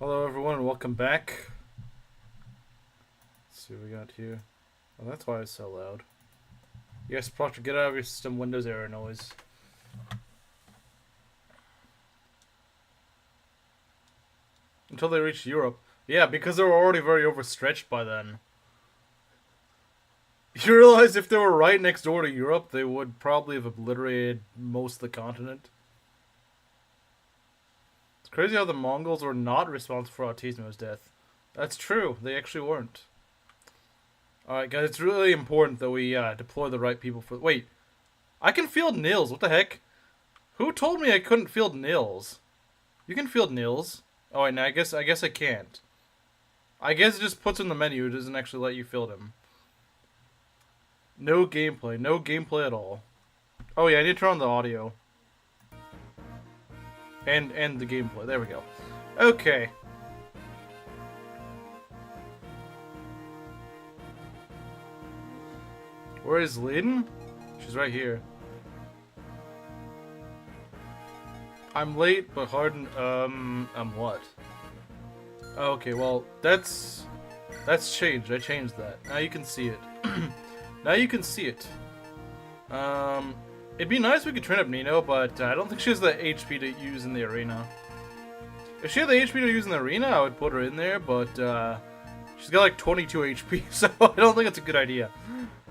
Hello everyone and welcome back. Let's see what we got here. Oh, that's why it's so loud. Yes, Proctor, get out of your system Windows error noise. Until they reach Europe. Yeah, because they were already very overstretched by then. You realize if they were right next door to Europe, they would probably have obliterated most of the continent. It's crazy how the Mongols were not responsible for Autismo's death. That's true, they actually weren't. Alright guys, it's really important that we deploy the right people for... Wait, I can field nils, what the heck? Who told me I couldn't field nils? You can field nils. Oh wait, no, I guess I can't. I guess it just puts in the menu, it doesn't actually let you field him. No gameplay at all. Oh yeah, I need to turn on the audio. And the gameplay, there we go. Okay. Where is Lynn? She's right here. I'm late, but Harden, what? Okay, well, that's changed. I changed that. Now you can see it. Now you can see it. It'd be nice if we could train up Nino, but I don't think she has the HP to use in the arena. If she had the HP to use in the arena, I would put her in there, but she's got like 22 HP, so I don't think it's a good idea.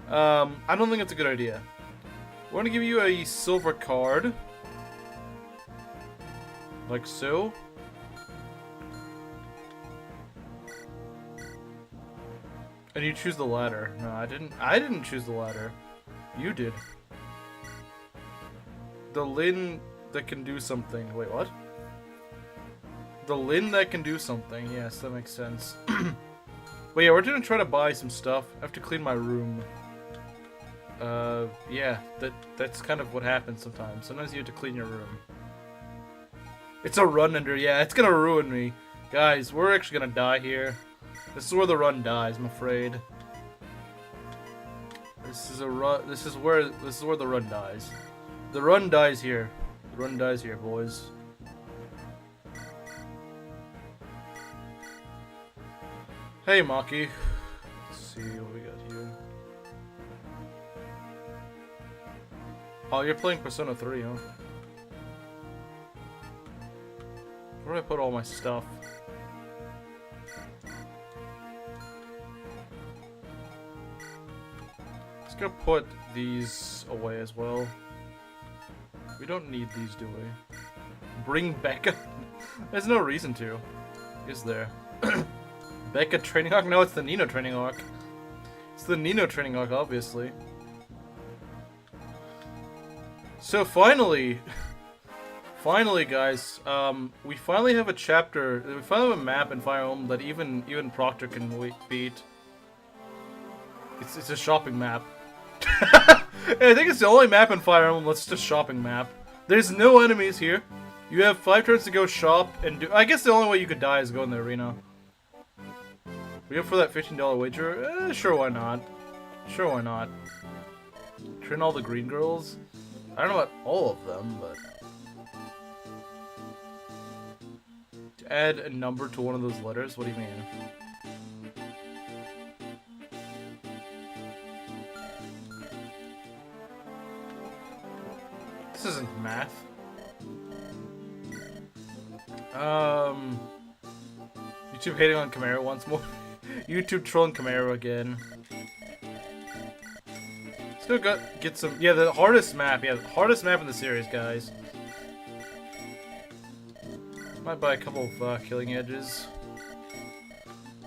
I don't think it's a good idea. We're gonna give you a silver card. Like so. And you choose the ladder. No, I didn't choose the ladder. You did. The Lin that can do something. Wait, what? The Lin that can do something. Yes, that makes sense. Wait, yeah, we're gonna try to buy some stuff. I have to clean my room. Yeah, that's kind of what happens sometimes. Sometimes you have to clean your room. It's a run under. Yeah, it's gonna ruin me. Guys, we're actually gonna die here. This is where the run dies, I'm afraid. This is where the run dies. The run dies here. The run dies here, boys. Hey, Maki. Let's see what we got here. Oh, you're playing Persona 3, huh? Where do I put all my stuff? Let's go put these away as well. We don't need these, do we? Bring Becca? There's no reason to. Is there? Becca training arc? No, it's the Nino training arc. It's the Nino training arc, obviously. So finally, guys, we finally have a chapter. We finally have a map in Fire Emblem that even Proctor can beat. It's a shopping map. I think it's the only map in Fire Emblem that's just a shopping map. There's no enemies here. You have 5 turns to go shop and do. I guess the only way you could die is go in the arena. We up for that $15 wager? Sure, why not? Sure, why not? Train all the green girls? I don't know about all of them, but... To add a number to one of those letters? What do you mean? This isn't math. YouTube hating on Camaro once more. YouTube trolling Camaro again. Let's go get some. Yeah, the hardest map. Yeah, the hardest map in the series, guys. Might buy a couple of killing edges.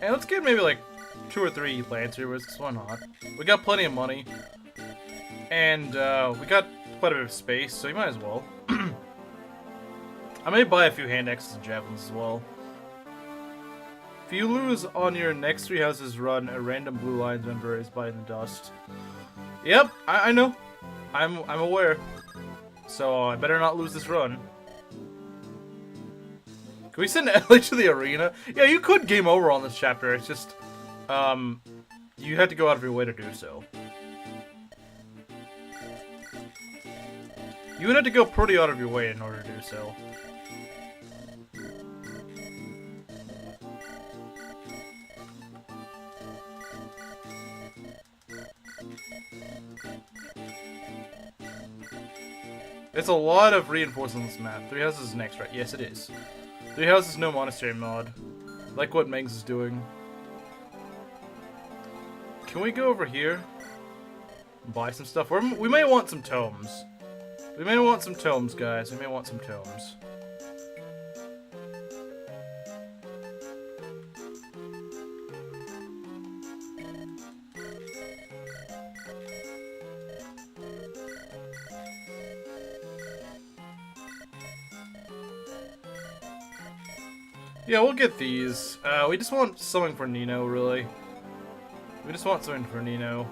And let's get maybe like 2 or 3 Lancer risks. Why not? We got plenty of money. And we got quite a bit of space, so you might as well. I may buy a few hand axes and javelins as well. If you lose on your next 3 houses run, a random blue lines member is biting the dust. Yep, I know. I'm aware. So I better not lose this run. Can we send Ellie to the arena? Yeah, you could game over on this chapter. It's just, you have to go out of your way to do so. You would have to go pretty out of your way in order to do so. It's a lot of reinforcing this map. 3 houses is next, right? Yes, it is. 3 houses, no monastery mod. Like what Megs is doing. Can we go over here? Buy some stuff? We may want some tomes. We may want some tomes, guys. We may want some tomes. Yeah, we'll get these. We just want something for Nino, really. We just want something for Nino.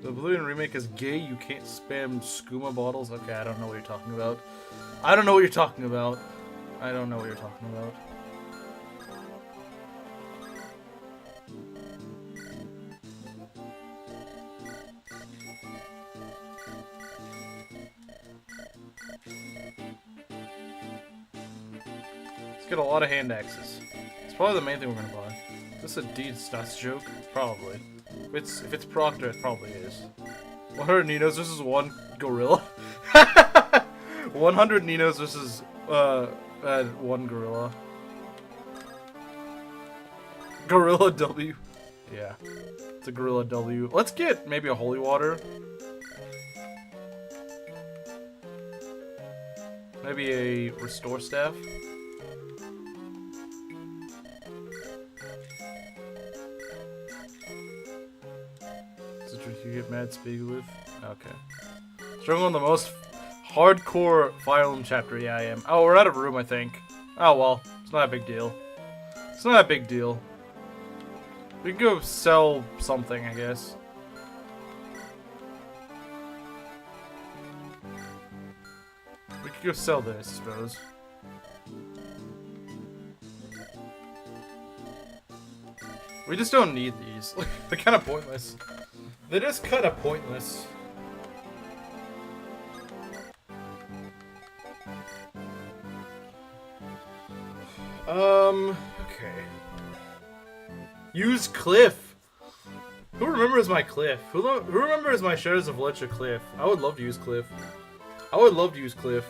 The Balloon remake is gay. You can't spam skooma bottles. Okay, I don't know what you're talking about. I don't know what you're talking about. I don't know what you're talking about. Let's get a lot of hand axes. It's probably the main thing we're gonna buy. Is this a deed stats joke? Probably. If it's Proctor, it probably is. 100 Ninos versus 1 gorilla. 100 Ninos versus 1 gorilla. Gorilla W. Yeah, it's a gorilla W. Let's get maybe a holy water. Maybe a restore staff. You get mad speed with? Okay. Struggling on the most hardcore Fire Emblem chapter. Yeah, I am. Oh, we're out of room, I think. Oh, well. It's not a big deal. It's not a big deal. We can go sell something, I guess. We could go sell this, I suppose. We just don't need these. They're kind of pointless. They're just kind of pointless. Okay. Use Cliff. Who remembers my Cliff? Who remembers my Shadows of Ledger Cliff? I would love to use Cliff. I would love to use Cliff.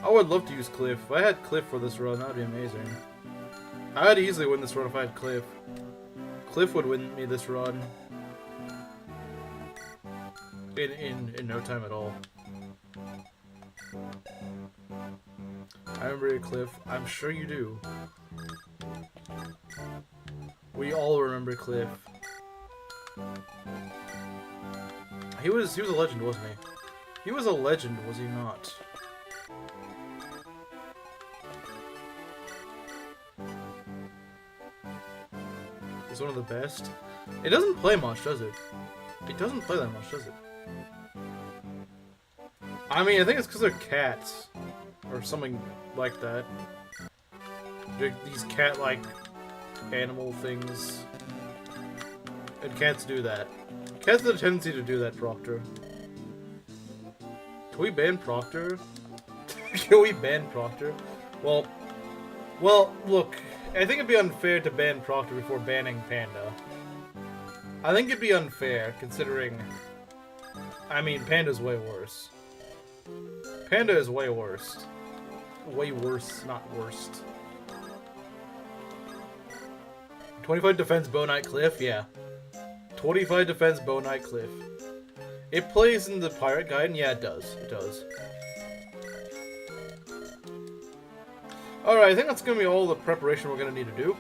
I would love to use Cliff. If I had Cliff for this run, that would be amazing. I'd easily win this run if I had Cliff. Cliff would win me this run. In no time at all. I remember Cliff. I'm sure you do. We all remember Cliff. He was a legend, wasn't he? He was a legend, was he not? He's one of the best. It doesn't play much, does it? It doesn't play that much, does it? I mean, I think it's because they're cats. Or something like that. They're these cat-like animal things. And cats do that. Cats have a tendency to do that, Proctor. Can we ban Proctor? Can we ban Proctor? Well, look. I think it'd be unfair to ban Proctor before banning Panda. I think it'd be unfair, considering... I mean, Panda's way worse. Panda is way worse. Way worse, not worst. 25 defense Bow Knight Cliff? Yeah. 25 defense Bow Knight Cliff. It plays in the Pirate Guide? Yeah, it does. It does. Alright, I think that's going to be all the preparation we're going to need to do.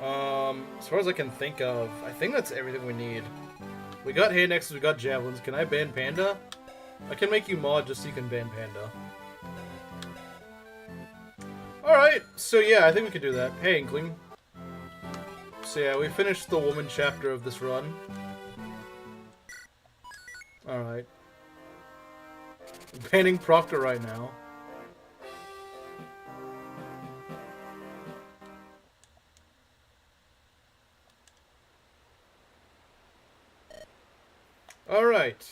As far as I can think of, I think that's everything we need. We got hand axes, we got javelins. Can I ban Panda? I can make you mod just so you can ban Panda. Alright, so yeah, I think we can do that. Hey, Inkling. So yeah, we finished the woman chapter of this run. Alright. Banning Proctor right now. Alright.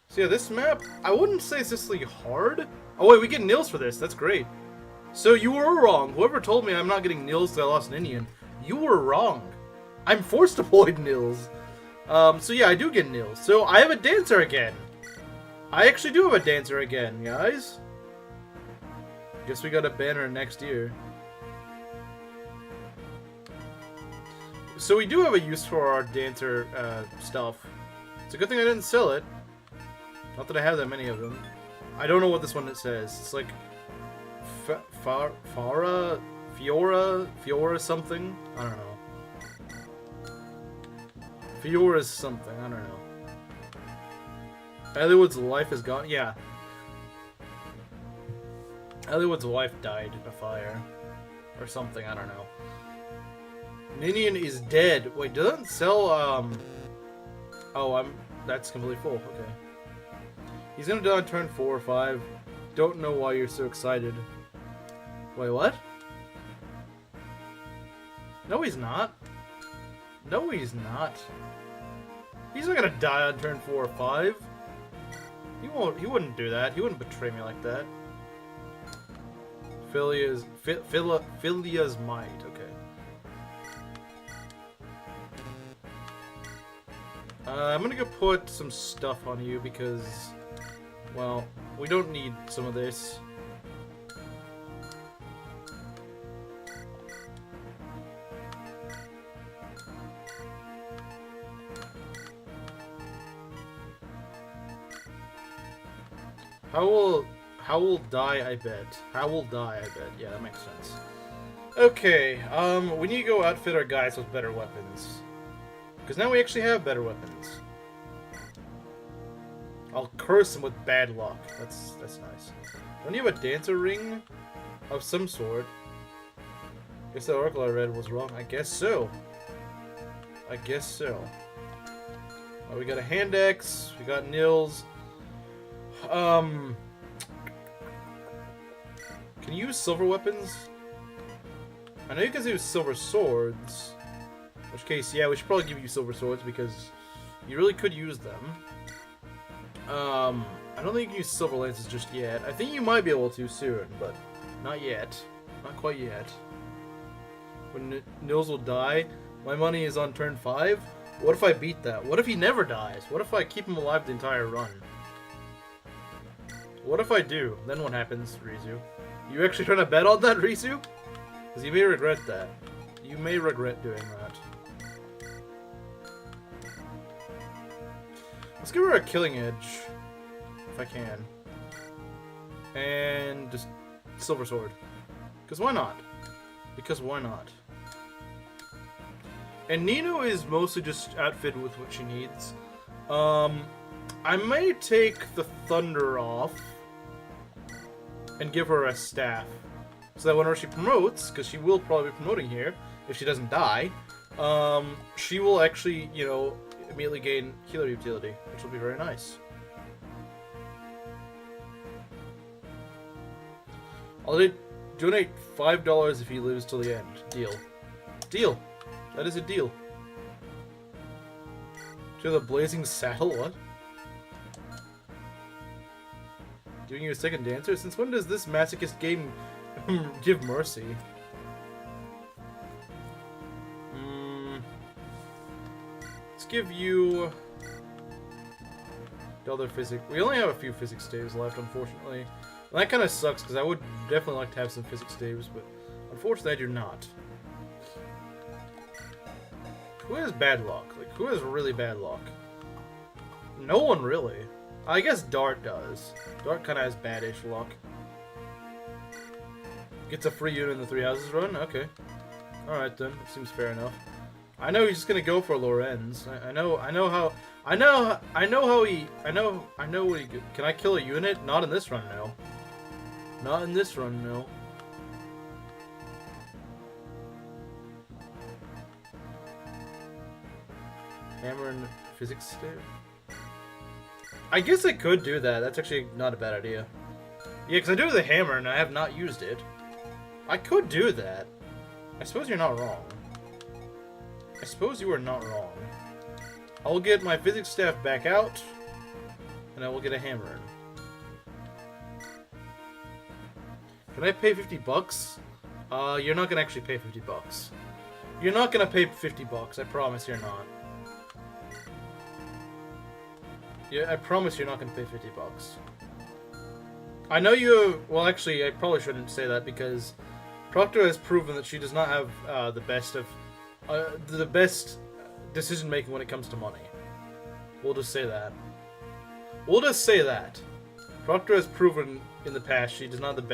So yeah, this map, I wouldn't say it's necessarily hard. Oh wait, we get nils for this, that's great. So you were wrong. Whoever told me I'm not getting nils because I lost an Indian. You were wrong. I'm forced to avoid nils. So yeah, I do get nils. So I have a dancer again. I actually do have a dancer again, guys. Guess we got a banner next year. So we do have a use for our dancer stuff. It's a good thing I didn't sell it. Not that I have that many of them. I don't know what this one says. It's like Fiora something. I don't know. Fiora's something. I don't know. Eliwood's life is gone. Yeah. Eliwood's wife died in a fire or something. I don't know. Ninian is dead. Wait, doesn't sell. Oh, that's completely full. Okay. He's gonna die on turn 4 or 5. Don't know why you're so excited. Wait, what? No, he's not. No, he's not. He's not gonna die on turn 4 or 5. He won't. He wouldn't do that. He wouldn't betray me like that. Philia's might. Okay. I'm gonna go put some stuff on you because, well, we don't need some of this. How will die, I bet. How will die, I bet. Yeah, that makes sense. Okay, we need to go outfit our guys with better weapons. Because now we actually have better weapons. I'll curse them with bad luck. That's nice. Don't you have a dancer ring of some sort? Guess the oracle I read was wrong. I guess so. I guess so. Oh, we got a hand axe. We got nils. Can you use silver weapons? I know you can use silver swords. In which case, yeah, we should probably give you silver swords because you really could use them. I don't think you can use silver lances just yet. I think you might be able to soon, but not yet. Not quite yet. When Nils will die, my money is on turn 5. What if I beat that? What if he never dies? What if I keep him alive the entire run? What if I do? Then what happens, Rizu? You actually trying to bet on that, Rizu? Because you may regret that. You may regret doing that. Let's give her a killing edge. If I can. And just silver sword. Because why not? Because why not? And Nino is mostly just outfitted with what she needs. I may take the thunder off and give her a staff. So that whenever she promotes, because she will probably be promoting here, if she doesn't die, she will actually, you know, immediately gain healer utility, which will be very nice. I'll donate $5 if he lives till the end. Deal. Deal. That is a deal. To the blazing saddle, what? Doing you a second dancer? Since when does this masochist game give mercy? Let's give you the other physics. We only have a few physics staves left, unfortunately. And that kind of sucks because I would definitely like to have some physics staves, but unfortunately I do not. Who has bad luck? Like, who has really bad luck? No one really. I guess Dart does. Dart kind of has bad-ish luck. Gets a free unit in the 3 houses run? Okay. Alright then, that seems fair enough. I know he's just gonna go for Lorenz. I know what he... Can I kill a unit? Not in this run, no. Not in this run, no. Hammer and physics stave? I guess I could do that. That's actually not a bad idea. Yeah, because I do have the hammer and I have not used it. I could do that. I suppose you're not wrong. I suppose you are not wrong. I will get my physics staff back out, and I will get a hammer. Can I pay $50? You're not gonna actually pay $50. You're not gonna pay $50, I promise you're not. Yeah, I promise you're not gonna pay $50. I know you... Well, actually, I probably shouldn't say that because Proctor has proven that she does not have the best decision-making when it comes to money. We'll just say that. We'll just say that. Proctor has proven in the past she does not have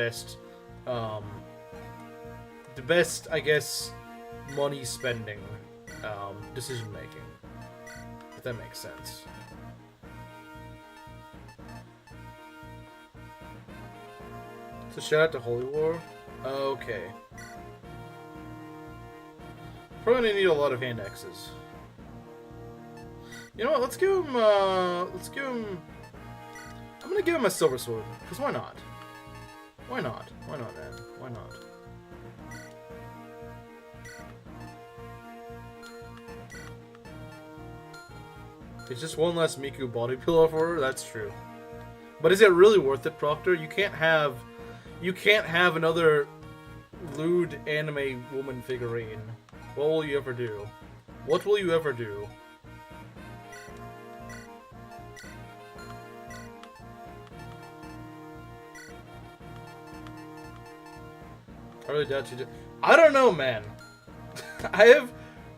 the best, I guess, money spending decision making, if that makes sense. So shout out to Holy War. Okay. Probably gonna need a lot of hand axes. You know what? Let's give him. I'm gonna give him a silver sword, because why not? Why not? Why not, man? Why not? It's just one less Miku body pillow for her. That's true. But is it really worth it, Proctor? You can't have another lewd anime woman figurine. What will you ever do? What will you ever do? I really doubt you do. I don't know, man.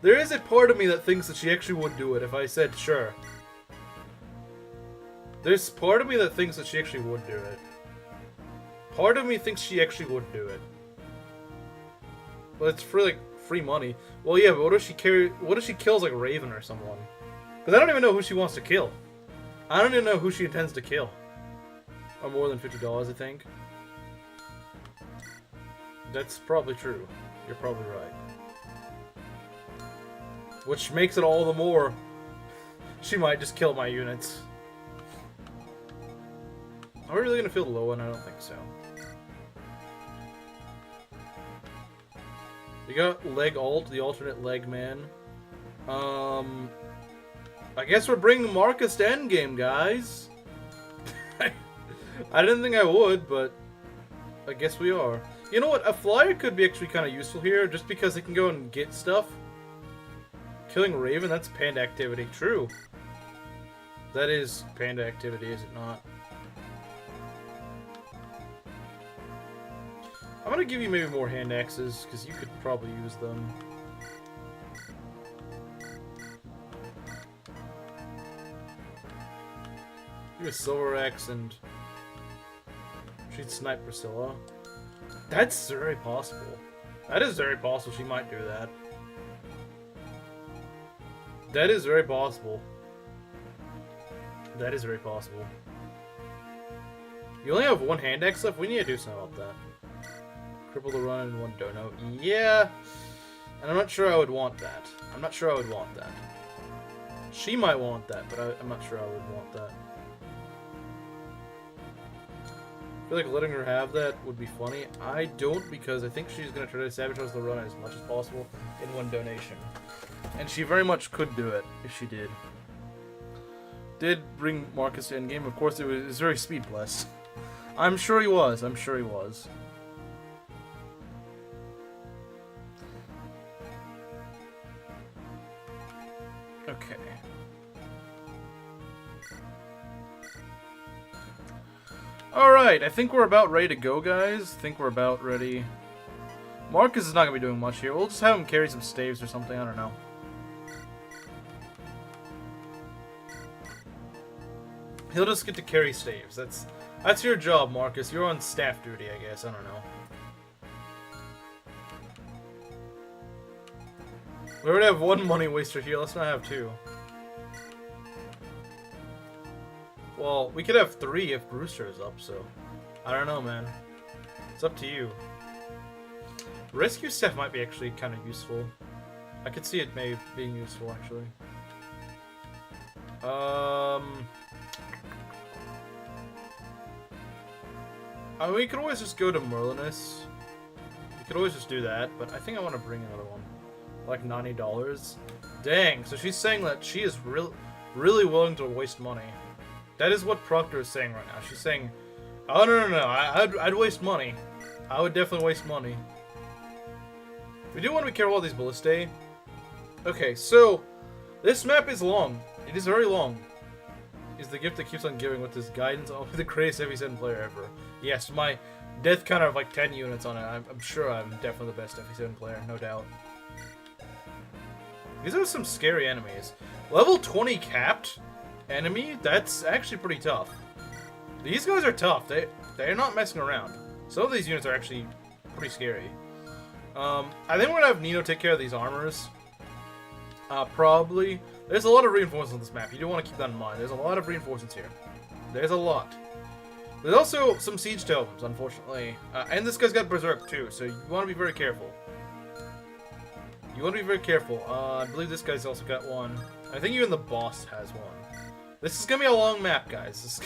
There is a part of me that thinks that she actually would do it if I said sure. There's part of me that thinks that she actually would do it. Part of me thinks she actually would do it. But it's for like free money. Well, yeah, but what if she kills like Raven or someone? Because I don't even know who she wants to kill. I don't even know who she intends to kill. Or more than $50, I think. That's probably true. You're probably right. Which makes it all the more... She might just kill my units. Are we really gonna feel low one? I don't think so. We got Legault, the alternate leg man. I guess we're bringing Marcus to endgame, guys. I didn't think I would, but I guess we are. You know what? A flyer could be actually kind of useful here, just because it can go and get stuff. Killing Raven, that's panda activity. True. That is panda activity, is it not? I'm gonna give you maybe more hand axes, because you could probably use them. Give a silver axe and she'd snipe Priscilla. That's very possible. That is very possible she might do that. That is very possible. That is very possible. You only have one hand axe left? We need to do something about that. Cripple the run and one dono. Yeah. And I'm not sure I would want that. I'm not sure I would want that. She might want that, but I'm not sure I would want that. I feel like letting her have that would be funny. I don't, because I think she's going to try to sabotage the run as much as possible in one donation. And she very much could do it if she did. Did bring Marcus to endgame. Of course, it was very speed blessed. I'm sure he was. I'm sure he was. Okay. Alright, I think we're about ready to go, guys. I think we're about ready. Marcus is not going to be doing much here. We'll just have him carry some staves or something. I don't know. He'll just get to carry staves. That's your job, Marcus. You're on staff duty, I guess. I don't know. We already have one money waster here. Let's not have two. Well, we could have three if Brewster is up, so... I don't know, man. It's up to you. Rescue staff might be actually kind of useful. I could see it maybe being useful, actually. I mean, we could always just go to Merlinus. We could always just do that, but I think I want to bring another one. Like $90. Dang, so she's saying that she is really willing to waste money. That is what Proctor is saying right now. She's saying, oh, no, I'd waste money. I would definitely waste money. We do want to be careful about these ballistae. Okay, so this map is long. It is very long. Is the gift that keeps on giving with this guidance. Oh, the greatest FE7 player ever. Yes, my death counter of like 10 units on it. I'm sure I'm definitely the best FE7 player, no doubt. These are some scary enemies. Level 20 capped enemy? That's actually pretty tough. These guys are tough. They're not messing around. Some of these units are actually pretty scary. I think we're gonna have Nino take care of these armors. Probably. There's a lot of reinforcements on this map. You do want to keep that in mind. There's a lot of reinforcements here. There's a lot. There's also some siege totems, unfortunately. And this guy's got Berserk too, so you want to be very careful. You want to be very careful. I believe this guy's also got one. I think even the boss has one. This is going to be a long map, guys. This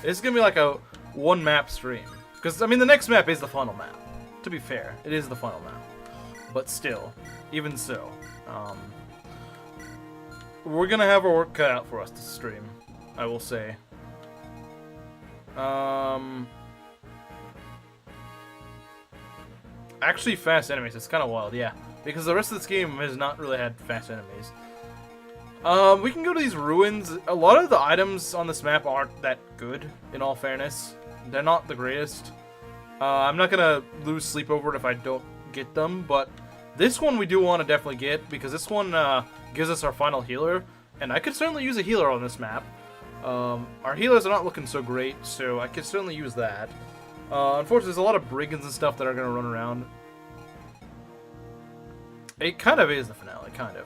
is going to be like a one map stream. Because, I mean, the next map is the final map. To be fair, it is the final map. But still, even so, we're going to have our work cut out for us to stream, I will say. Actually, fast enemies. It's kind of wild, yeah. Because the rest of this game has not really had fast enemies. We can go to these ruins. A lot of the items on this map aren't that good, in all fairness. They're not the greatest. I'm not gonna lose sleep over it if I don't get them, but this one we do want to definitely get, because this one gives us our final healer, and I could certainly use a healer on this map. Our healers are not looking so great, so I could certainly use that. Unfortunately, there's a lot of brigands and stuff that are gonna run around. It kind of is the finale, kind of.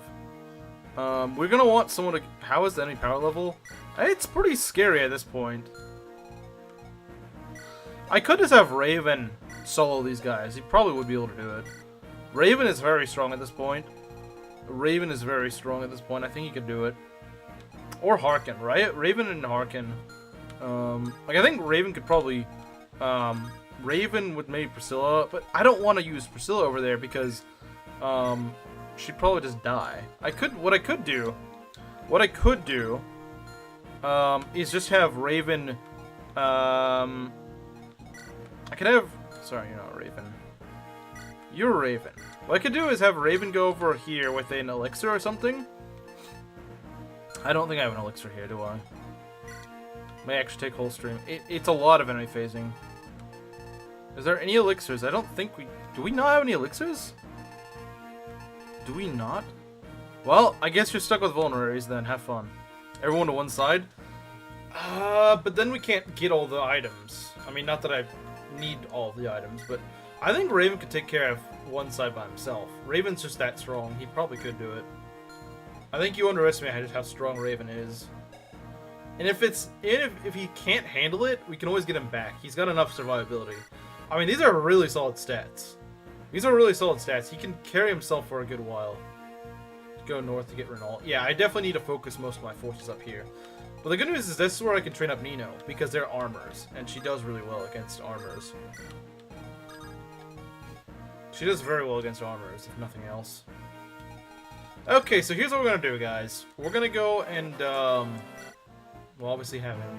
We're gonna want someone to... How is the enemy power level? It's pretty scary at this point. I could just have Raven solo these guys. He probably would be able to do it. Raven is very strong at this point. Raven is very strong at this point. I think he could do it. Or Harkin, right? Raven and Harkin. Like, I think Raven could probably... Raven with maybe Priscilla, but I don't want to use Priscilla over there because... she'd probably just die. What I could do is just have Raven, I could have, sorry, you're not Raven. You're Raven. What I could do is have Raven go over here with an elixir or something. I don't think I have an elixir here, do I? May actually take whole stream. It's a lot of enemy phasing. Is there any elixirs? I don't think we... Do we not have any elixirs? Do we not? Well, I guess you're stuck with vulneraries then. Have fun. Everyone to one side. But then we can't get all the items. I mean, not that I need all the items, but I think Raven could take care of one side by himself. Raven's just that strong. He probably could do it. I think you underestimate just how strong Raven is. And if he can't handle it, we can always get him back. He's got enough survivability. I mean, these are really solid stats. These are really solid stats. He can carry himself for a good while. Go north to get Renault. Yeah, I definitely need to focus most of my forces up here. But the good news is this is where I can train up Nino, because they're armors, and she does really well against armors. She does very well against armors, if nothing else. Okay, so here's what we're gonna do, guys. We're gonna go and, we'll obviously have him.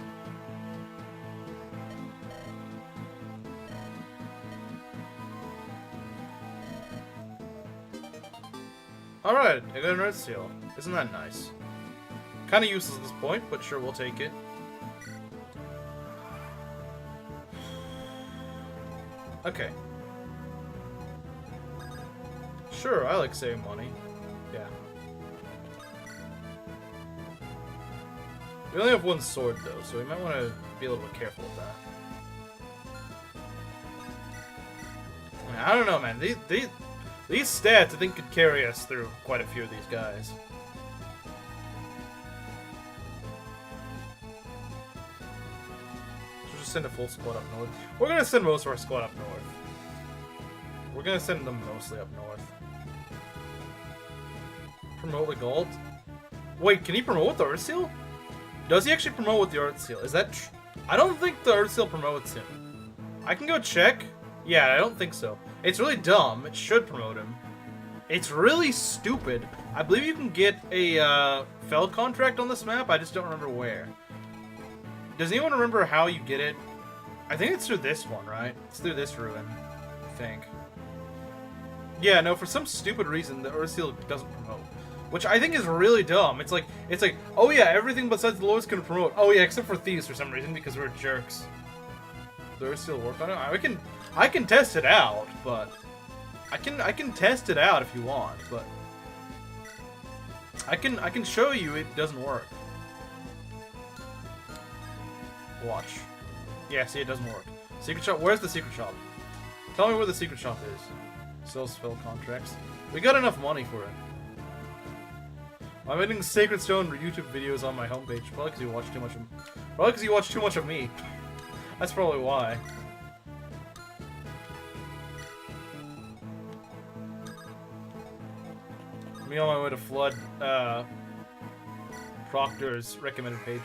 Alright, I got an Earth Seal. Isn't that nice? Kind of useless at this point, but sure, we'll take it. Okay. Sure, I like saving money. Yeah. We only have one sword, though, so we might want to be a little bit careful with that. I mean, I don't know, man. These stats, I think, could carry us through quite a few of these guys. So just send a full squad up north. We're gonna send most of our squad up north. We're gonna send them mostly up north. Promote Legault? Wait, can he promote with the Earth Seal? Does he actually promote with the Earth Seal? Is that true? I don't think the Earth Seal promotes him. I can go check. Yeah, I don't think so. It's really dumb. It should promote him. It's really stupid. I believe you can get a Fell contract on this map. I just don't remember where. Does anyone remember how you get it? I think it's through this one, right? It's through this ruin, I think. Yeah, no, for some stupid reason, the Earth Seal doesn't promote. which I think is really dumb. It's like, oh yeah, everything besides the lowest can promote. Oh yeah, except for thieves for some reason because we're jerks. There still work on it. I can test it out, but I can test it out if you want, but I can show you it doesn't work. Watch. Yeah, see, it doesn't work. Secret shop. Where's the secret shop? Tell me where the secret shop is. Sells spell contracts. We got enough money for it. I'm editing Sacred Stone YouTube videos on my homepage. Probably because you watch too much of. Probably because you watch too much of me. That's probably why. Me on my way to flood Proctor's recommended page.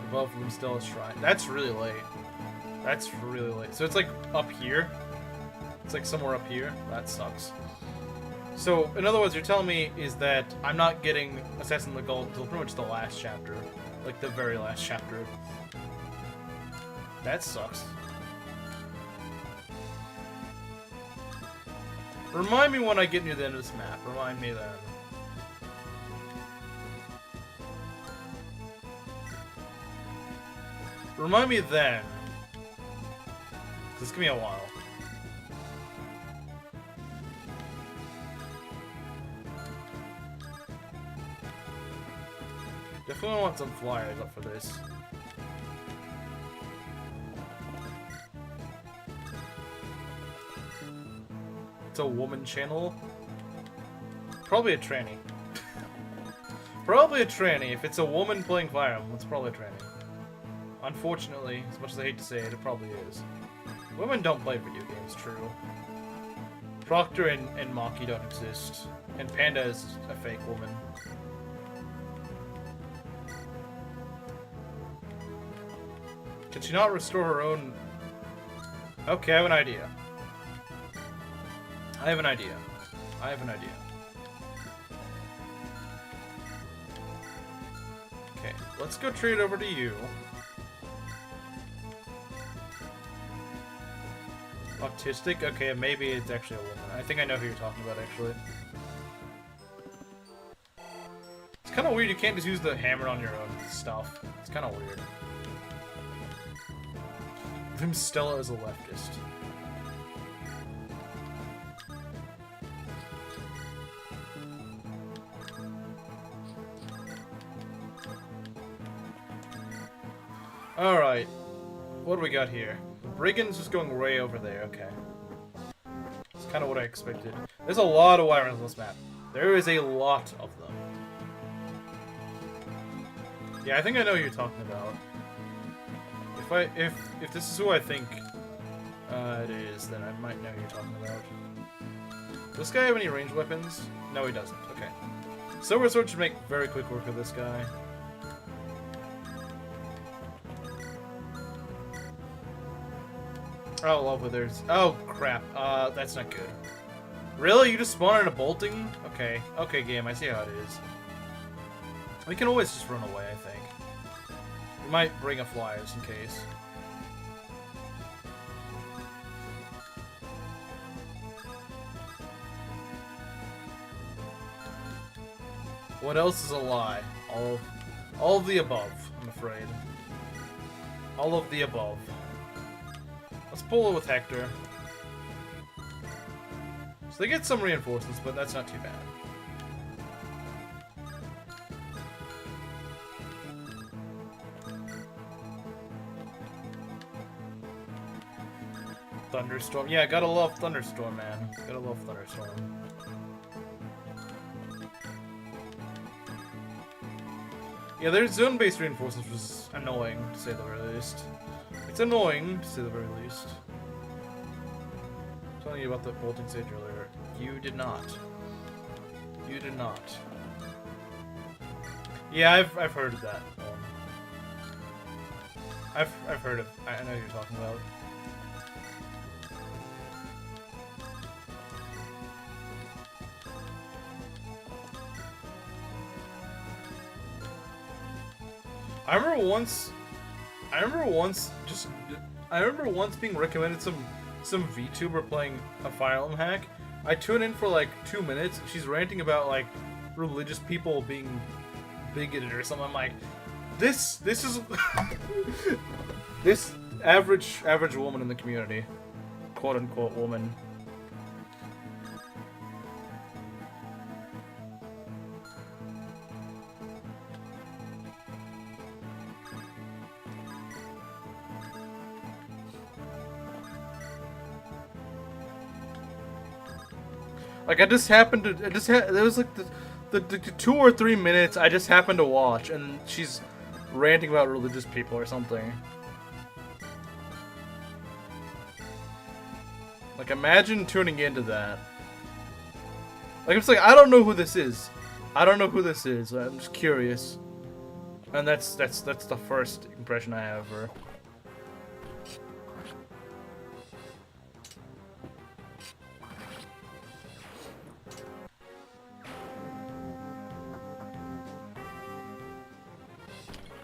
Above Lumstella's shrine. That's really late. That's really late. So it's like up here. It's like somewhere up here. That sucks. So, in other words, you're telling me is that I'm not getting Assassin Legault until pretty much the last chapter. Like the very last chapter. That sucks. Remind me when I get near the end of this map. Remind me then. Remind me then. This could be a while. Definitely want some flyers up for this. It's a woman channel. Probably a tranny. Probably a tranny. If it's a woman playing Fire Emblem, it's probably a tranny. Unfortunately, as much as I hate to say it, it probably is. Women don't play video games, true. Proctor and Maki don't exist. And Panda is a fake woman. Can she not restore her own... Okay, I have an idea. I have an idea. I have an idea. Okay, let's go trade over to you. Autistic? Okay, maybe it's actually a woman. I think I know who you're talking about, actually. It's kind of weird you can't just use the hammer on your own stuff. It's kind of weird. Stella is a leftist. Alright. What do we got here? The brigand's just going way over there, okay. It's kind of what I expected. There's a lot of Wyrons on this map. There is a lot of them. Yeah, I think I know who you're talking about. If this is who I think it is, then I might know who you're talking about. Does this guy have any ranged weapons? No, he doesn't. Okay. Silver Sword should make very quick work of this guy. Oh, Love Withers. Oh, crap. That's not good. Really? You just spawn in a bolting? Okay. Okay, game. I see how it is. We can always just run away, I think. We might bring a flyers in case. What else is a lie? All of the above, I'm afraid. All of the above. Let's pull it with Hector. So they get some reinforcements, but that's not too bad. Thunderstorm. Yeah, gotta love Thunderstorm, man. Gotta love Thunderstorm. Yeah, there's zone-based reinforcements, which is annoying, to say the very least. It's annoying, to say the very least. I'm telling you about the bolting stage earlier. You did not. You did not. Yeah, I've heard of that. I've heard of. I know who you're talking about. I remember once being recommended some VTuber playing a Fire Emblem hack I tune in for like 2 minutes. She's ranting about like religious people being bigoted or something. I'm like, this is this average woman in the community, quote unquote woman. Like I just happened to, there was like the 2 or 3 minutes I just happened to watch, and she's ranting about religious people or something. Like imagine tuning into that. Like it's like I don't know who this is. I don't know who this is. I'm just curious, and that's the first impression I have of her.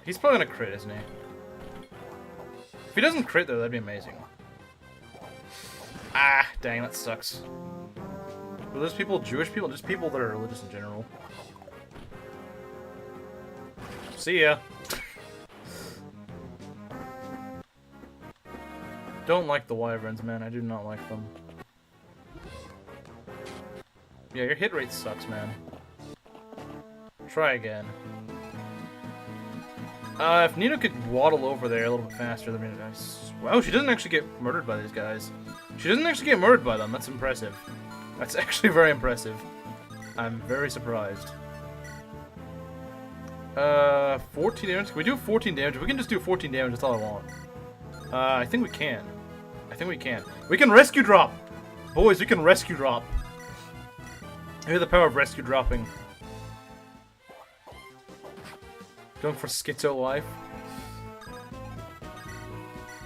He's probably gonna crit, isn't he? If he doesn't crit though, that'd be amazing. Ah, dang, that sucks. Religious people, Jewish people, just people that are religious in general. See ya. Don't like the wyverns, man. I do not like them. Yeah, your hit rate sucks, man. Try again. If Nino could waddle over there a little bit faster, that'd be nice. Wow, she doesn't actually get murdered by these guys. She doesn't actually get murdered by them. That's impressive. That's actually very impressive. I'm very surprised. 14 damage? Can we do 14 damage? If we can just do 14 damage, that's all I want. I think we can. I think we can. We can rescue drop! Boys, we can rescue drop. I hear the power of rescue dropping. Going for Schizo Wife?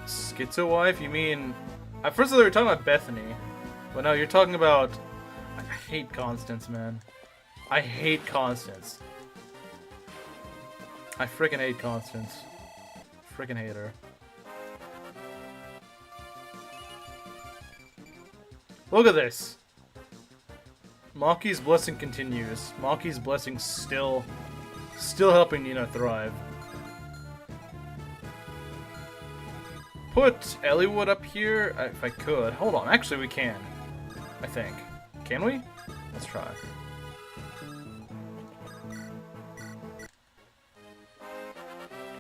Schizo Wife? You mean... At first they were talking about Bethany. But no, you're talking about... I hate Constance, man. I hate Constance. I frickin' hate Constance. Frickin' hate her. Look at this! Maki's blessing continues. Maki's blessing still helping Nina thrive. Put Eliwood up here, if I could. Hold on, actually we can. I think. Can we? Let's try.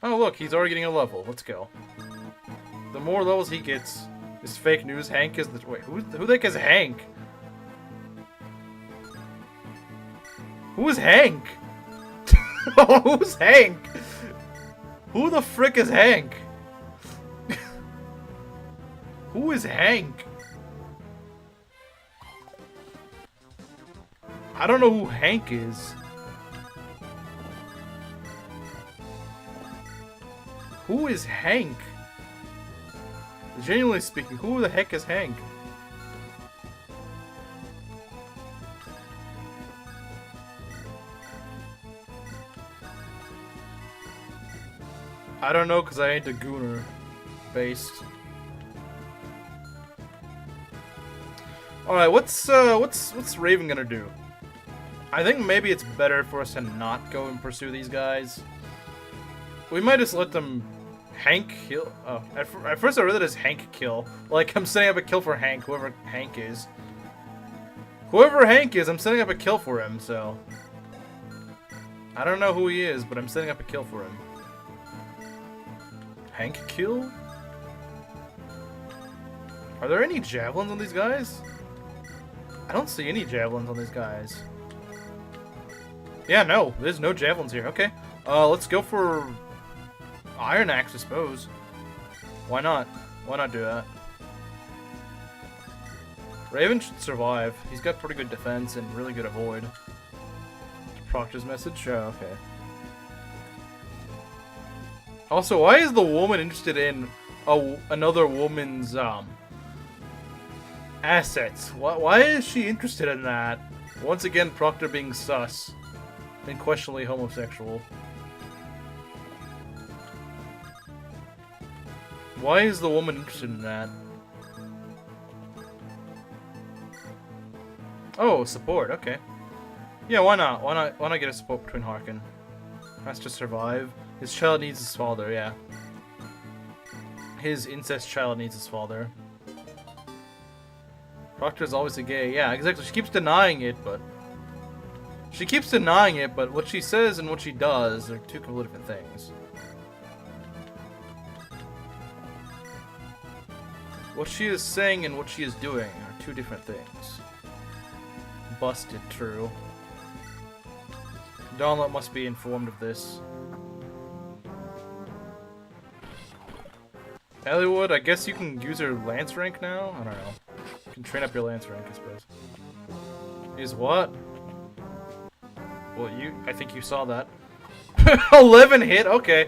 Oh look, he's already getting a level. Let's go. The more levels he gets, is fake news. Hank is the... Wait, who the heck is Hank? Who is Hank? Who's Hank? Who the frick is Hank? Who is Hank? I don't know who Hank is. Who is Hank? Genuinely speaking, who the heck is Hank? I don't know, cause I ain't a gooner based. Alright, what's Raven gonna do? I think maybe it's better for us to not go and pursue these guys. We might just let them Hank kill. Oh, at first I read it as Hank kill. Like I'm setting up a kill for Hank, whoever Hank is. Whoever Hank is, I'm setting up a kill for him, so. I don't know who he is, but I'm setting up a kill for him. Hank kill? Are there any javelins on these guys? I don't see any javelins on these guys. Yeah, no, there's no javelins here. Okay, let's go for Iron Axe, I suppose. Why not? Why not do that? Raven should survive. He's got pretty good defense and really good avoid. Proctor's message? Oh, okay. Also, why is the woman interested in another woman's assets? Why is she interested in that? Once again, Proctor being sus and questionably homosexual. Why is the woman interested in that? Oh, support. Okay. Yeah, why not? Why not get a support between Harkin? Has to survive. His child needs his father. Yeah. His incest child needs his father. Proctor's always a gay. Yeah, exactly. She keeps denying it, but what she says and what she does are two completely different things. What she is saying and what she is doing are two different things. Busted, true. Donlet must be informed of this. Eliwood, I guess you can use her lance rank now? I don't know. You can train up your lance rank, I suppose. Is what? Well, I think you saw that. 11 hit? Okay.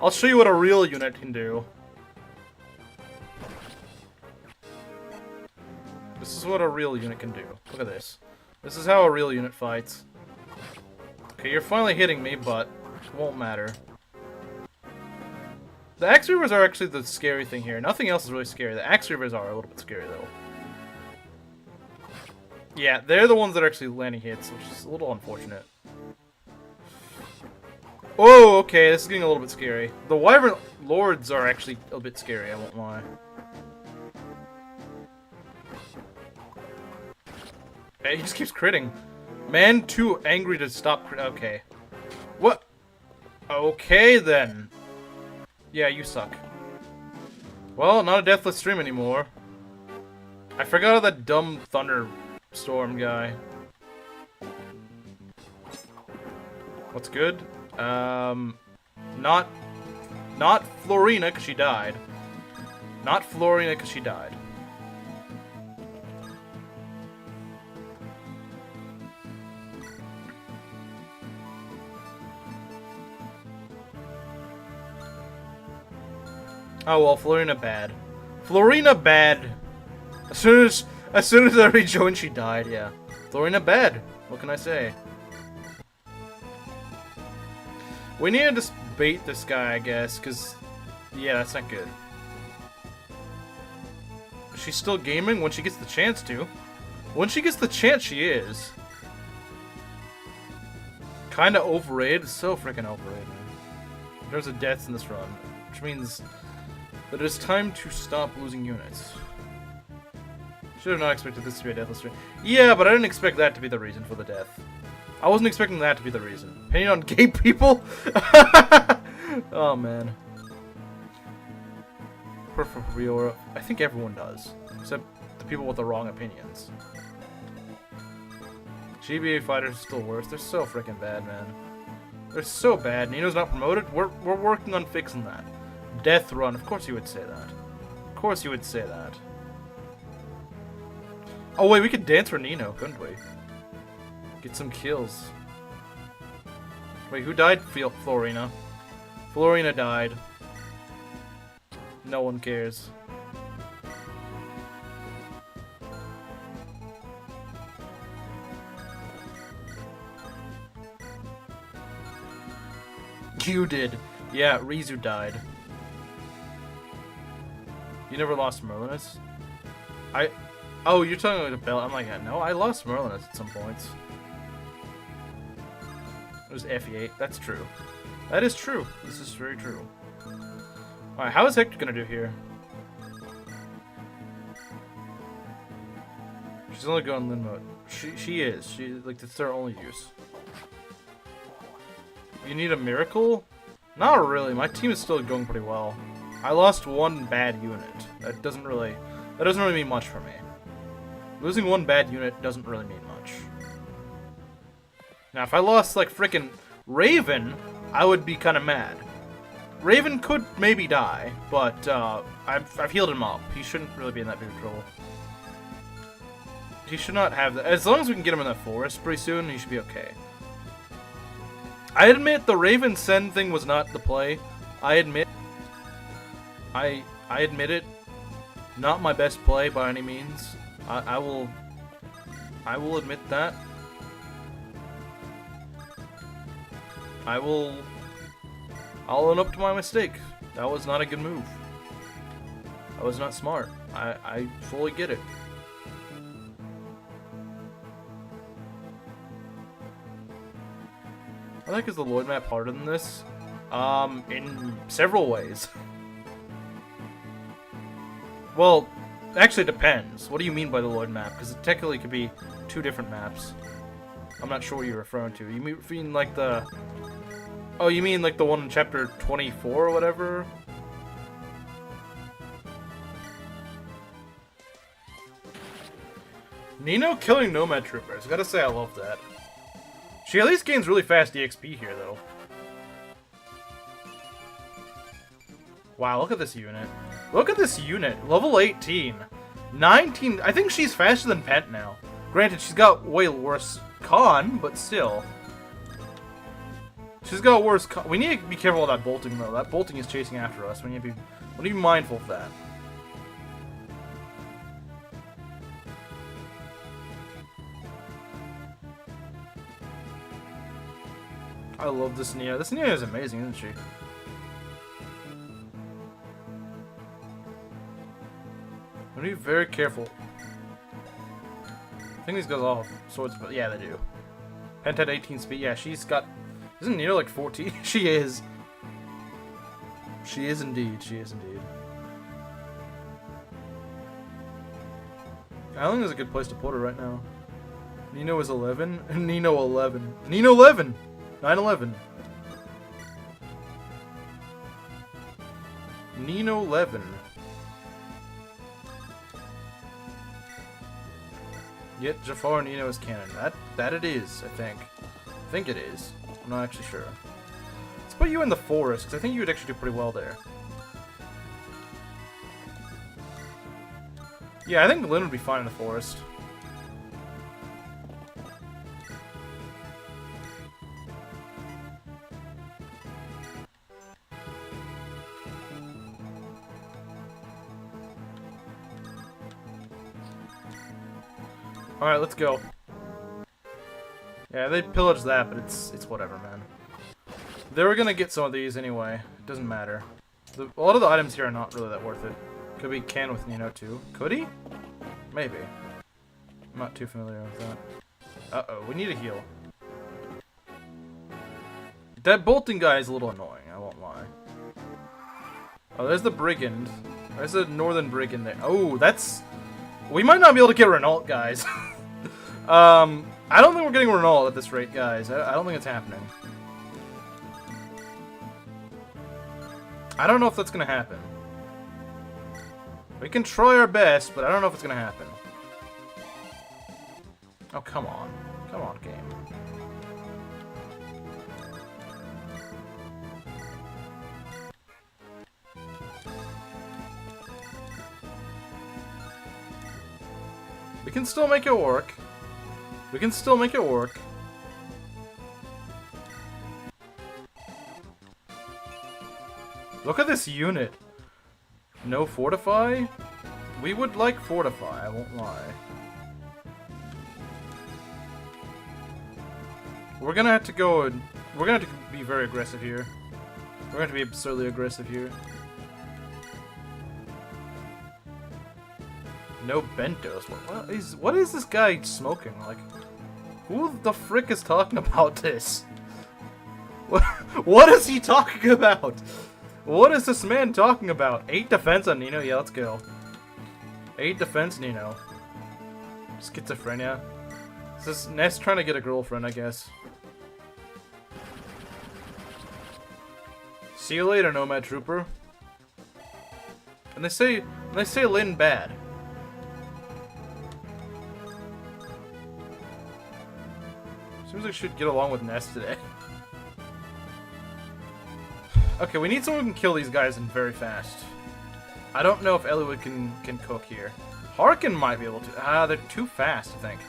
I'll show you what a real unit can do. This is what a real unit can do. Look at this. This is how a real unit fights. Okay, you're finally hitting me, but it won't matter. The Axe Reavers are actually the scary thing here. Nothing else is really scary. The Axe Reavers are a little bit scary, though. Yeah, they're the ones that are actually landing hits, which is a little unfortunate. Oh, okay, this is getting a little bit scary. The Wyvern Lords are actually a bit scary, I won't lie. Hey, he just keeps critting. Man too angry to stop crit. Okay. What? Okay, then. Yeah, you suck. Well, not a deathless stream anymore. I forgot of that dumb thunderstorm guy. What's good? Not Florina, because she died. Not Florina, because she died. Oh well, Florina bad. Florina bad. As soon as I rejoined, she died. Yeah, Florina bad. What can I say? We need to just bait this guy, I guess, because yeah, that's not good. She's still gaming when she gets the chance to. When she gets the chance, she is. Kinda overrated. So freaking overrated. There's a death in this run, which means that it is time to stop losing units. Should have not expected this to be a deathless stream. Yeah, but I didn't expect that to be the reason for the death. I wasn't expecting that to be the reason. Opinion on gay people? Oh, man. I think everyone does. Except the people with the wrong opinions. GBA fighters are still worse. They're so freaking bad, man. They're so bad. Nino's not promoted? We're working on fixing that. Death run. Of course you would say that. Of course you would say that. Oh wait, we could dance for Nino, couldn't we? Get some kills. Wait, who died? Florina. Florina died. No one cares. You did. Yeah, Rizu died. You never lost Merlinus? Oh, you're talking about the belt. I'm like, no, I lost Merlinus at some points. It was FE8. That's true. That is true. This is very true. Alright, how is Hector gonna do here? She's only going Lin mode. She is. Like, that's their only use. You need a miracle? Not really. My team is still going pretty well. I lost one bad unit. That doesn't really mean much for me. Losing one bad unit doesn't really mean much. Now, if I lost, like, frickin' Raven, I would be kind of mad. Raven could maybe die, but I've healed him up. He shouldn't really be in that big of trouble. He should not have that. As long as we can get him in that forest pretty soon, he should be okay. I admit the Raven Send thing was not the play. I admit it. Not my best play by any means. I will admit that. I'll own up to my mistake. That was not a good move. That was not smart. I fully get it. I think is the Lloyd map harder than this? In several ways. Well, actually it depends. What do you mean by the Lloyd map? Because it technically could be two different maps. I'm not sure what you're referring to. You mean like the... Oh, you mean like the one in chapter 24 or whatever? Nino killing Nomad Troopers. Gotta say I love that. She at least gains really fast EXP here, though. Wow, look at this unit. Look at this unit. Level 18. 19. I think she's faster than Pent now. Granted, she's got way worse con, but still. She's got worse con. We need to be careful of that bolting, though. That bolting is chasing after us. We need to be mindful of that. I love this Nia. This Nia is amazing, isn't she? We need to be very careful. I think these guys all have swords, but yeah, they do. Pent had 18 speed. Yeah, she's got... Isn't Nia like 14? She is. She is indeed. She is indeed. I don't think there's a good place to put her right now. Nino is 11. Nino 11. Nino 11! 9/11. Nino 11. Yet Jafar Nino is canon. That it is, I think. I think it is. I'm not actually sure. Let's put you in the forest, because I think you would actually do pretty well there. Yeah, I think Lynn would be fine in the forest. Alright, let's go. Yeah, they pillaged that, but it's whatever, man. They were gonna get some of these anyway. It doesn't matter. A lot of the items here are not really that worth it. Could be Ken with Nino too. Could he? Maybe. I'm not too familiar with that. Uh-oh, we need a heal. That bolting guy is a little annoying, I won't lie. Oh, there's the Brigand. There's the Northern Brigand there. Oh, that's... We might not be able to get Renault, guys. I don't think we're getting Renault at this rate, guys. I don't think it's happening. I don't know if that's gonna happen. We can try our best, but I don't know if it's gonna happen. Oh, come on. Come on, game. We can still make it work. We can still make it work. Look at this unit. No fortify? We would like fortify, I won't lie. We're gonna have to go and... We're gonna have to be very aggressive here. We're gonna have to be absurdly aggressive here. No bentos. What is this guy smoking? Like, who the frick is talking about this? What is he talking about? What is this man talking about? 8 defense on Nino? Yeah, let's go. 8 defense Nino. Schizophrenia. Is this Ness trying to get a girlfriend, I guess? See you later, Nomad Trooper. And they say Lynn bad. Seems like we should get along with Ness today. Okay, we need someone who can kill these guys and very fast. I don't know if Eliwood can cook here. Harkin might be able to. They're too fast, I think.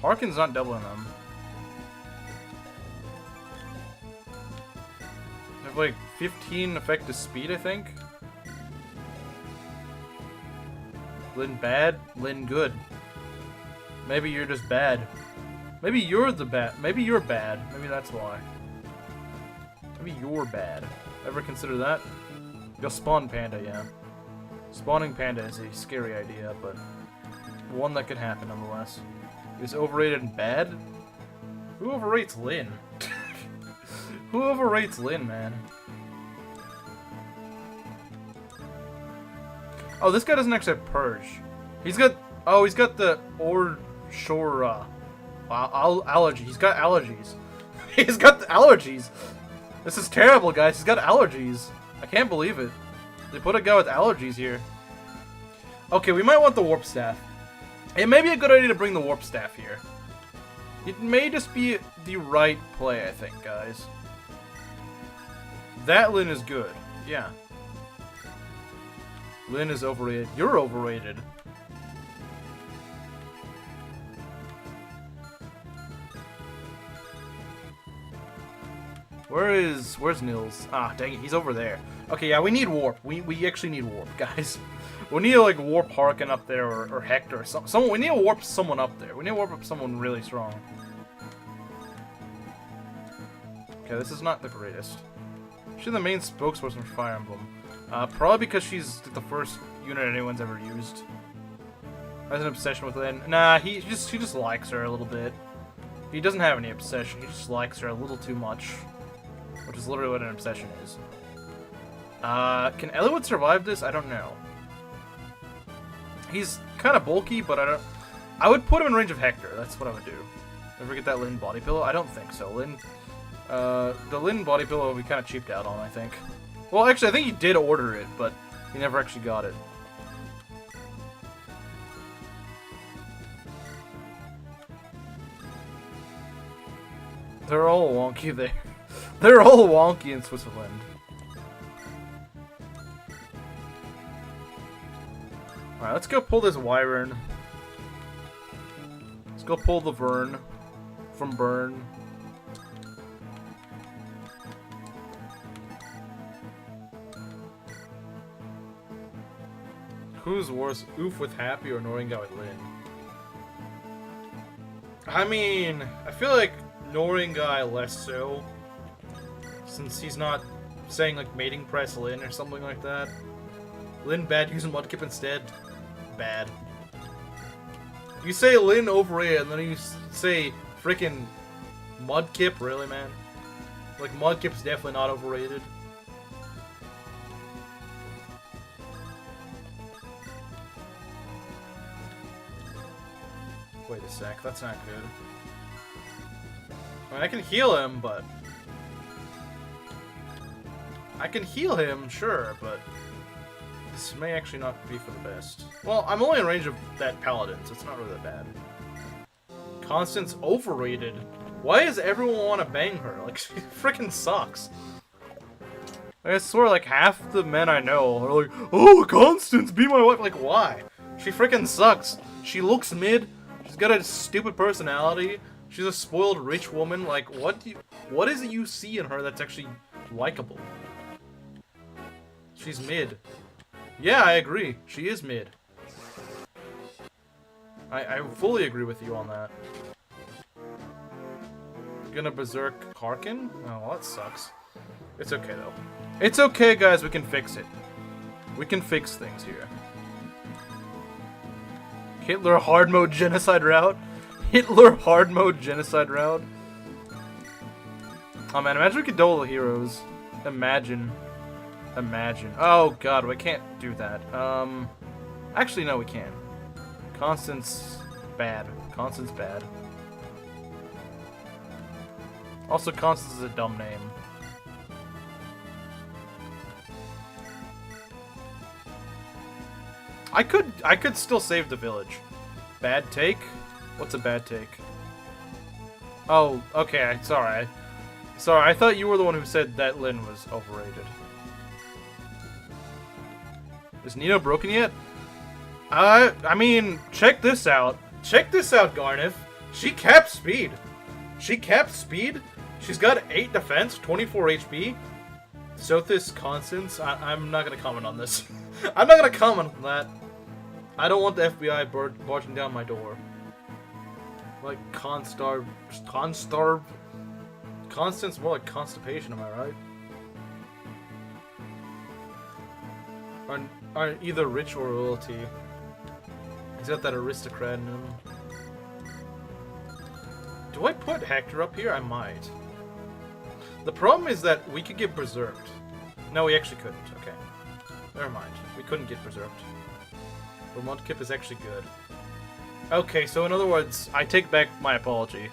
Harkin's not doubling them. They have like 15 effective speed, I think. Lynn bad, Lynn good. Maybe you're just bad. Maybe you're the bad. Maybe you're bad. Maybe that's why. Maybe you're bad. Ever consider that? You'll spawn Panda, yeah. Spawning Panda is a scary idea, but one that could happen nonetheless. Is overrated and bad? Who overrates Lynn? Who overrates Lin, man? Oh, this guy doesn't actually have Purge. He's got... Oh, he's got the Shora allergy. He's got allergies. He's got the allergies. This is terrible, guys. He's got allergies. I can't believe it. They put a guy with allergies here. Okay, we might want the Warp Staff. It may be a good idea to bring the Warp Staff here. It may just be the right play, I think, guys. That Lin is good. Yeah. Lin is overrated. You're overrated. Where's Nils? Ah, dang it, he's over there. Okay, yeah, we need Warp. We actually need Warp, guys. We need to, like, Warp Harkin up there, or Hector, or someone. We need to Warp someone up there. We need to Warp up someone really strong. Okay, this is not the greatest. She's the main spokesperson for Fire Emblem. Probably because she's the first unit anyone's ever used. Has an obsession with Lin. Nah, he just likes her a little bit. He doesn't have any obsession. He just likes her a little too much, which is literally what an obsession is. Can Eliwood survive this? I don't know. He's kind of bulky, but I would put him in range of Hector. That's what I would do. Ever get that Lin body pillow? I don't think so. The Lin body pillow we kind of cheaped out on, I think. Well, actually, I think he did order it, but he never actually got it. They're all wonky there. They're all wonky in Switzerland. Alright, let's go pull this Wyvern. Let's go pull the Vern from Burn. Who's worse, Oof with Happy or Ignoring Guy with Lin? I mean, I feel like Ignoring Guy less so, since he's not saying like mating press Lin or something like that. Lin bad using Mudkip instead. Bad. You say Lin overrated and then you say freaking Mudkip, really, man? Like, Mudkip's definitely not overrated. Wait a sec, that's not good. I mean, I can heal him, but... I can heal him, sure, but... This may actually not be for the best. Well, I'm only in range of that Paladin, so it's not really that bad. Constance overrated. Why does everyone want to bang her? Like, she freaking sucks. I swear, like, half the men I know are like, oh, Constance, be my wife. Like, why? She freaking sucks. She looks mid. She's got a stupid personality. She's a spoiled rich woman. Like, what is it you see in her that's actually likable? She's mid. Yeah, I agree. She is mid. I fully agree with you on that. Gonna Berserk Harkin? Oh, well, that sucks. It's okay, though. It's okay, guys. We can fix it. We can fix things here. Hitler hard mode genocide route? Hitler hard mode genocide route? Oh man, imagine we could duel the heroes. Imagine. Imagine. Oh god, we can't do that. Actually, no, we can. Constance, bad. Constance, bad. Also, Constance is a dumb name. I could still save the village. Bad take? What's a bad take? Oh, okay, sorry. Sorry, I thought you were the one who said that Lin was overrated. Is Nino broken yet? I mean, check this out. Check this out, Garnif. She capped speed. She capped speed. She's got 8 defense, 24 HP. Sothis Constance. I'm not gonna comment on this. I'm not gonna comment on that. I don't want the FBI barging down my door. Like Constance, more like constipation, am I right? Are either rich or royalty. He's got that aristocrat in him. Do I put Hector up here? I might. The problem is that we could get berserked. No, we actually couldn't. Okay. Never mind. We couldn't get berserked. But Mudkip is actually good. Okay, so in other words, I take back my apology.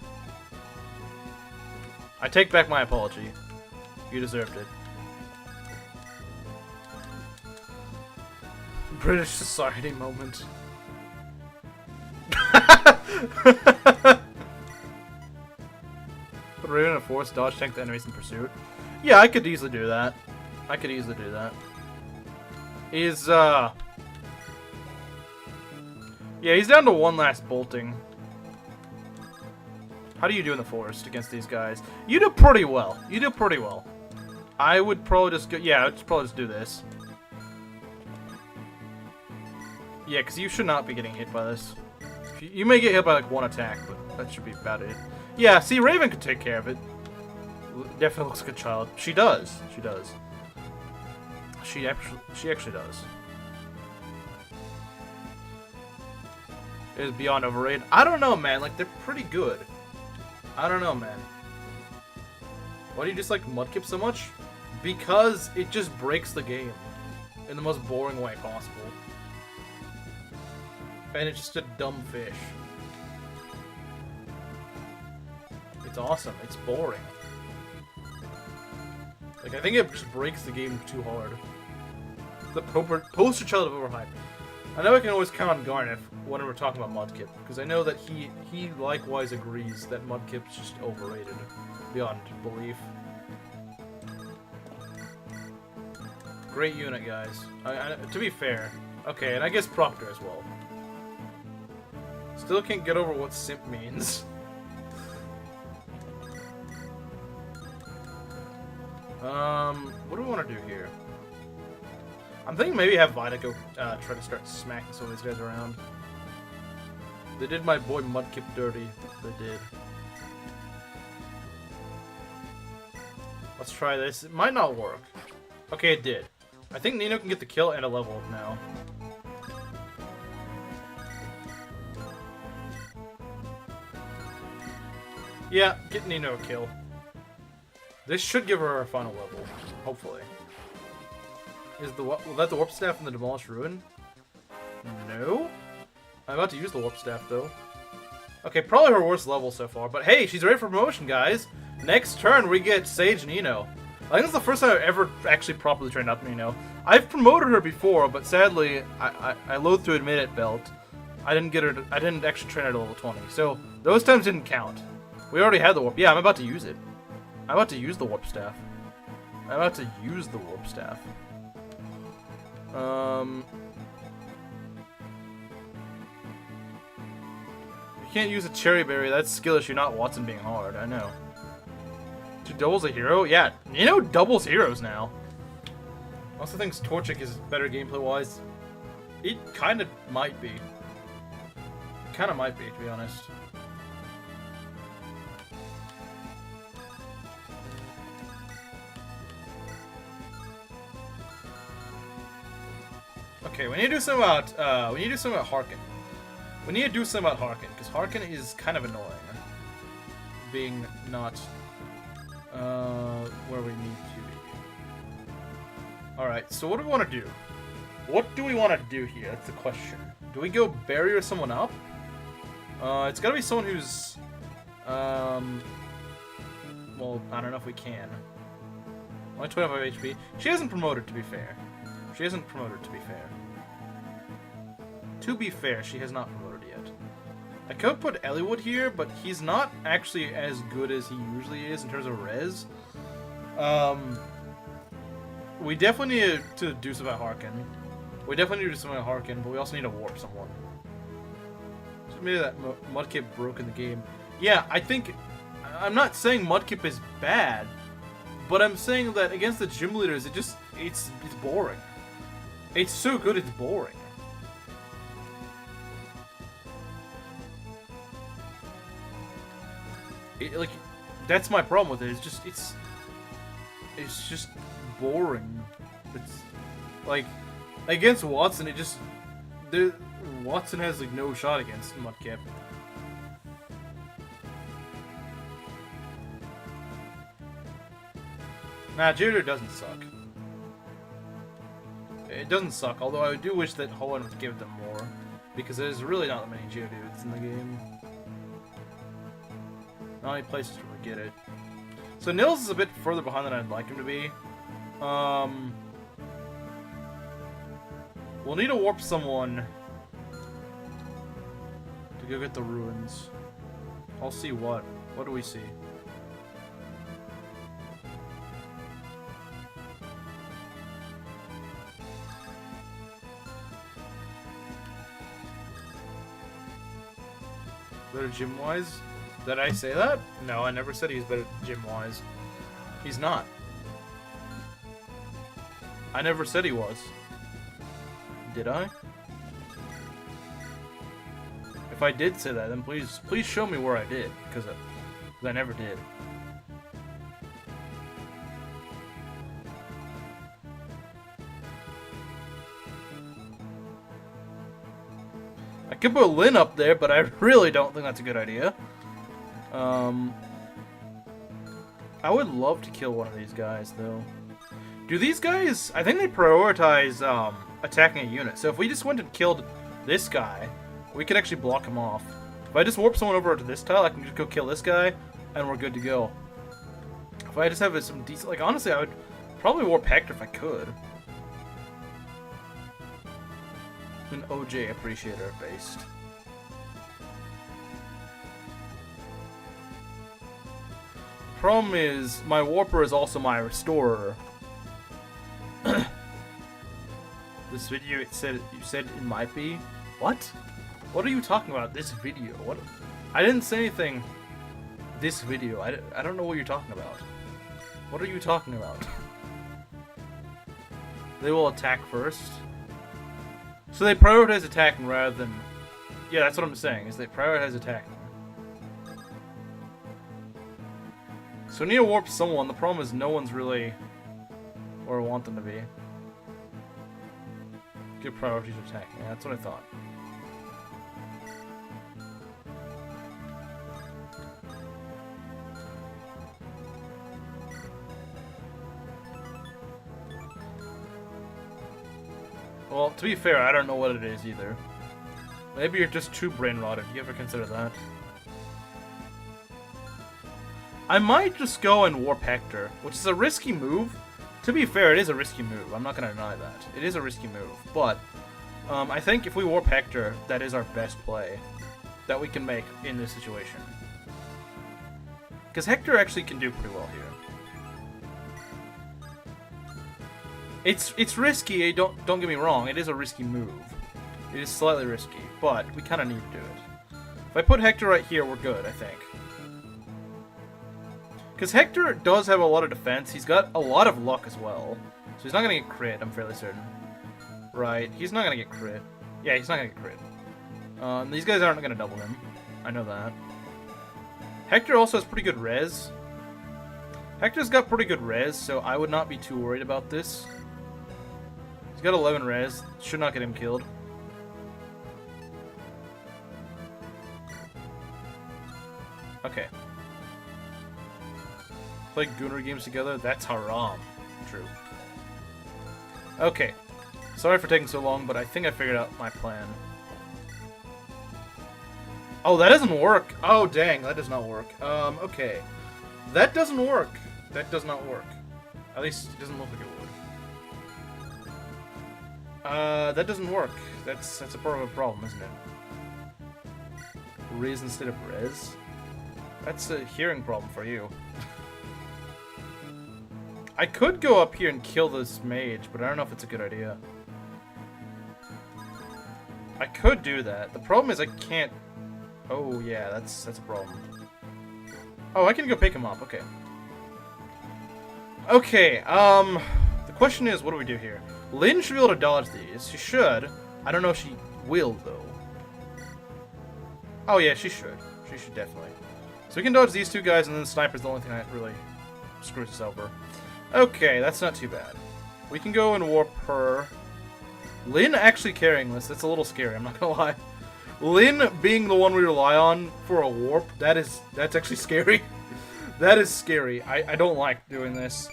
I take back my apology. You deserved it. British society moment. Put Raven in a force, dodge tank the enemies in pursuit. Yeah, I could easily do that. I could easily do that. Yeah, he's down to one last bolting. How do you do in the forest against these guys? You do pretty well. You do pretty well. I would probably just go... Yeah, I'd probably just do this. Yeah, because you should not be getting hit by this. You may get hit by like one attack, but that should be about it. Yeah, see, Raven could take care of it. Definitely looks like a child. She does. She does. She actually does. It is beyond overrated. I don't know, man. Like, they're pretty good. I don't know, man. Why do you dislike Mudkip so much? Because it just breaks the game in the most boring way possible. And it's just a dumb fish. It's awesome. It's boring. Like, I think it just breaks the game too hard. The poster child of overhype. I know I can always count on Garnet when we're talking about Mudkip, because I know that he likewise agrees that Mudkip's just overrated beyond belief. Great unit, guys. To be fair. Okay, and I guess Proctor as well. Still can't get over what simp means. What do we want to do here? I'm thinking maybe have Vida go try to start smacking some of these guys around. They did my boy Mudkip dirty. They did. Let's try this. It might not work. Okay, it did. I think Nino can get the kill and a level up now. Yeah, get Nino a kill. This should give her a final level, hopefully. Is the will that the warp staff in the demolished ruin? No. I'm about to use the warp staff though. Okay, probably her worst level so far, but hey, she's ready for promotion, guys. Next turn we get Sage Nino. I think it's the first time I've ever actually properly trained up Nino. I've promoted her before, but sadly, I loathe to admit it, Belt. I didn't actually train her to level 20, so those times didn't count. We already had the warp. Yeah, I'm about to use it. I'm about to use the warp staff. I'm about to use the warp staff. You can't use a cherry berry. That's skill issue, not Watson being hard. I know. She doubles a hero? Yeah, Nino doubles heroes now. Also thinks Torchic is better gameplay-wise. It kind of might be. Kind of might be, to be honest. Okay, we need to do something about Harkin. We need to do something about Harkin, because Harkin is kind of annoying. Being not where we need to be. Alright, so what do we want to do? What do we want to do here? That's the question. Do we go barrier someone up? It's gotta be someone who's well, I don't know if we can. Only 25 HP. She hasn't promoted, to be fair. She hasn't promoted, to be fair. To be fair, she has not promoted yet. I could put Eliwood here, but he's not actually as good as he usually is in terms of res. We definitely need to do something about Harkin. We definitely need to do something about Harkin, but we also need to warp someone. So maybe that Mudkip broke in the game. Yeah, I think... I'm not saying Mudkip is bad, but I'm saying that against the gym leaders, it's boring. It's so good, it's boring. Like, that's my problem with it. It's just boring. It's like against Watson, Watson has like no shot against Mudkip. Nah, Geodude doesn't suck. It doesn't suck, although I do wish that Hoenn would give them more. Because there's really not that many Geodudes in the game. Not many places to really get it. So Nils is a bit further behind than I'd like him to be. We'll need to warp someone to go get the ruins. I'll see what. What do we see? Better gym-wise? Did I say that? No, I never said he's better gym-wise. He's not. I never said he was. Did I? If I did say that, then please show me where I did, because I never did. I could put Lyn up there, but I really don't think that's a good idea. I would love to kill one of these guys, though. Do these guys... I think they prioritize attacking a unit. So if we just went and killed this guy, we could actually block him off. If I just warp someone over to this tile, I can just go kill this guy, and we're good to go. If I just have some decent... Like, honestly, I would probably warp Hector if I could. An OJ appreciator based. Problem is, my warper is also my restorer. This video, you said it might be. What? What are you talking about? This video? What? I didn't say anything. This video. I don't know what you're talking about. What are you talking about? They will attack first. So they prioritize attacking rather than... Yeah, that's what I'm saying, is they prioritize attacking. So we need to warp someone. The problem is no one's really where I want them to be. Give priority to attacking. Yeah, that's what I thought. Well, to be fair, I don't know what it is either. Maybe you're just too brain-rotted. You ever consider that? I might just go and warp Hector, which is a risky move. To be fair, it is a risky move. I'm not going to deny that. It is a risky move, but I think if we warp Hector, that is our best play that we can make in this situation. Because Hector actually can do pretty well here. It's risky, don't get me wrong, it is a risky move. It is slightly risky, but we kind of need to do it. If I put Hector right here, we're good, I think. Because Hector does have a lot of defense, he's got a lot of luck as well. So he's not going to get crit, I'm fairly certain. Right, he's not going to get crit. Yeah, he's not going to get crit. These guys aren't going to double him. I know that. Hector also has pretty good res. Hector's got pretty good res, so I would not be too worried about this. He's got 11 res. Should not get him killed. Okay. Play Gunner games together? That's haram. True. Okay. Sorry for taking so long, but I think I figured out my plan. Oh, that doesn't work. Oh, dang. That does not work. Okay. That doesn't work. That does not work. At least it doesn't look like it would. That doesn't work. That's a part of a problem, isn't it? Res instead of res? That's a hearing problem for you. I could go up here and kill this mage, but I don't know if it's a good idea. I could do that. The problem is I can't... Oh, yeah, that's a problem. Oh, I can go pick him up. Okay. Okay, the question is, what do we do here? Lyn should be able to dodge these. She should. I don't know if she will, though. Oh, yeah, she should. She should definitely. So we can dodge these two guys, and then the sniper's the only thing that really screws us over. Okay, that's not too bad. We can go and warp her. Lyn actually carrying this, that's a little scary, I'm not gonna lie. Lyn being the one we rely on for a warp, that's actually scary. That is scary. I don't like doing this.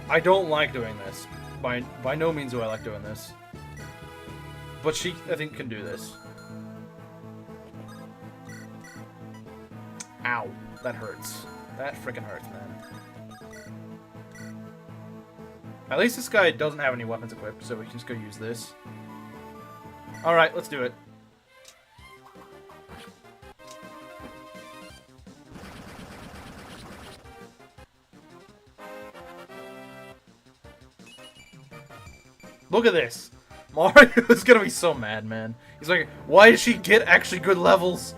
I don't like doing this. By no means do I like doing this. But she, I think, can do this. Ow. That hurts. That freaking hurts, man. At least this guy doesn't have any weapons equipped, so we can just go use this. Alright, let's do it. Look at this. Mario is gonna be so mad, man. He's like, why does she get actually good levels?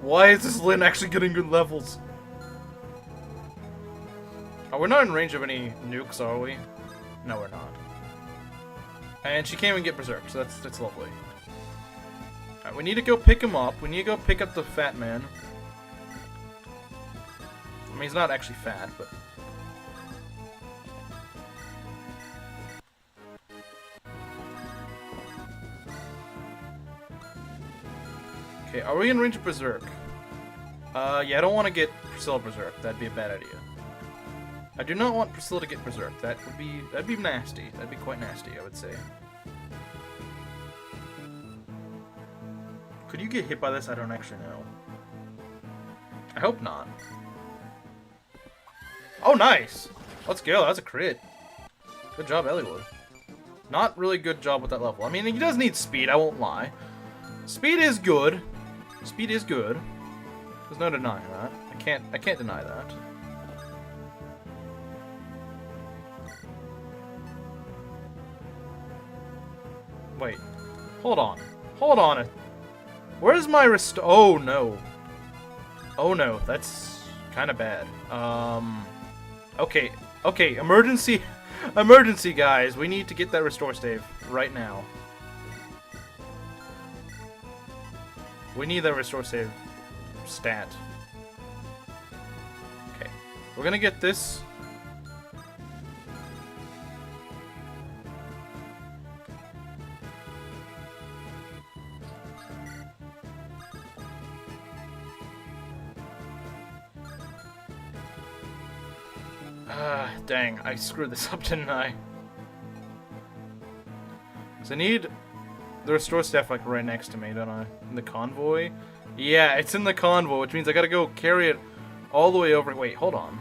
Why is this Lyn actually getting good levels? Oh, we're not in range of any nukes, are we? No, we're not. And she can't even get berserk, so that's lovely. Alright, we need to go pick him up. We need to go pick up the fat man. I mean, he's not actually fat, but... Okay, are we in range of berserk? Yeah, I don't want to get Priscilla berserk. That'd be a bad idea. I do not want Priscilla to get berserk. That'd be nasty. That'd be quite nasty, I would say. Could you get hit by this? I don't actually know. I hope not. Oh, nice! Let's go. That was a crit. Good job, Eliwood. Not really good job with that level. I mean, he does need speed, I won't lie. Speed is good. Speed is good. There's no denying that. I can't deny that. Wait. Hold on. Hold on. Where's my restore? Oh no. Oh no, that's kind of bad. Okay. Okay, emergency. Emergency, guys. We need to get that restore save right now. We need that restore save stat. Okay. We're gonna get this. Dang, I screwed this up, didn't I? So I need the restore staff like right next to me, don't I? In the convoy? Yeah, it's in the convoy, which means I gotta go carry it all the way over. Wait, hold on.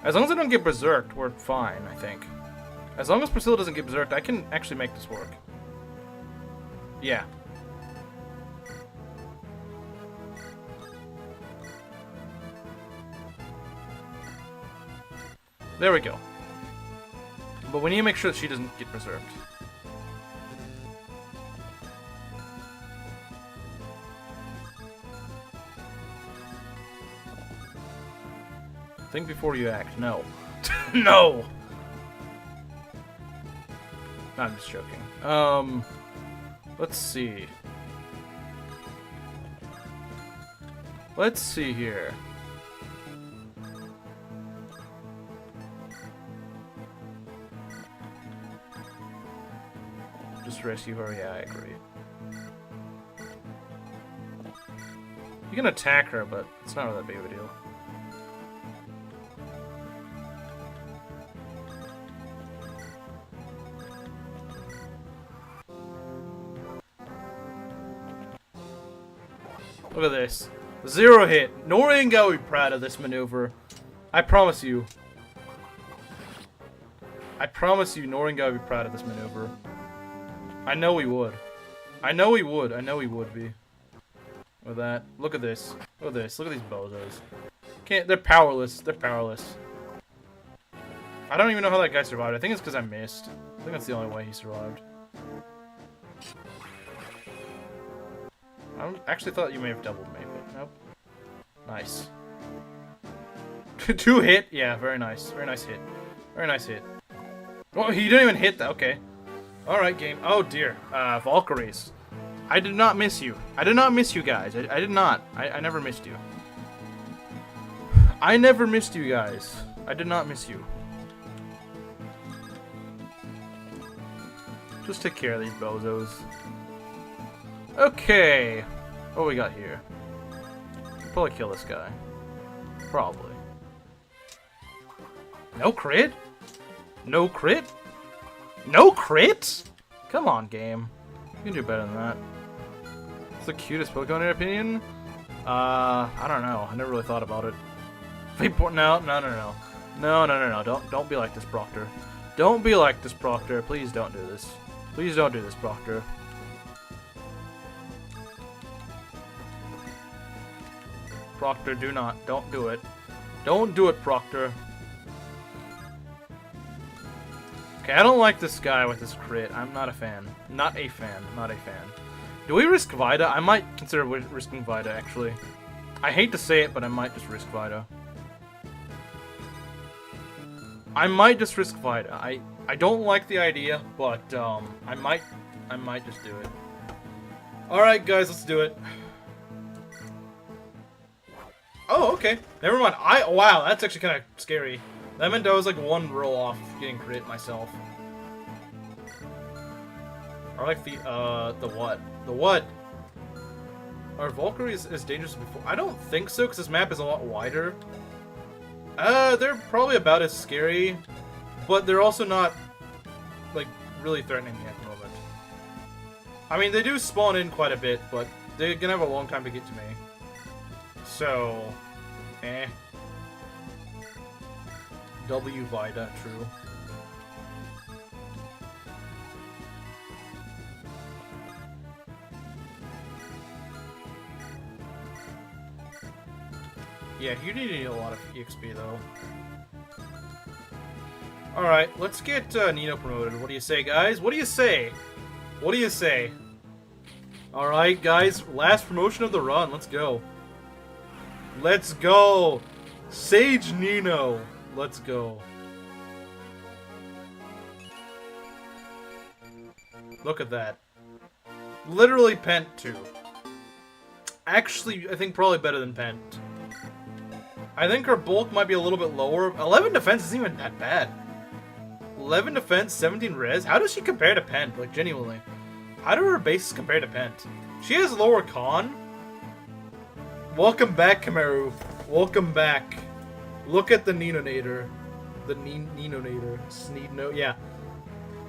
As long as I don't get berserked, we're fine, I think. As long as Priscilla doesn't get berserked, I can actually make this work. Yeah. There we go. But we need to make sure that she doesn't get berserked. Think before you act. No. No! No, I'm just joking. Let's see. Let's see here. Just rescue her? Yeah, I agree. You can attack her, but it's not really that big of a deal. Look at this. 0 hit. Noringa will be proud of this maneuver. I promise you. I promise you Noringa will be proud of this maneuver. I know he would. I know he would. I know he would be. With that. Look at this. Look at this. Look at these bozos. They're powerless. They're powerless. I don't even know how that guy survived. I think it's because I missed. I think that's the only way he survived. I actually thought you may have doubled me, but nope. Nice. 2 hit? Yeah, very nice. Very nice hit. Very nice hit. Oh, he didn't even hit that. Okay. Alright, game. Oh, dear. Valkyries. I did not miss you. I did not miss you guys. I did not. I never missed you. I never missed you guys. I did not miss you. Just take care of these bozos. Okay. What do we got here? Probably kill this guy. Probably. No crit? No crit? No crit? Come on, game. You can do better than that. It's the cutest Pokemon in your opinion? I don't know. I never really thought about it. No. Don't be like this, Proctor. Don't be like this, Proctor. Please don't do this. Please don't do this, Proctor. Proctor, do not. Don't do it. Don't do it, Proctor. Okay, I don't like this guy with this crit. I'm not a fan. Not a fan. Not a fan. Do we risk Vida? I might consider risking Vida, actually. I hate to say it, but I might just risk Vida. I might just risk Vida. I don't like the idea, but I might just do it. Alright guys, let's do it. Oh, okay. Never mind. Wow, that's actually kind of scary. That meant I was like one roll off getting crit myself. Or like the what? The what? Are Valkyries as dangerous as before? I don't think so, because this map is a lot wider. They're probably about as scary, but they're also not, like, really threatening me at the moment. I mean, they do spawn in quite a bit, but they're gonna have a long time to get to me. So, W Vida, true. Yeah, you need a lot of EXP though. Alright, let's get Nino promoted. What do you say, guys? What do you say? What do you say? Alright, guys, last promotion of the run. Let's go. Let's go! Sage Nino! Let's go. Look at that. Literally Pent 2. Actually, I think probably better than Pent. I think her bulk might be a little bit lower. 11 defense isn't even that bad. 11 defense, 17 res. How does she compare to Pent? Like, genuinely. How do her bases compare to Pent? She has lower con. Welcome back, Kamaru. Welcome back. Look at the Ninonator. The Ninonator. Sneedno. Yeah.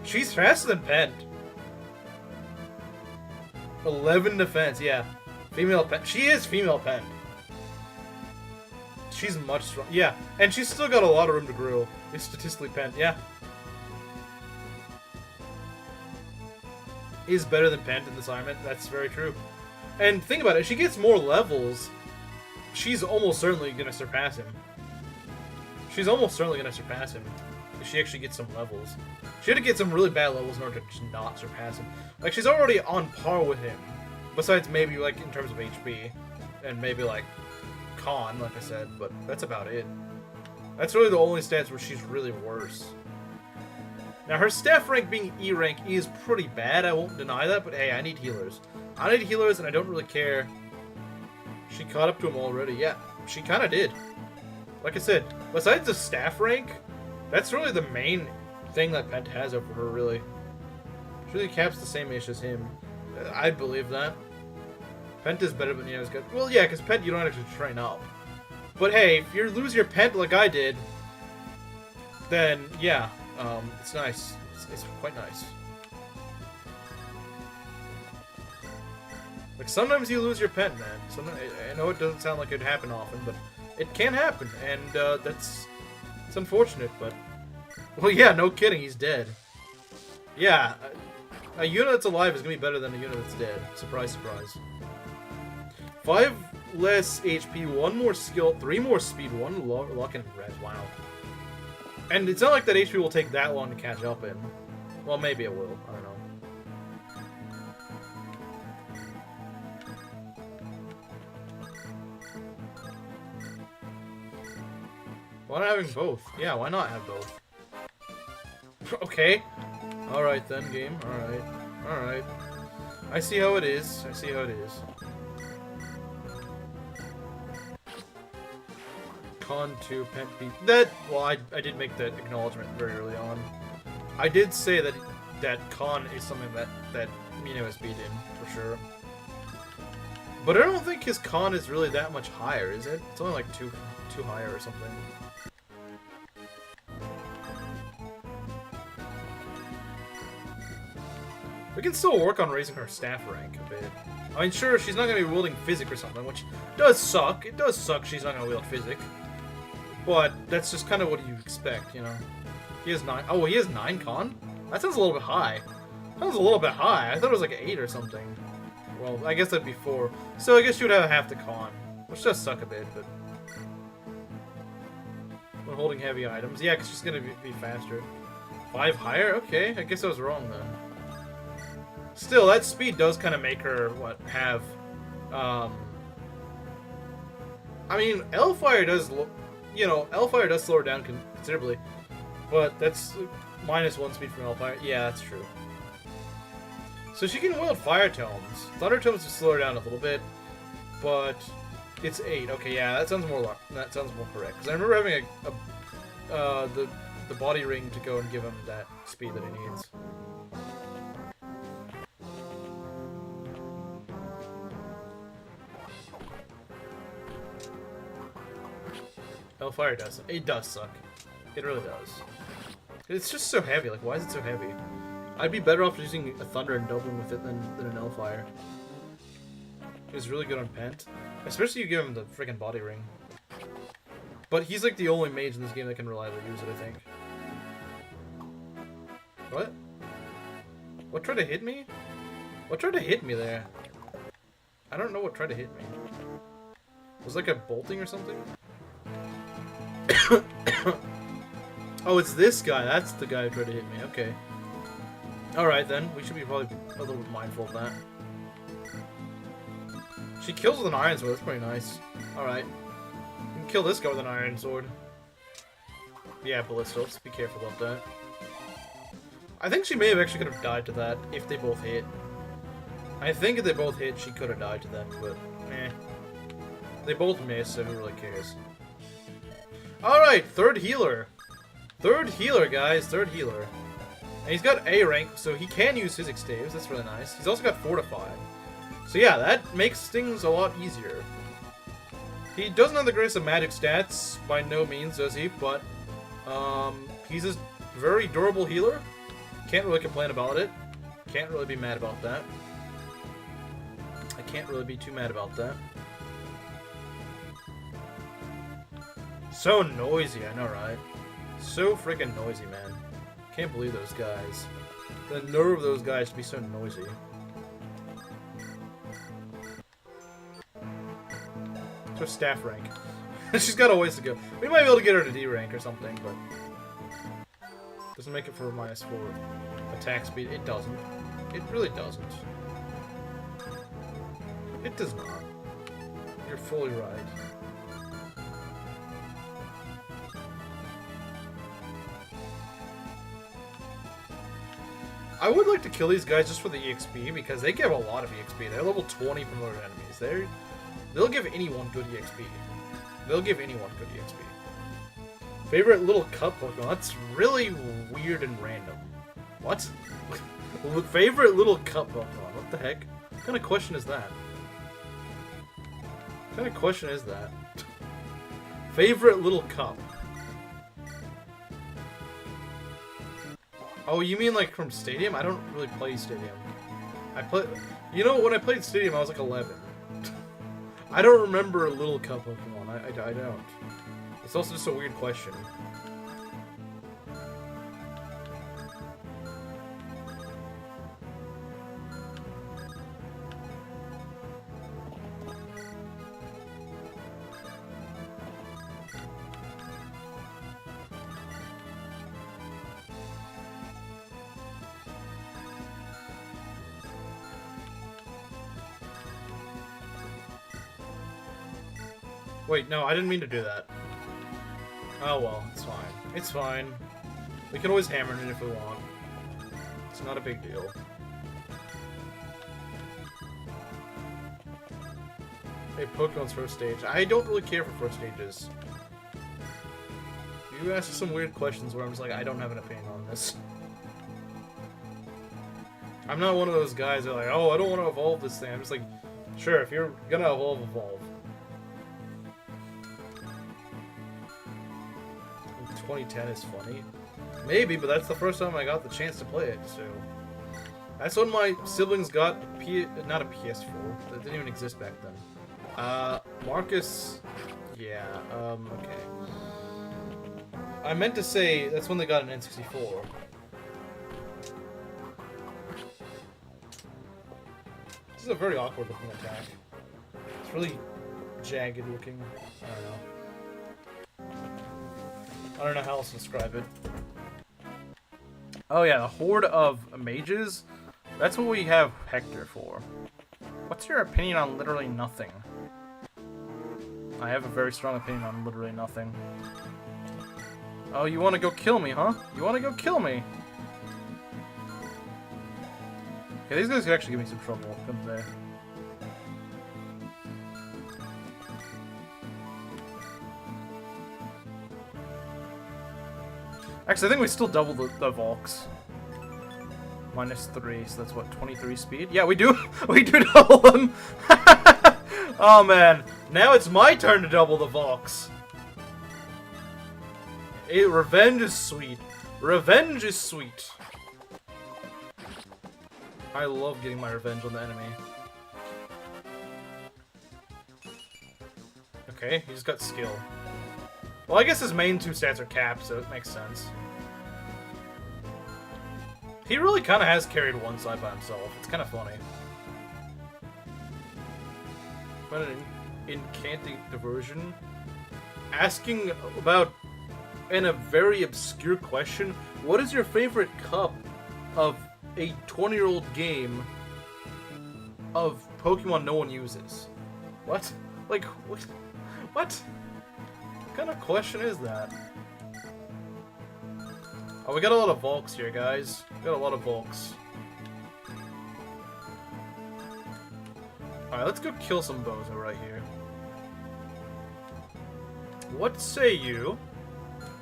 She's faster than Pent. 11 defense, yeah. Female Pent. She is female Pent. She's much stronger. Yeah, and she's still got a lot of room to grow. It's statistically Pent, yeah. Is better than Pent in this Ironman. That's very true. And think about it, if she gets more levels, she's almost certainly going to surpass him. She's almost certainly going to surpass him if she actually gets some levels. She had to get some really bad levels in order to just not surpass him. Like, she's already on par with him. Besides maybe, like, in terms of HP. And maybe, like, con, like I said, but that's about it. That's really the only stats where she's really worse. Now, her staff rank being E rank is pretty bad, I won't deny that, but hey, I need healers. I need healers, and I don't really care. She caught up to him already. Yeah, she kind of did. Like I said, besides the staff rank, that's really the main thing that Pent has over her, really. She really caps the same issue as him. I believe that. Pent is better, but yeah, it's good. Well, yeah, because Pent you don't actually train up. But hey, if you lose your Pent like I did, then yeah, it's nice. It's quite nice. Like, sometimes you lose your Pent, man. Sometimes, I know it doesn't sound like it happen often, but it can happen, and it's unfortunate, but... Well, yeah, no kidding, he's dead. Yeah, a unit that's alive is going to be better than a unit that's dead. Surprise, surprise. 5 less HP, 1 more skill, 3 more speed, 1 luck and res. Wow. And it's not like that HP will take that long to catch up in. Well, maybe it will. I don't know. Why not having both? Yeah, why not have both? Okay. Alright then, game. Alright. Alright. I see how it is. I see how it is. Con 2, Pent beat. That, well, I did make that acknowledgement very early on. I did say that Con is something that Mino has beaten, for sure. But I don't think his Con is really that much higher, is it? It's only like 2 higher or something. We can still work on raising her staff rank a bit. I mean, sure, she's not going to be wielding Physic or something, which does suck. It does suck she's not going to wield Physic. But that's just kind of what you expect, you know? He has 9... Oh, he has 9 con? That sounds a little bit high. Sounds a little bit high. I thought it was like 8 or something. Well, I guess that'd be 4. So I guess you would have half the con. Which does suck a bit, but... When holding heavy items. Yeah, because she's going to be faster. 5 higher? Okay, I guess I was wrong then. Still, that speed does kind of make her, what, have... I mean, L-Fire does... You know, L-Fire does slow her down considerably. But that's -1 speed from L-Fire. Yeah, that's true. So she can wield Fire Tomes. Thunder Tomes will slow her down a little bit. But... It's 8. Okay, yeah, that sounds more correct. Because I remember having the body ring to go and give him that speed that he needs. Hellfire does. It does suck. It really does. It's just so heavy. Like, why is it so heavy? I'd be better off using a Thunder and doubling with it than an Hellfire. He's really good on Pent. Especially you give him the freaking body ring. But he's like the only mage in this game that can reliably use it, I think. What? What tried to hit me? What tried to hit me there? I don't know what tried to hit me. Was it like a bolting or something? Oh, it's this guy. That's the guy who tried to hit me. Okay. Alright then. We should be probably a little bit mindful of that. She kills with an iron sword. That's pretty nice. Alright. You can kill this guy with an iron sword. Yeah, Ballista. Let's be careful about that. I think she may have actually could have died to that if they both hit. I think if they both hit, she could have died to that, but eh. They both missed, so who really cares? Alright, third healer. Third healer, guys. Third healer. And he's got A rank, so he can use Physics Staves. That's really nice. He's also got Fortify. So yeah, that makes things a lot easier. He doesn't have the greatest of magic stats, by no means does he, but he's a very durable healer. Can't really complain about it. Can't really be mad about that. I can't really be too mad about that. So noisy, I know, right? So freaking noisy, man. Can't believe those guys. The nerve of those guys to be so noisy. So staff rank. She's got a ways to go. We might be able to get her to D rank or something, but... Doesn't make it for -4 attack speed. It doesn't. It really doesn't. It does not. You're fully right. I would like to kill these guys just for the EXP, because they give a lot of EXP. They're level 20 promoted enemies. They'll give anyone good EXP. They'll give anyone good EXP. Favorite little cup Pokemon? That's really weird and random. What? Favorite little cup Pokemon? What the heck? What kind of question is that? What kind of question is that? Favorite little cup? Oh, you mean like from Stadium? I don't really play Stadium. You know, when I played Stadium, I was like 11. I don't remember a little cup Pokemon. I don't. It's also just a weird question. Wait, no, I didn't mean to do that. Oh well, it's fine. It's fine. We can always hammer it if we want. It's not a big deal. Hey, Pokemon's first stage. I don't really care for first stages. You ask some weird questions where I'm just like, I don't have an opinion on this. I'm not one of those guys that are like, oh, I don't want to evolve this thing. I'm just like, sure, if you're gonna evolve, evolve. 2010 is funny. Maybe, but that's the first time I got the chance to play it, so... That's when my siblings got not a PS4. That didn't even exist back then. Marcus... Yeah, okay. I meant to say that's when they got an N64. This is a very awkward looking attack. It's really jagged looking. I don't know how else to describe it. Oh yeah, the horde of mages. That's what we have Hector for. What's your opinion on literally nothing? I have a very strong opinion on literally nothing. Oh, you want to go kill me, huh? You want to go kill me? Yeah, these guys could actually give me some trouble, couldn't they? Actually, I think we still double the Volks. -3, so that's what, 23 speed? Yeah, we do. We do double them. Oh man, now it's my turn to double the Volks. Revenge is sweet. Revenge is sweet. I love getting my revenge on the enemy. Okay, he just got skill. Well, I guess his main 2 stats are capped, so it makes sense. He really kind of has carried one side by himself. It's kind of funny. But an incanting diversion. Asking about, in a very obscure question, what is your favorite cup of a 20-year-old game of Pokemon no one uses? What? Like, what? What kind of question is that? Oh, we got a lot of Volks here, guys. We got a lot of Volks. Alright, let's go kill some Bozo right here. What say you?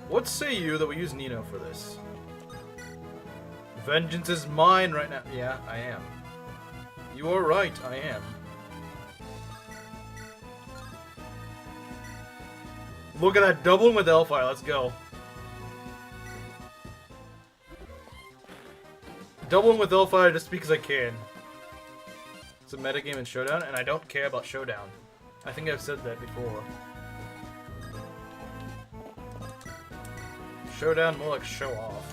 What say you that we use Nino for this? Vengeance is mine right now. Yeah, I am. You are right, I am. Look at that, doubling with Hellfire, let's go. Doubling with Hellfire just because I can. It's a metagame in Showdown, and I don't care about Showdown. I think I've said that before. Showdown, more like show off.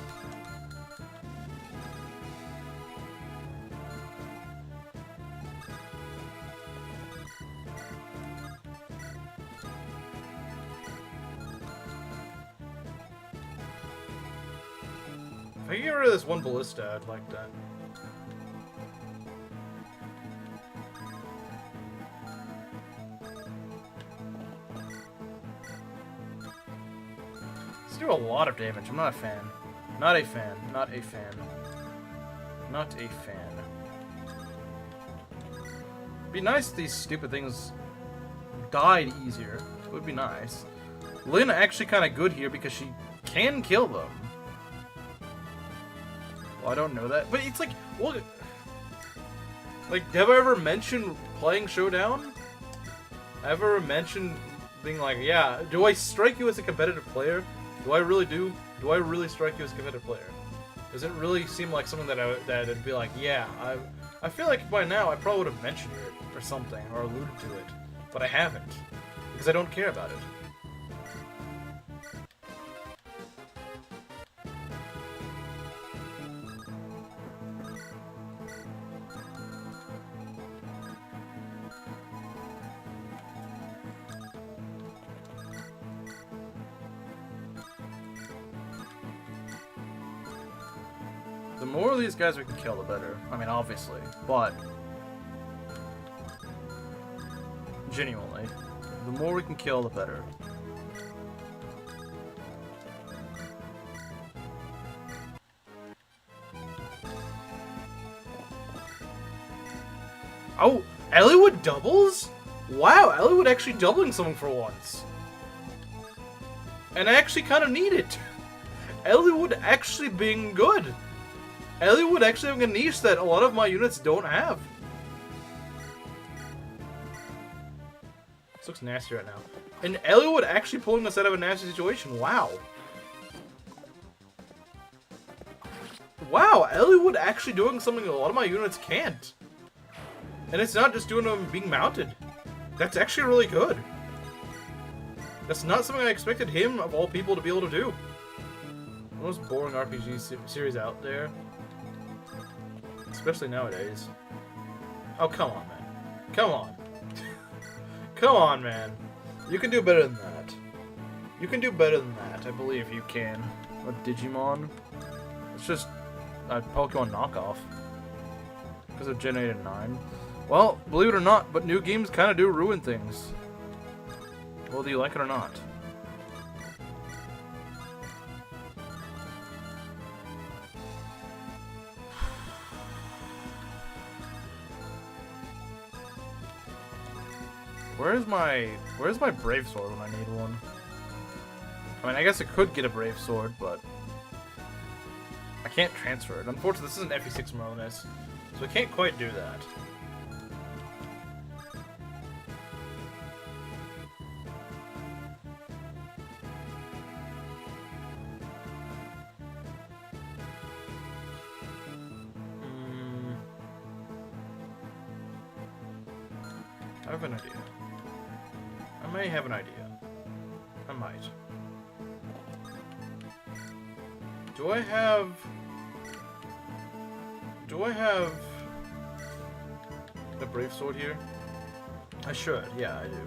If I get rid of this one ballista, I'd like that. Let's do a lot of damage. I'm not a fan. Not a fan. Not a fan. Not a fan. It'd be nice if these stupid things died easier. It would be nice. Lynn actually kind of good here because she can kill them. Well, I don't know that, but it's like, well, like, have I ever mentioned playing Showdown? Have I ever mentioned being like, yeah, do I strike you as a competitive player? Do I really do? Do I really strike you as a competitive player? Does it really seem like something that that'd be like, yeah, I feel like by now I probably would have mentioned it or something, or alluded to it, but I haven't, because I don't care about it. The more of these guys we can kill, the better. I mean, obviously, but genuinely, the more we can kill, the better. Oh, Eliwood doubles? Wow, Eliwood actually doubling someone for once. And I actually kind of need it. Eliwood actually being good. Eliwood actually having a niche that a lot of my units don't have. This looks nasty right now. And Eliwood actually pulling us out of a nasty situation. Wow. Wow, Eliwood actually doing something a lot of my units can't. And it's not just doing them being mounted. That's actually really good. That's not something I expected him, of all people, to be able to do. The most boring RPG series out there. Especially nowadays. Oh, come on, man. Come on. Come on, man. You can do better than that. You can do better than that. I believe you can. A Digimon? It's just a Pokemon knockoff. Because of Gen 8 and 9. Well, believe it or not, but new games kind of do ruin things. Well, do you like it or not? Where's my Brave Sword when I need one? I mean, I guess I could get a Brave Sword, but I can't transfer it. Unfortunately, this is an FE6 bonus, so I can't quite do that. I have an idea. I may have an idea. I might. Do I have the Brave Sword here? I should. Yeah, I do.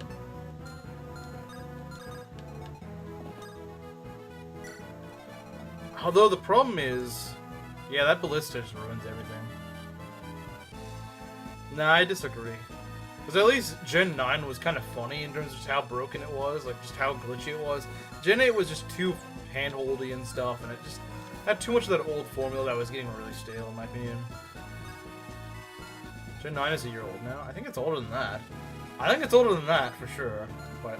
Although the problem is, yeah, that ballista just ruins everything. Nah, I disagree. Because at least Gen 9 was kind of funny in terms of just how broken it was, like just how glitchy it was. Gen 8 was just too handholdy and stuff, and it just had too much of that old formula that was getting really stale, in my opinion. Gen 9 is a year old now. I think it's older than that. I think it's older than that, for sure,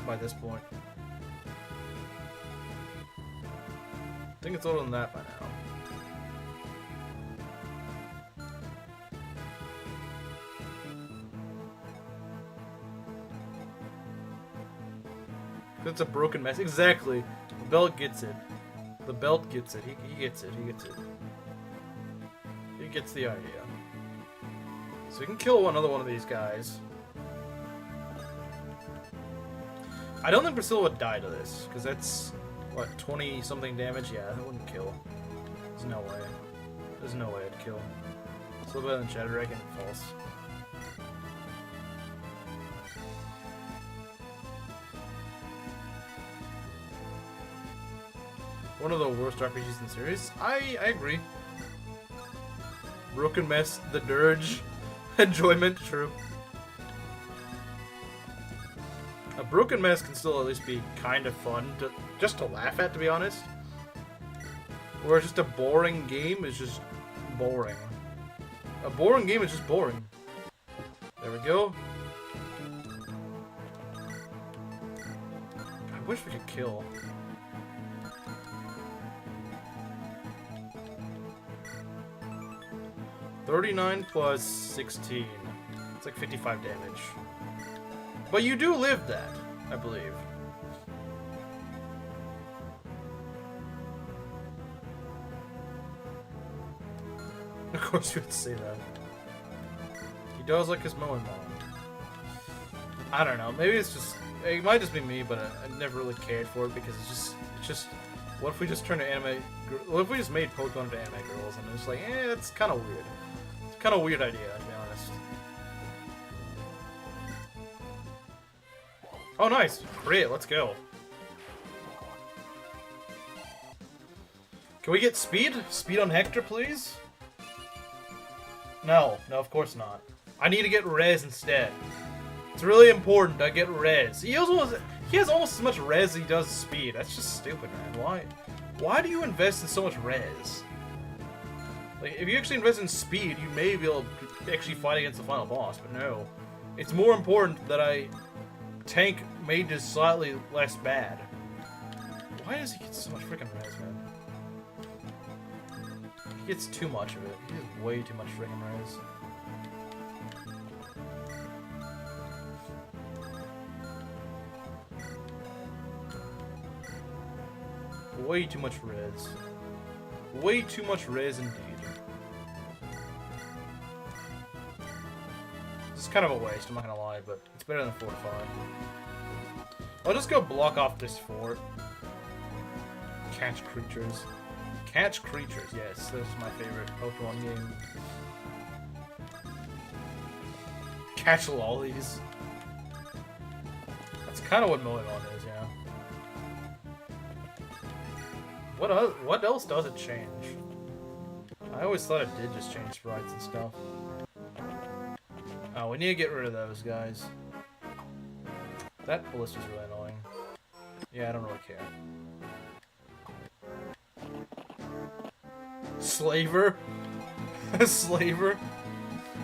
by this point. I think it's older than that by now. It's a broken mess. Exactly. The belt gets it. The belt gets it. He gets it. He gets it. He gets the idea. So we can kill another one of these guys. I don't think Priscilla would die to this, because that's, what, 20-something damage? Yeah, that wouldn't kill. There's no way. There's no way it'd kill. It's a little better than Shadow Dragon. False. One of the worst RPGs in the series. I agree. Broken Mess, the Dirge, enjoyment, true. A Broken Mess can still at least be kind of fun, just to laugh at, to be honest. Whereas just a boring game is just boring. A boring game is just boring. There we go. I wish we could kill. 39 plus 16. It's like 55 damage. But you do live that, I believe. Of course you would say that. He does like his mowing lawn. I don't know. Maybe it's just... It might just be me, but I never really cared for it because it's just... What if we just turned to anime... What if we just made Pokemon into anime girls and it's like, it's kind of weird. It's kind of a weird idea, to be honest. Oh, nice. Great, let's go. Can we get speed? Speed on Hector, please? No, of course not. I need to get res instead. It's really important I get res. He has almost as much res as he does speed. That's just stupid, man. Why do you invest in so much res? Like, if you actually invest in speed, you may be able to actually fight against the final boss, but no. It's more important that I tank mages slightly less bad. Why does he get so much freaking res, man? He gets too much of it. He has way too much freaking res. Way too much res. Way too much res indeed. It's kind of a waste, I'm not gonna lie, but it's better than fortify. I'll just go block off this fort. Catch creatures. Catch creatures, yes, this is my favorite Pokemon game. Catch lollies. That's kind of what Moemon is, yeah. What else does it change? I always thought it did just change sprites and stuff. Oh, we need to get rid of those guys. That ballista's really annoying. Yeah, I don't really care. Slaver? Slaver?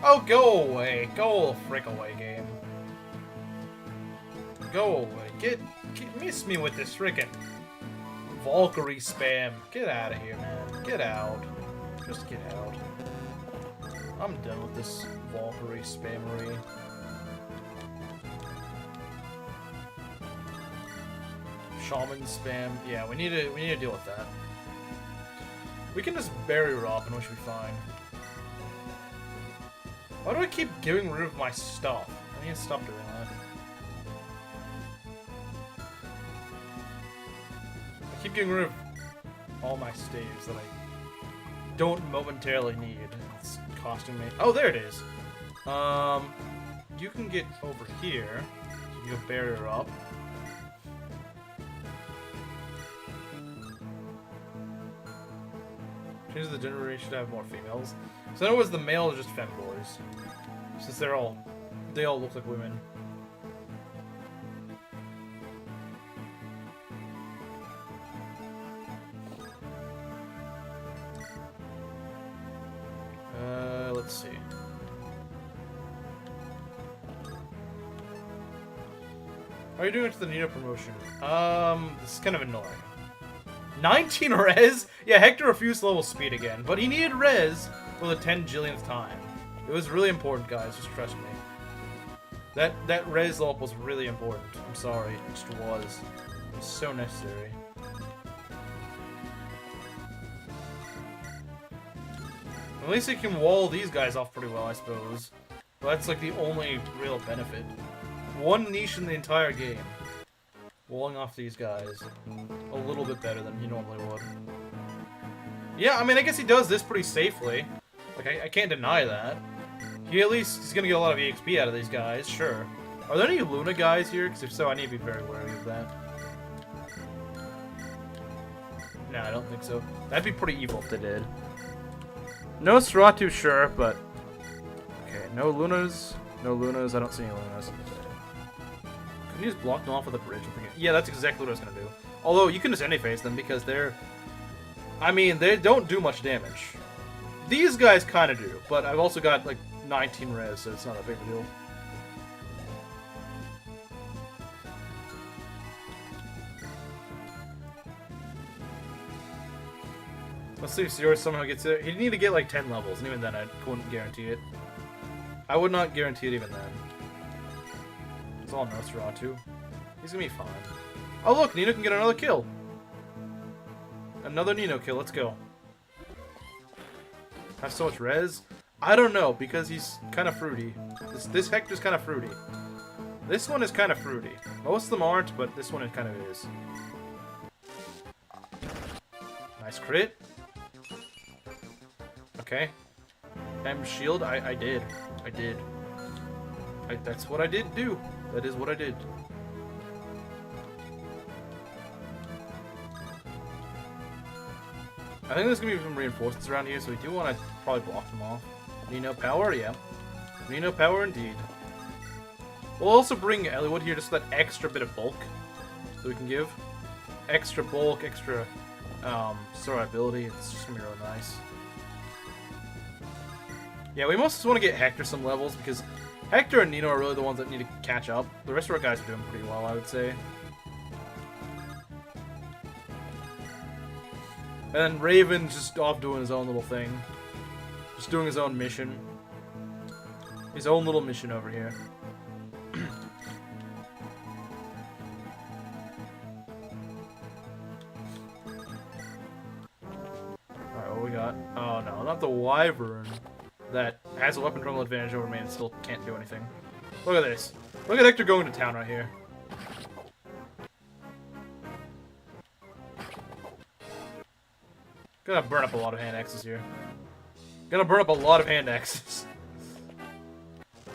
Oh, go away. Go the frick away, game. Go away. Miss me with this frickin' Valkyrie spam. Get out of here, man. Get out. Just get out. I'm done with this Valkyrie spammery. Shaman spam. Yeah, we need to deal with that. We can just bury Rob and we should be fine. Why do I keep getting rid of my stuff? I need to stop doing that. I keep getting rid of all my staves that I don't momentarily need. It's costing me. Oh, there it is. You can get over here. So you can barrier up. Change the gender should have more females. So in other words, the male is just femboys. Since they all look like women. Let's see. How are you doing to the Nino promotion? This is kind of annoying. 19 res? Yeah, Hector refused level speed again, but he needed res for the 10 jillionth time. It was really important, guys, just trust me. That res level was really important. I'm sorry, it just was. It was so necessary. At least it can wall these guys off pretty well, I suppose. But that's like the only real benefit. One niche in the entire game. Walling off these guys. A little bit better than he normally would. Yeah, I mean, I guess he does this pretty safely. Like, I can't deny that. He at least is gonna get a lot of EXP out of these guys, sure. Are there any Luna guys here? Because if so, I need to be very wary of that. No, I don't think so. That'd be pretty evil if they did. No Seratu, sure, but... Okay, no Lunas. No Lunas. I don't see any Lunas. Can you just block them off with a bridge? Yeah, that's exactly what I was going to do. Although, you can just any-phase them because they're... I mean, they don't do much damage. These guys kind of do, but I've also got, like, 19 res, so it's not a big deal. Let's see if Zero somehow gets it. He'd need to get like 10 levels, and even then I couldn't guarantee it. I would not guarantee it even then. It's all Nosferatu. He's gonna be fine. Oh look, Nino can get another kill. Another Nino kill, let's go. Have so much res? I don't know, because he's kind of fruity. This Hector's kind of fruity. This one is kind of fruity. Most of them aren't, but this one kind of is. Nice crit. Okay. M shield, I did. That's what I did do. That is what I did. I think there's gonna be some reinforcements around here, so we do want to probably block them off. Nino power, yeah. Nino power indeed. We'll also bring Eliwood here just for that extra bit of bulk that we can give. Extra bulk, extra survivability. It's just gonna be really nice. Yeah, we most want to get Hector some levels because Hector and Nino are really the ones that need to catch up. The rest of our guys are doing pretty well, I would say. And then Raven's just off doing his own little thing. Just doing his own mission. His own little mission over here. Alright, what we got? Oh no, not the Wyvern that has a weapon terminal advantage over me and still can't do anything. Look at this. Look at Hector going to town right here. Gonna burn up a lot of hand axes here. Gonna burn up a lot of hand axes.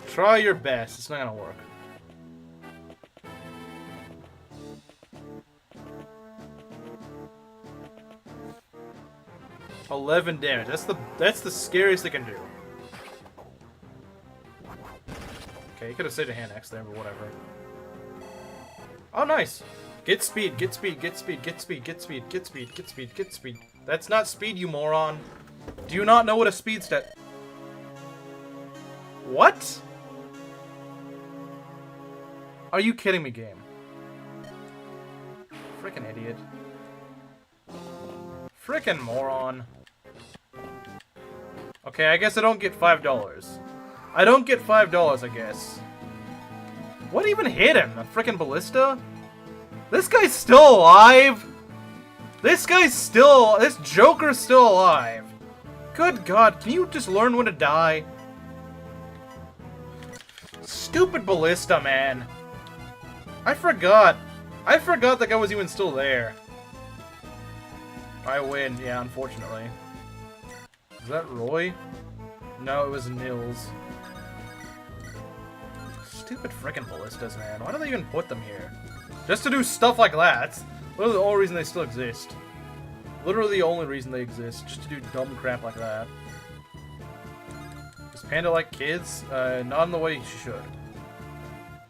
Try your best. It's not gonna work. $11 damage. That's the scariest they can do. Okay, you could have saved a hand axe there, but whatever. Oh, nice. Get speed. Get speed. Get speed. Get speed. Get speed. Get speed. Get speed. Get speed. That's not speed, you moron. Do you not know what a speed stat? What? Are you kidding me, game? Frickin' idiot. Frickin' moron. Okay, I guess I don't get $5. I don't get $5, I guess. What even hit him? A frickin' ballista? This guy's still alive? This Joker's still alive. Good God, can you just learn when to die? Stupid ballista, man. I forgot that guy was even still there. I win, yeah, unfortunately. Is that Roy? No, it was Nils. Stupid frickin' ballistas, man. Why do they even put them here? Just to do stuff like that. That's literally the only reason they still exist. Literally the only reason they exist. Just to do dumb crap like that. Does Panda like kids? Not in the way she should.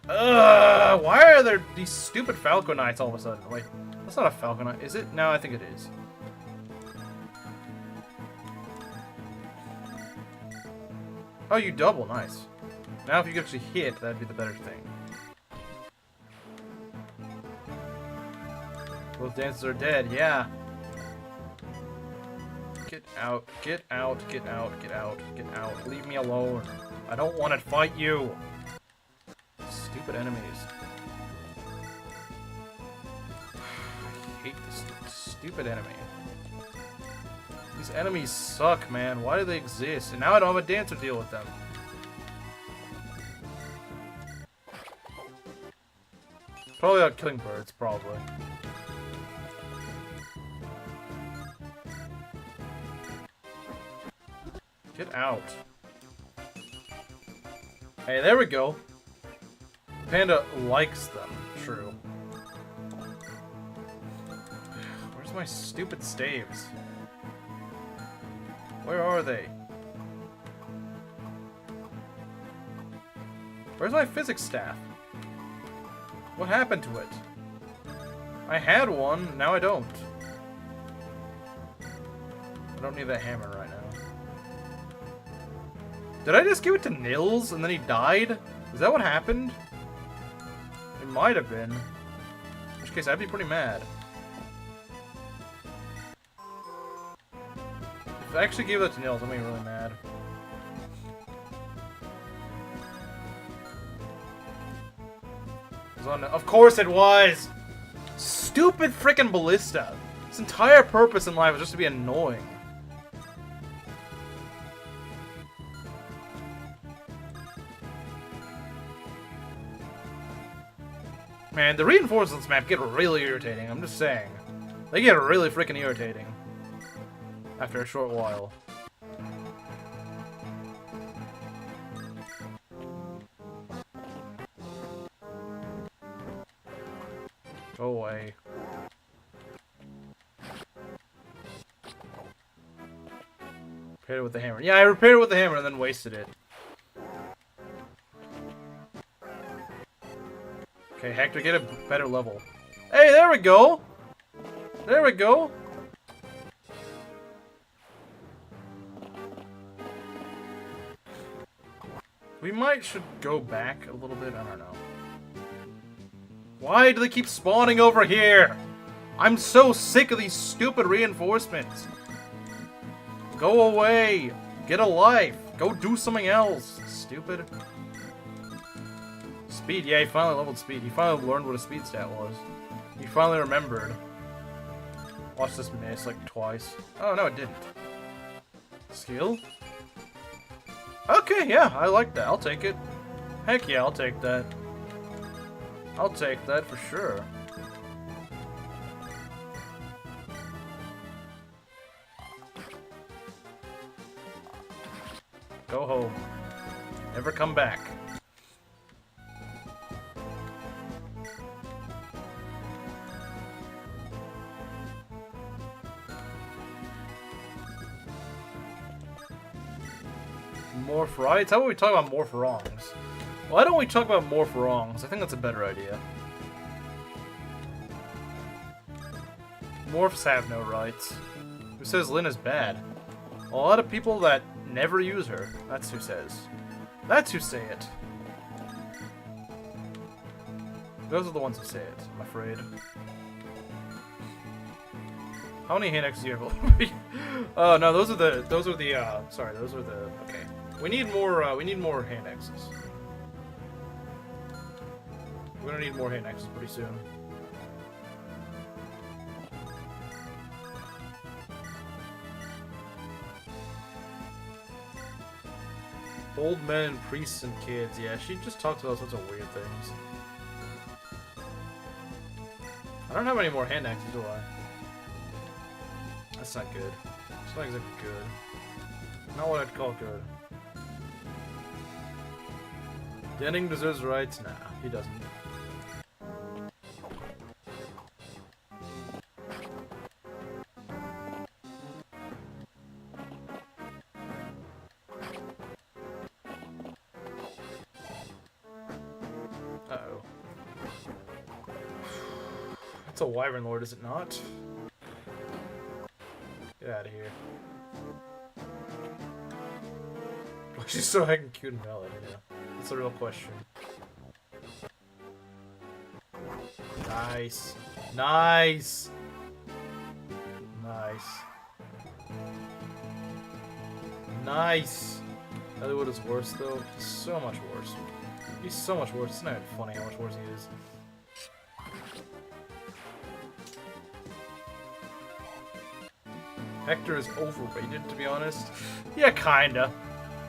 Why are there these stupid Falconites all of a sudden? Wait, that's not a Falconite, is it? No, I think it is. Oh, you double, nice. Now if you could actually hit, that'd be the better thing. Both dancers are dead, yeah. Get out, get out, get out, get out, get out. Leave me alone. I don't want to fight you. Stupid enemies. I hate this stupid enemy. These enemies suck, man. Why do they exist? And now I don't have a dance to deal with them. Probably not killing birds, probably. Get out. Hey, there we go. Panda likes them. True. Where's my stupid staves? Where are they? Where's my physics staff? What happened to it? I had one, now I don't. I don't need that hammer right now. Did I just give it to Nils and then he died? Is that what happened? It might have been. In which case, I'd be pretty mad. If I actually gave that to Nils, I'm gonna be really mad. It was on, of course it was! Stupid frickin' ballista! Its entire purpose in life is just to be annoying. Man, the reinforcements map get really irritating, I'm just saying. They get really freaking irritating. After a short while. Go away. Repaired it with the hammer. Yeah, I repaired it with the hammer and then wasted it. Okay, Hector, get a better level. Hey, there we go! There we go! We should go back a little bit, I don't know. Why do they keep spawning over here? I'm so sick of these stupid reinforcements. Go away! Get a life! Go do something else! Stupid. Speed, yeah, he finally leveled speed. He finally learned what a speed stat was. He finally remembered. Watch this miss like twice. Oh, no, it didn't. Skill? Okay, yeah, I like that. I'll take it. Heck yeah, I'll take that. I'll take that for sure. Go home. Never come back. Morph rights? How about we talk about morph wrongs? Why don't we talk about morph wrongs? I think that's a better idea. Morphs have no rights. Who says Lynn is bad? A lot of people that never use her. That's who says. That's who say it. Those are the ones who say it, I'm afraid. How many hand X's do you have? Oh no, those are the sorry, those are the okay. We need more hand X's. We're gonna need more hand X's pretty soon. Old men and priests and kids, yeah, she just talks about sorts of weird things. I don't have any more hand X's, do I? That's not good. It's not exactly good. Not what I'd call good. Denning deserves rights? Nah, he doesn't. Uh-oh. That's a Wyvern Lord, is it not? Get out of here. Well, she's so heckin' cute and valid, yeah. That's the real question. Nice. Nice! Nice. Nice! Eliwood is worse, though. He's so much worse. He's so much worse. It's not even funny how much worse he is. Hector is overrated, to be honest. Yeah, kinda.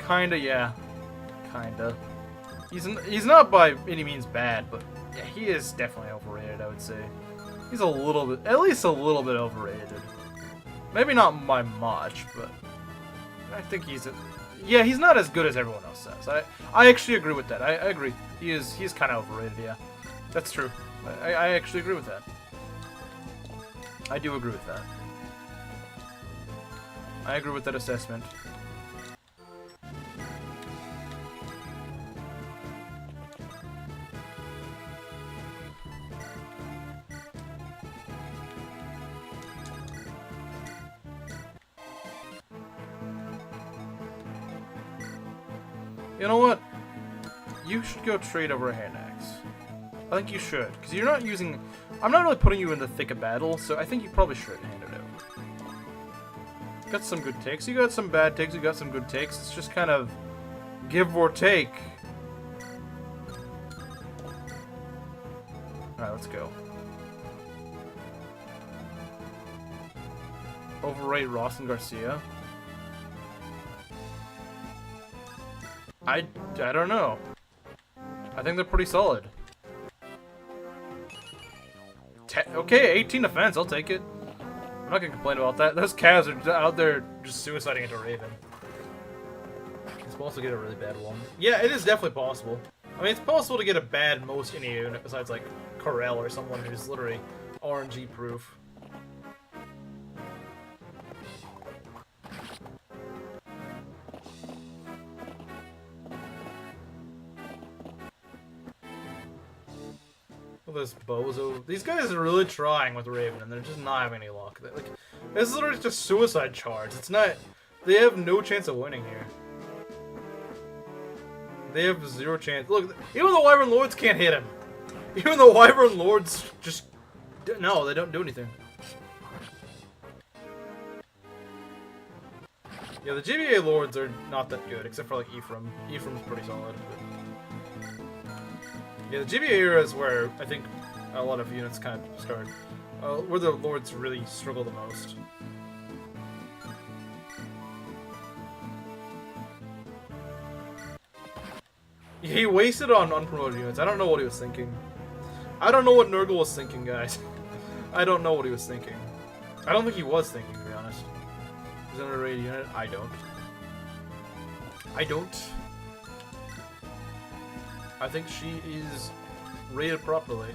Kinda, yeah. Kinda. He's not by any means bad, but yeah, he is definitely overrated, I would say. He's a little bit, at least a little bit overrated. Maybe not by much, but I think yeah, he's not as good as everyone else says. I actually agree with that. I agree. He's kind of overrated, yeah. That's true. I actually agree with that. I do agree with that. I agree with that assessment. You know what? You should go trade over a hand axe. I think you should, because you're not using... I'm not really putting you in the thick of battle, so I think you probably should hand it out. Got some good takes, you got some bad takes, you got some good takes. It's just kind of give or take. Alright, let's go. Overrate Ross and Garcia. I don't know. I think they're pretty solid. Okay, 18 defense, I'll take it. I'm not gonna complain about that. Those calves are out there just suiciding into Raven. It's possible to get a really bad one. Yeah, it is definitely possible. I mean, it's possible to get a bad most any unit besides like Corel or someone who's literally RNG proof. This bozo. These guys are really trying with Raven, and they're just not having any luck. Like, this is literally just suicide charge. It's not. They have no chance of winning here. They have zero chance. Look, even the Wyvern Lords can't hit him. Even the Wyvern Lords just no, they don't do anything. Yeah, the GBA Lords are not that good, except for like Ephraim. Ephraim's pretty solid. But... yeah, the GBA era is where I think a lot of units kind of start, where the Lords really struggle the most. He wasted on unpromoted units. I don't know what he was thinking. I don't know what Nurgle was thinking, guys. I don't know what he was thinking. I don't think he was thinking, to be honest. Is that a rated unit? I don't. I don't. I think she is rated properly.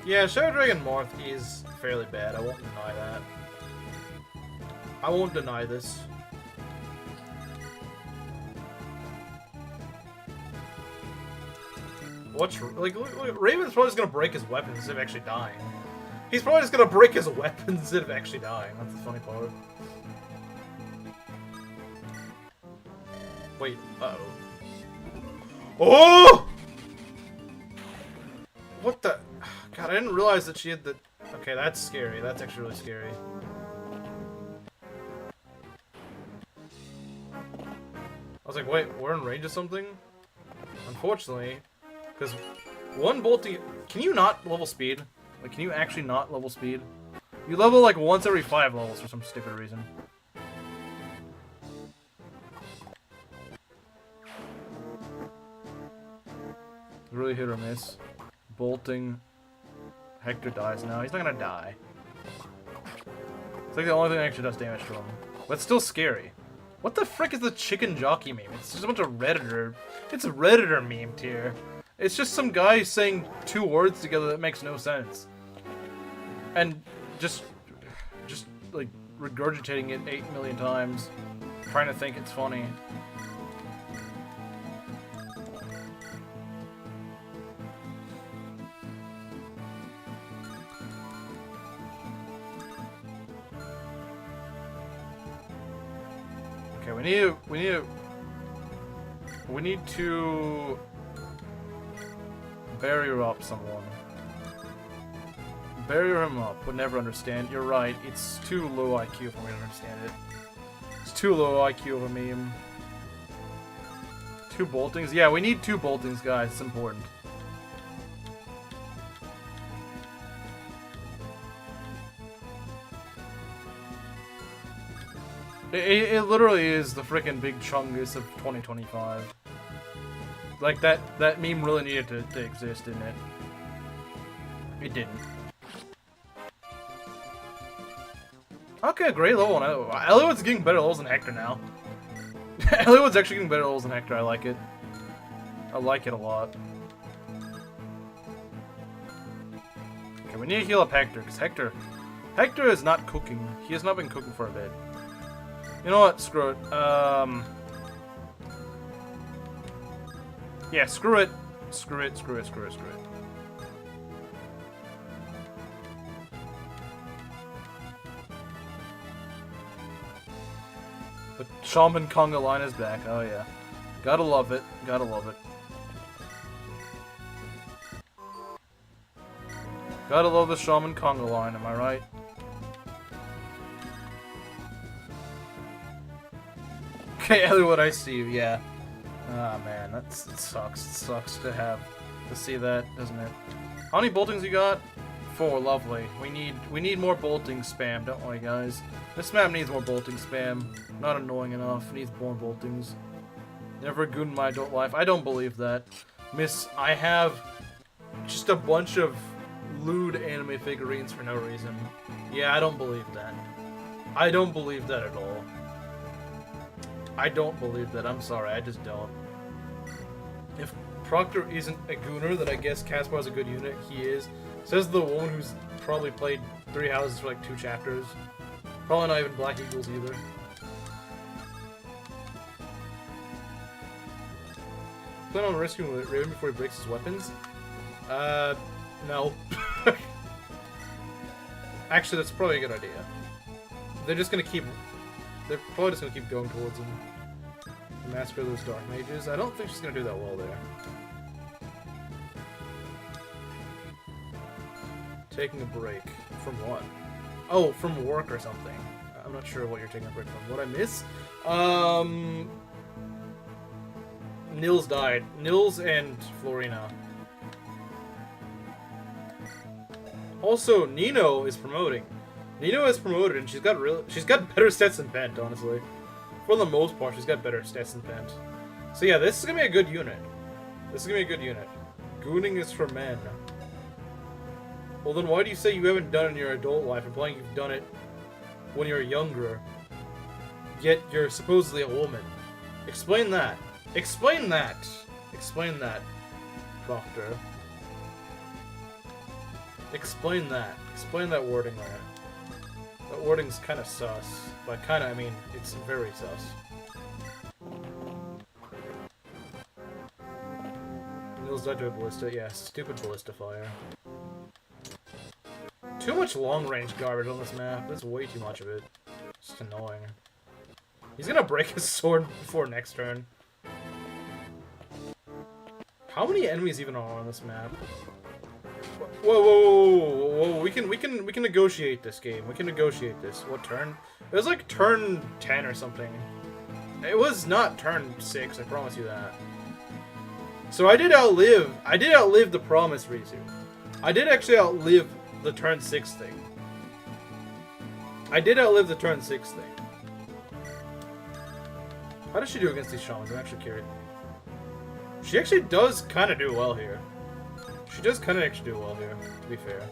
Yeah, Shadow Dragon Morph is fairly bad. I won't deny that. I won't deny this. What's like? Raven's probably just gonna break his weapons instead of actually dying. He's probably just gonna break his weapons instead of actually dying. That's the funny part. Wait. Uh oh. Oh! What the? God, I didn't realize that she had the... Okay, that's scary. That's actually really scary. I was like, wait, we're in range of something? Unfortunately, because one bolting... Can you not level speed? Like, can you actually not level speed? You level like once every 5 levels for some stupid reason. Really hit or miss. Bolting... Hector dies now. He's not gonna die. It's like the only thing that actually does damage to him. But it's still scary. What the frick is the chicken jockey meme? It's just a bunch of Redditor. It's a Redditor meme tier. It's just some guy saying 2 words together that makes no sense. And just like regurgitating it 8 million times. Trying to think it's funny. Okay, we need to barrier up someone. Barrier him up, would never understand. You're right, it's too low IQ for me to understand it. It's too low IQ of a meme. 2 boltings? Yeah, we need 2 boltings, guys. It's important. It literally is the frickin' big chungus of 2025. Like, that meme really needed to exist, didn't it? It didn't. Okay, great level one. Eliwood's getting better levels than Hector now. Eliwood's actually getting better levels than Hector. I like it. I like it a lot. Okay, we need to heal up Hector, because Hector is not cooking. He has not been cooking for a bit. You know what? Screw it. Yeah, screw it. Screw it. The Shaman Conga line is back. Oh yeah. Gotta love it. Gotta love it. Gotta love the Shaman Conga line, am I right? Okay, Eliwood, I see you, yeah. Ah, man, it sucks. It sucks to see that, doesn't it? How many boltings you got? 4, lovely. We need more bolting spam, don't we, guys? This map needs more bolting spam. Not annoying enough. Needs more boltings. Never a goon in my adult life. I don't believe that. Miss, I have just a bunch of lewd anime figurines for no reason. Yeah, I don't believe that. I don't believe that at all. I don't believe that. I'm sorry, I just don't. If Proctor isn't a gooner, then I guess Caspar's a good unit. He is. Says the woman who's probably played 3 houses for like 2 chapters. Probably not even Black Eagles either. Plan on rescuing Raven before he breaks his weapons? No. Actually, that's probably a good idea. They're just gonna keep... They're probably just gonna keep going towards him. Massacre those Dark Mages. I don't think she's gonna do that well there. Taking a break. From what? Oh, from work or something. I'm not sure what you're taking a break from. What I miss? Nils died. Nils and Florina. Also, Nino is promoting. Nino is promoted, and she's got better stats than Pent, honestly. For the most part, she's got better stats than Pent. So yeah, this is gonna be a good unit. This is gonna be a good unit. Gooning is for men. Well then why do you say you haven't done it in your adult life, implying you've done it when you're younger, yet you're supposedly a woman? Explain that. Explain that. Explain that, Doctor. Explain that. Explain that wording there. That wording's kind of sus. By kind of, I mean, it's very sus. Nils died to a ballista. Yeah, stupid ballista fire. Too much long-range garbage on this map. That's way too much of it. It's just annoying. He's gonna break his sword before next turn. How many enemies even are on this map? Whoa, whoa, whoa, whoa, whoa. We can negotiate this game. We can negotiate this. What turn? It was like turn 10 or something. It was not turn 6, I promise you that. So I did outlive the promise, Rizu. I did actually outlive the turn 6 thing. I did outlive the turn 6 thing. How does she do against these shamans? I'm actually curious. She actually does kind of do well here. She does kind of actually do well here, to be fair.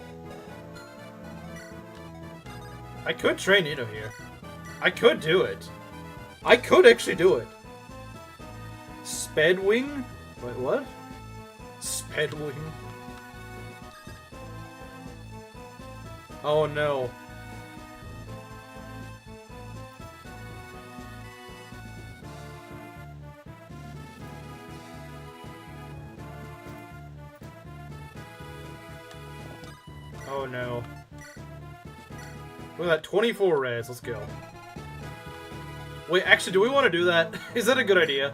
I could train Nino here. I could do it. I could actually do it. Spedwing? Wait, what? Spedwing? Oh no. Oh no. Look at that, 24 res, let's go. Wait, actually, do we want to do that? Is that a good idea?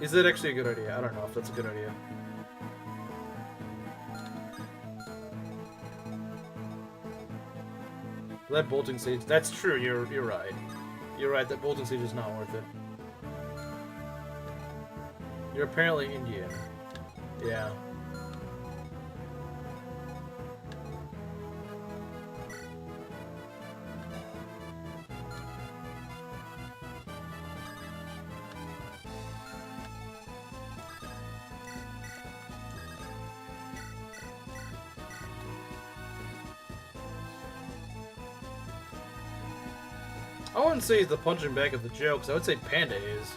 Is that actually a good idea? I don't know if that's a good idea. That bolting siege, that's true, you're right. You're right, that bolting siege is not worth it. You're apparently Indian. Yeah. I wouldn't say the punching back of the jokes, I would say Panda is.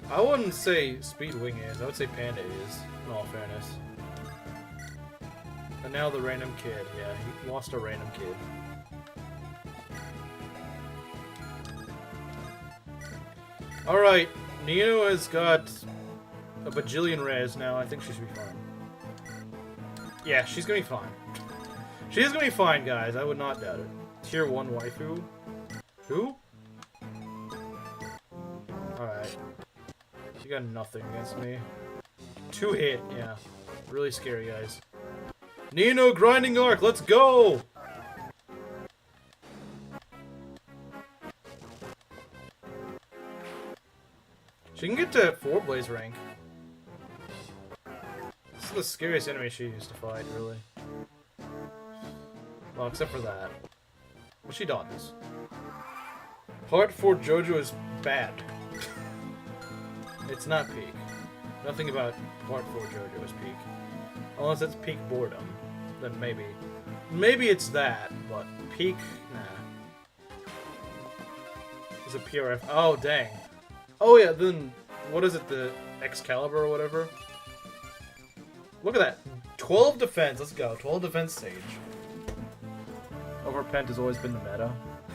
I wouldn't say Speedwing is, I would say Panda is, in all fairness. And now the random kid, yeah, he lost a random kid. Alright, Nino has got a bajillion res now, I think she should be fine. Yeah, she's gonna be fine. She's gonna be fine, guys, I would not doubt it. Tier 1 waifu. Who? Alright. You got nothing against me. 2 hit, yeah. Really scary, guys. Nino grinding arc, let's go! She can get to 4 blaze rank. This is the scariest enemy she used to fight, really. Well, except for that. But she dodges. Part 4 JoJo is bad. It's not peak. Nothing about Part 4 JoJo is peak. Unless it's peak boredom. Then maybe. Maybe it's that, but peak, nah. It's a PRF. Oh, dang. Oh yeah, then, what is it, the Excalibur or whatever? Look at that. 12 defense, let's go. 12 defense stage. Over Pent has always been the meta.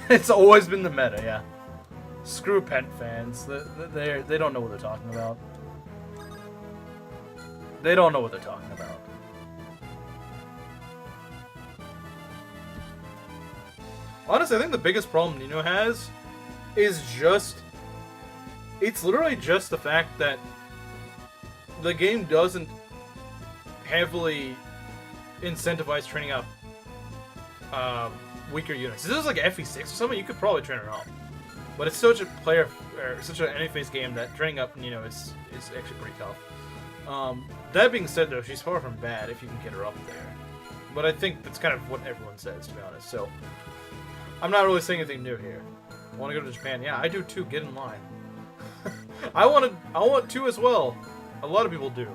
It's always been the meta, yeah. Screw Pent fans. They don't know what they're talking about. They don't know what they're talking about. Honestly, I think the biggest problem Nino has is just... It's literally just the fact that the game doesn't heavily incentivize training up weaker units. If this was like FE6 or something, you could probably train her up. But it's such a such an enemy-based game that training up Nino is actually pretty tough. That being said, though, she's far from bad if you can get her up there. but I think that's kind of what everyone says, to be honest. So I'm not really saying anything new here. Want to go to Japan? Yeah, I do too. Get in line. I want to as well. A lot of people do.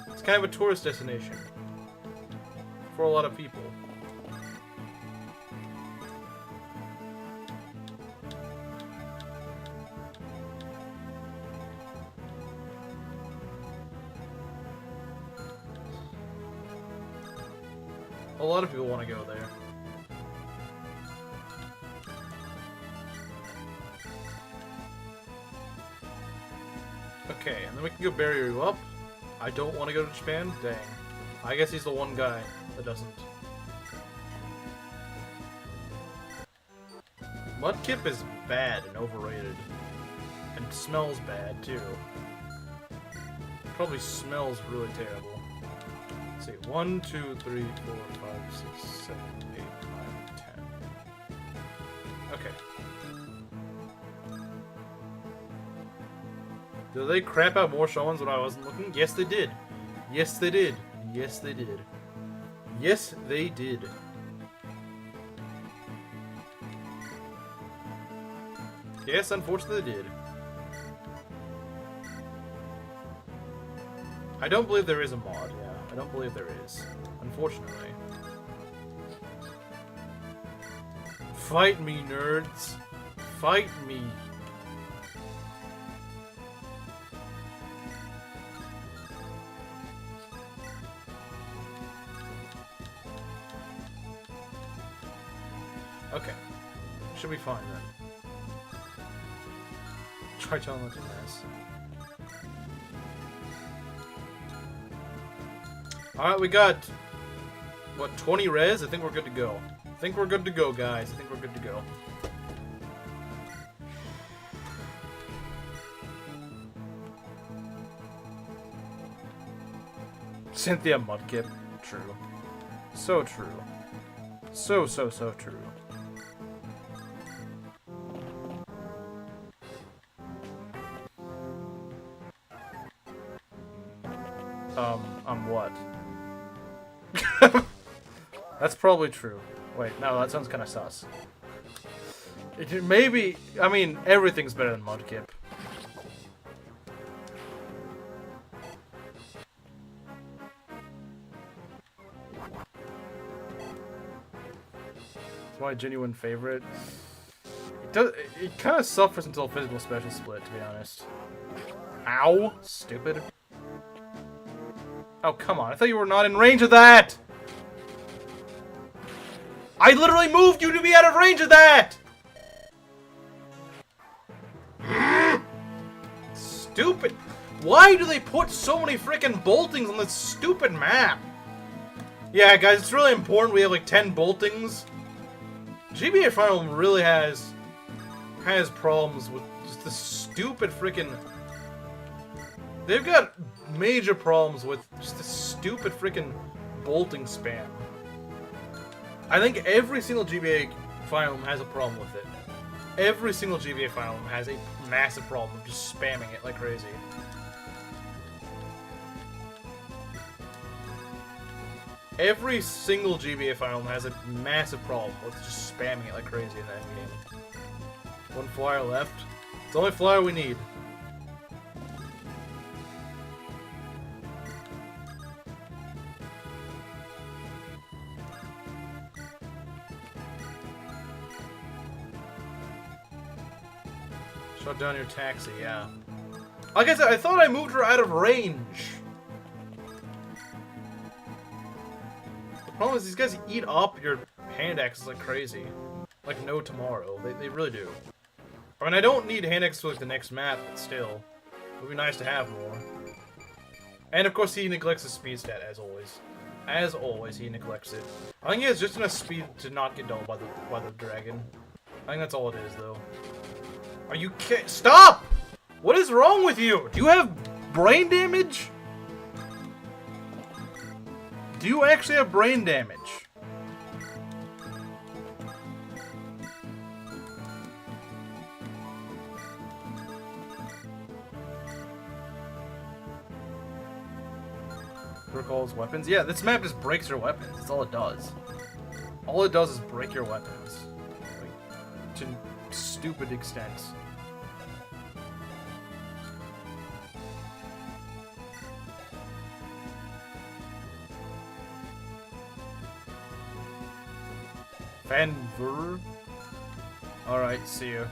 It's kind of a tourist destination for a lot of people. A lot of people want to go there. Okay, and then we can go barrier you up. I don't want to go to Japan? Dang. I guess he's the one guy that doesn't. Mudkip is bad and overrated. And smells bad, too. Probably smells really terrible. Let's see. 1, 2, 3, 4, 5, 6, 7, 8, 9, 10. Okay. Did they crap out more showings when I wasn't looking? Yes, they did. Yes, they did. Yes, they did. Yes, they did. Yes, unfortunately they did. I don't believe there is a mod, yeah. I don't believe there is. Unfortunately. Fight me, nerds. Fight me. Okay. Should be fine then. Try telling it to mess. Alright, we got, what, 20 res? I think we're good to go. I think we're good to go, guys. I think we're good to go. Cynthia Mudkip. True. So true. So true. What? That's probably true. Wait, no, that sounds kind of sus. Maybe, I mean, everything's better than Mudkip. It's my genuine favorite. It kind of suffers until physical special split, to be honest. Ow! Stupid. Oh, come on. I thought you were not in range of that! I literally moved you to be out of range of that! Stupid. Why do they put so many freaking boltings on this stupid map? Yeah, guys, it's really important we have like 10 boltings. GBA Final really has problems with just the stupid freaking... They've got major problems with just the stupid freaking bolting spam. I think every single GBA Fire Emblem has a problem with it. Every single GBA Fire Emblem has a massive problem of just spamming it like crazy. Every single GBA Fire Emblem has a massive problem with just spamming it like crazy in that game. One flyer left. It's the only flyer we need. Shut down your taxi, yeah. Like I said, I thought I moved her out of range. The problem is these guys eat up your hand axes like crazy. Like no tomorrow. They really do. I mean, I don't need hand axes for like the next map, but still. It would be nice to have more. And of course he neglects his speed stat, as always. As always, he neglects it. I think he has just enough speed to not get dulled by the dragon. I think that's all it is, though. Are you kidding? Stop! What is wrong with you? Do you have brain damage? Do you actually have brain damage? all his weapons. Yeah, this map just breaks your weapons. That's all it does. All it does is break your weapons. Like, to stupid extents. Fanver? Alright, see you.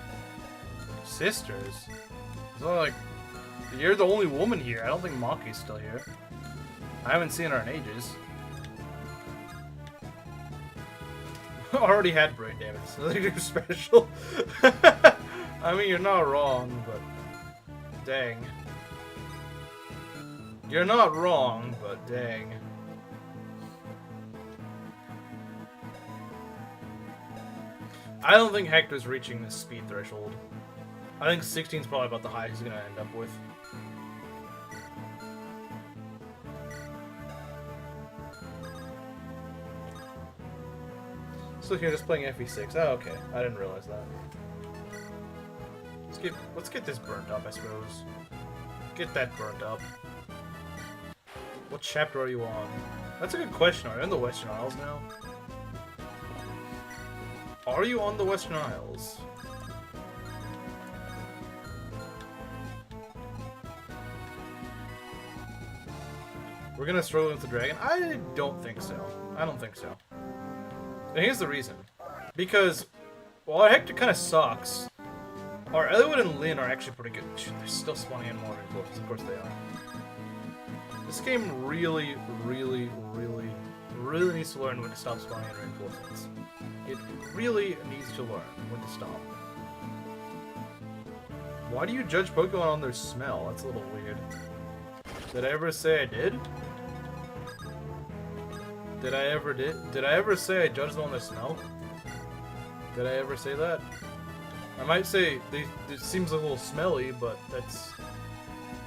Sisters? It's not like... You're the only woman here. I don't think Maki's still here. I haven't seen her in ages. Already had brain damage, so nothing too special. I mean, you're not wrong, but... Dang. You're not wrong, but dang. I don't think Hector's reaching this speed threshold. I think 16 is probably about the highest he's gonna end up with. So here, just playing FE6. Oh, okay. I didn't realize that. Let's get this burnt up, I suppose. Get that burnt up. What chapter are you on? That's a good question. Are you in the Western Isles now? Are you on the Western Isles? We're gonna struggle with the dragon? I don't think so. I don't think so. And here's the reason. Because, while Hector kind of sucks, our Eliwood and Lyn are actually pretty good. Shoot, they're still spawning in more reinforcements. Of course they are. This game really, really, really, really needs to learn when to stop spawning in reinforcements. It really needs to learn when to stop. Why do you judge Pokemon on their smell? That's a little weird. Did I ever say I did? Did I ever say I judge them on their smell? Did I ever say that? I might say it seems a little smelly, but that's...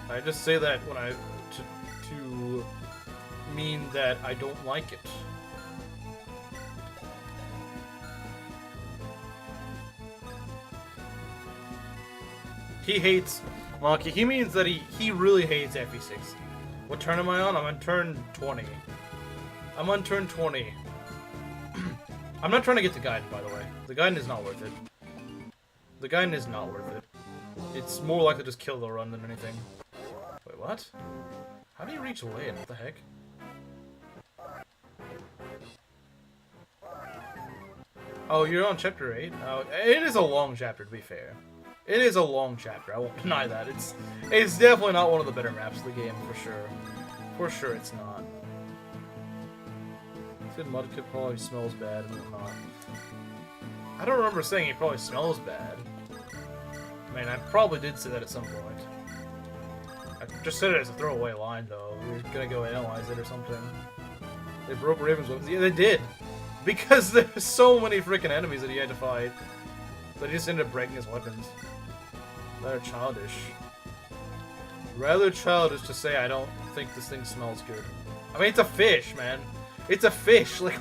I just say that when to mean that I don't like it. He hates Maki. He means that he really hates FE6. What turn am I on? I'm on turn 20. I'm on turn 20. I'm not trying to get the Gaiden, by the way. The Gaiden is not worth it. The Gaiden is not worth it. It's more likely to just kill the run than anything. Wait, what? How do you reach Lyn? What the heck? Oh, you're on chapter 8? Oh, it is a long chapter, to be fair. It is a long chapter, I won't deny that. It's definitely not one of the better maps of the game, for sure. For sure it's not. Said Mudkip probably smells bad and whatnot. I don't remember saying he probably smells bad. I mean, I probably did say that at some point. I just said it as a throwaway line, though. We were gonna go analyze it or something. They broke Raven's weapons. Yeah, they did! Because there's so many freaking enemies that he had to fight. That he just ended up breaking his weapons. Rather childish. Rather childish to say I don't think this thing smells good. I mean, it's a fish, man. It's a fish. Like,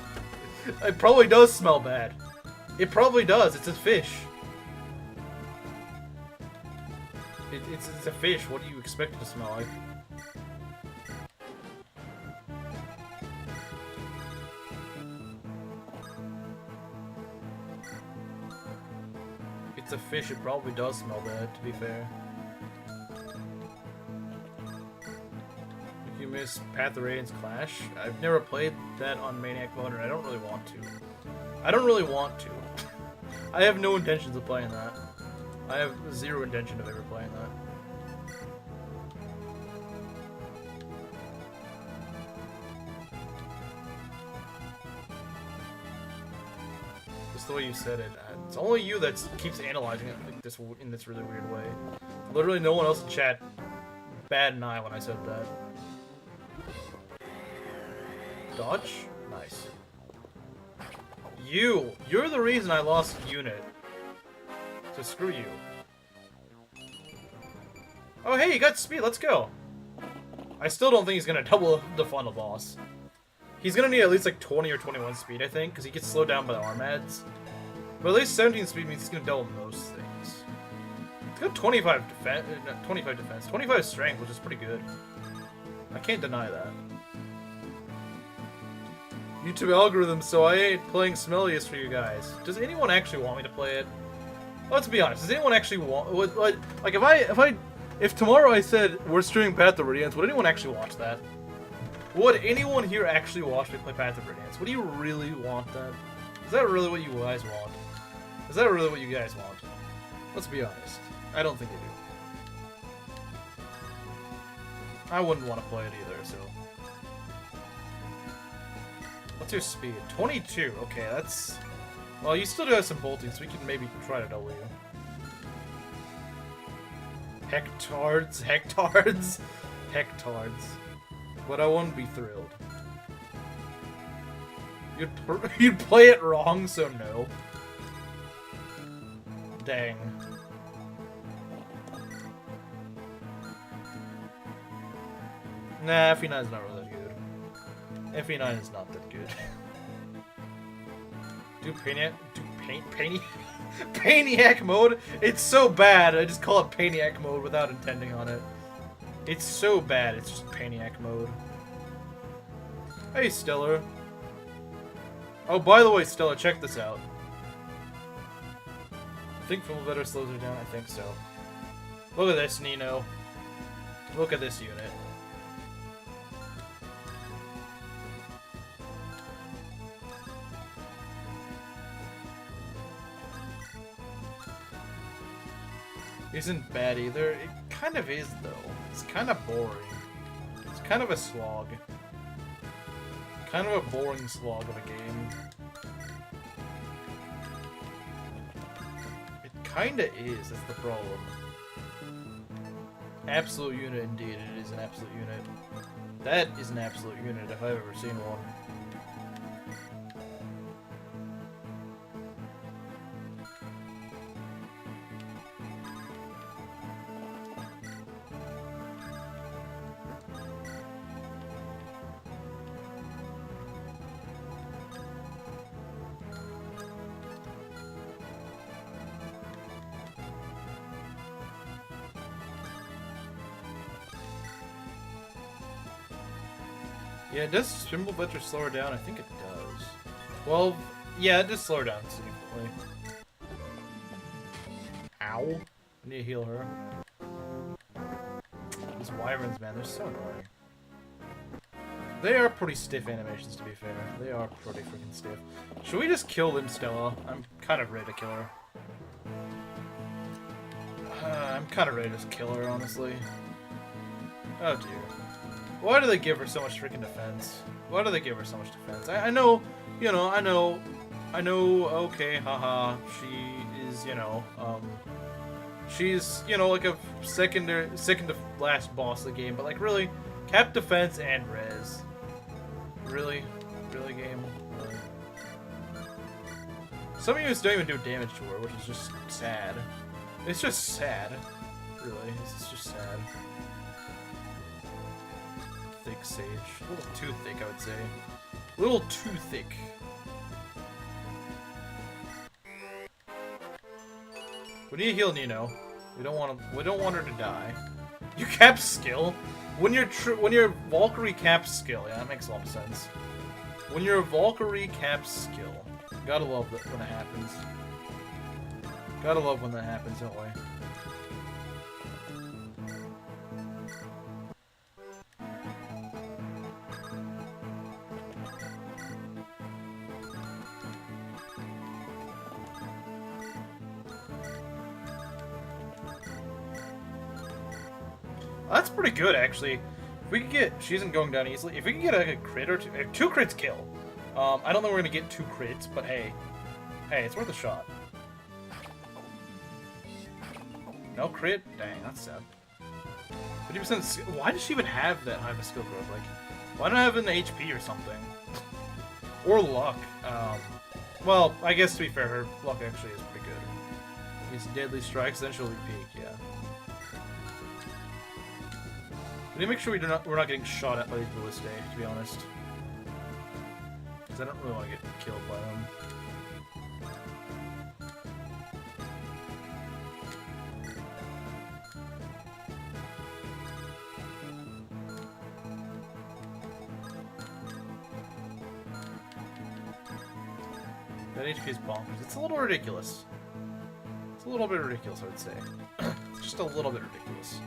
it probably does smell bad. It probably does. It's a fish. It's a fish. What do you expect it to smell like? It's a fish. It probably does smell bad, to be fair. You miss Path of Radiance Clash? I've never played that on Maniac mode, and I don't really want to. I don't really want to. I have no intentions of playing that. I have zero intention of ever playing that. Just the way you said it. It's only you that keeps analyzing it like this in this really weird way. Literally no one else in chat batted an eye when I said that. Dodge? Nice. You're the reason I lost unit. So screw you. Oh hey, you got speed, let's go. I still don't think he's gonna double the final boss. He's gonna need at least like 20 or 21 speed, I think, because he gets slowed down by the arm ads. But at least 17 speed means he's gonna double most things. He's got 25 defense, 25 strength, which is pretty good. I can't deny that. YouTube algorithm, so I ain't playing Smellius for you guys. Does anyone actually want me to play it? Let's be honest. Does anyone actually want? Like, if tomorrow I said we're streaming Path of Radiance, would anyone actually watch that? Would anyone here actually watch me play Path of Radiance? Would you really want that? Is that really what you guys want? Is that really what you guys want? Let's be honest. I don't think you do. I wouldn't want to play it either, so. What's your speed? 22. Okay, that's... Well, you still do have some bolting, so we can maybe try to W. Hectards. But I wouldn't be thrilled. You'd play it wrong, so no. Dang. Nah, FE9 is not really that good. FE9 is not that good. Do Paniac mode? It's so bad, I just call it Paniac mode without intending on it. It's so bad, it's just Paniac mode. Hey, Stellar. Oh, by the way, Stellar, check this out. I think Full Better slows her down, I think so. Look at this, Nino. Look at this unit. Isn't bad either. It kind of is, though. It's kind of boring. It's kind of a slog. Kind of a boring slog of a game. It kinda is, that's the problem. Absolute unit indeed, it is an absolute unit. That is an absolute unit if I've ever seen one. Yeah, does Spimble Butcher slow her down? I think it does. Well, yeah, it does slow her down significantly. Ow. I need to heal her. These wyverns, man, they're so annoying. They are pretty stiff animations, to be fair. They are pretty freaking stiff. Should we just kill them, Stella? I'm kind of ready to kill her. I'm kind of ready to just kill her, honestly. Oh, dear. Why do they give her so much freaking defense? Why do they give her so much defense? I know, you know, I know, okay, haha, she is, you know, she's, you know, like a second to last boss of the game, but like, really, cap defense and res. Really? Really, game? Really? Some of you don't even do damage to her, which is just sad. It's just sad. Really, it's just sad. Thick sage. A little too thick, I would say. A little too thick. We need to heal Nino. We don't want her to die. You cap skill? When your Valkyrie caps skill, yeah, that makes a lot of sense. When your Valkyrie caps skill. Gotta love that when it happens. Gotta love when that happens, don't we? That's pretty good, actually. If we could get... She isn't going down easily. If we could get like a crit or two... 2 crits kill. I don't think we're going to get 2 crits, but hey. Hey, it's worth a shot. No crit? Dang, that's sad. 50%... Why does she even have that high of a skill growth? Like, why not have an HP or something? Or luck. Well, I guess to be fair, her luck actually is pretty good. These deadly strikes, then she'll be peak, yeah. We need to make sure we're not getting shot at by these ballistae, to be honest. Because I don't really want to get killed by them. That HP is bonkers. It's a little ridiculous. It's a little bit ridiculous, I would say. It's just a little bit ridiculous.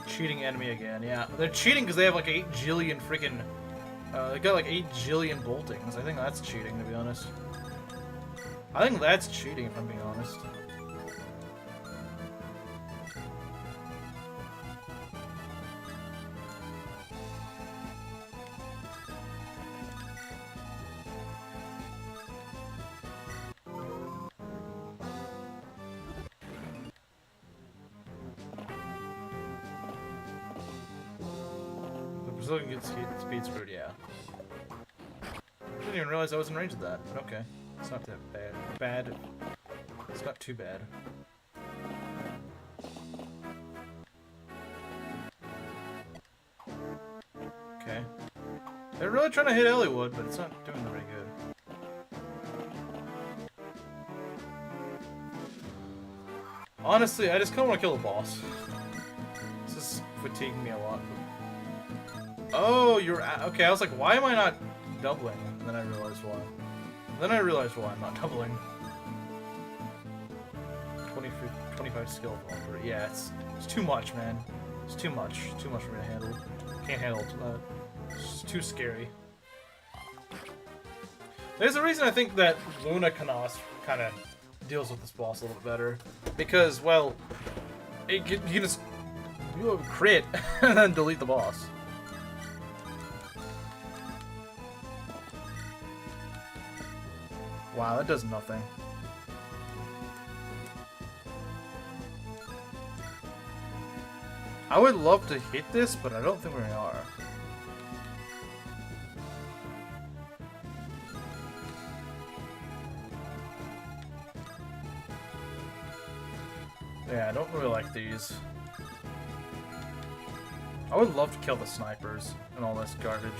Cheating enemy again, yeah. They're cheating because they have like 8 jillion freaking... they got like 8 jillion boltings. I think that's cheating, to be honest. I think that's cheating, if I'm being honest. Brazilian gets speed screwed, yeah. I didn't even realize I was in range of that, but okay. It's not that bad. It's not too bad. Okay. They're really trying to hit Eliwood, but it's not doing very good. Honestly, I just kind of want to kill the boss. This is fatiguing me a lot. Oh, you're okay. I was like, why am I not doubling? And then I realized why. Then I realized why I'm not doubling. 25 skill over. Yeah, it's too much, man. It's too much. Too much for me to handle. Can't handle that. It's too scary. There's a reason I think that Luna Canos kind of deals with this boss a little bit better. Because, well, you can just crit and then delete the boss. Wow, that does nothing. I would love to hit this, but I don't think we are. Yeah, I don't really like these. I would love to kill the snipers and all this garbage.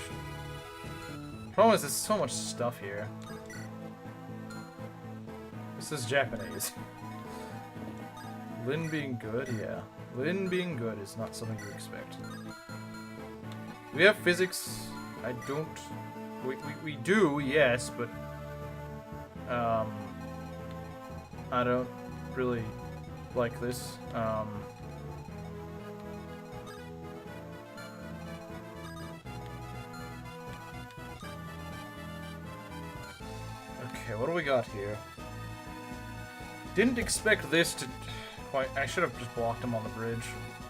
Problem is, there's so much stuff here. This is Japanese. Lin being good, yeah. Lin being good is not something you expect. We have physics. I don't. We do, yes, but I don't really like this. Okay, what do we got here? Didn't expect this to quite... I should have just blocked him on the bridge.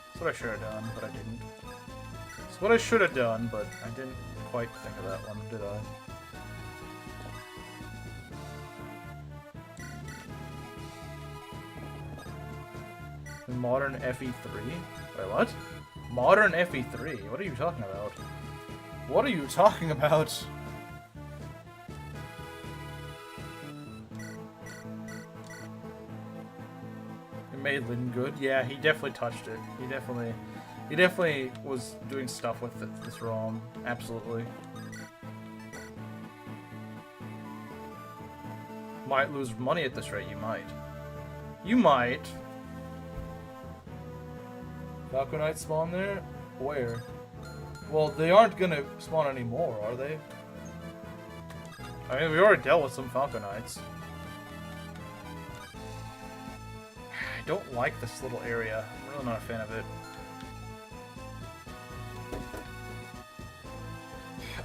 That's what I should have done, but I didn't. It's what I should have done, but I didn't quite think of that one, did I? Modern FE3? Wait, what? Modern FE3? What are you talking about? What are you talking about? It made Lin good? Yeah, he definitely touched it. He definitely was doing stuff with this ROM. Absolutely. Might lose money at this rate, you might. You might. Falconites spawn there? Where? Well, they aren't gonna spawn anymore, are they? I mean, we already dealt with some Falconites. I don't like this little area. I'm really not a fan of it.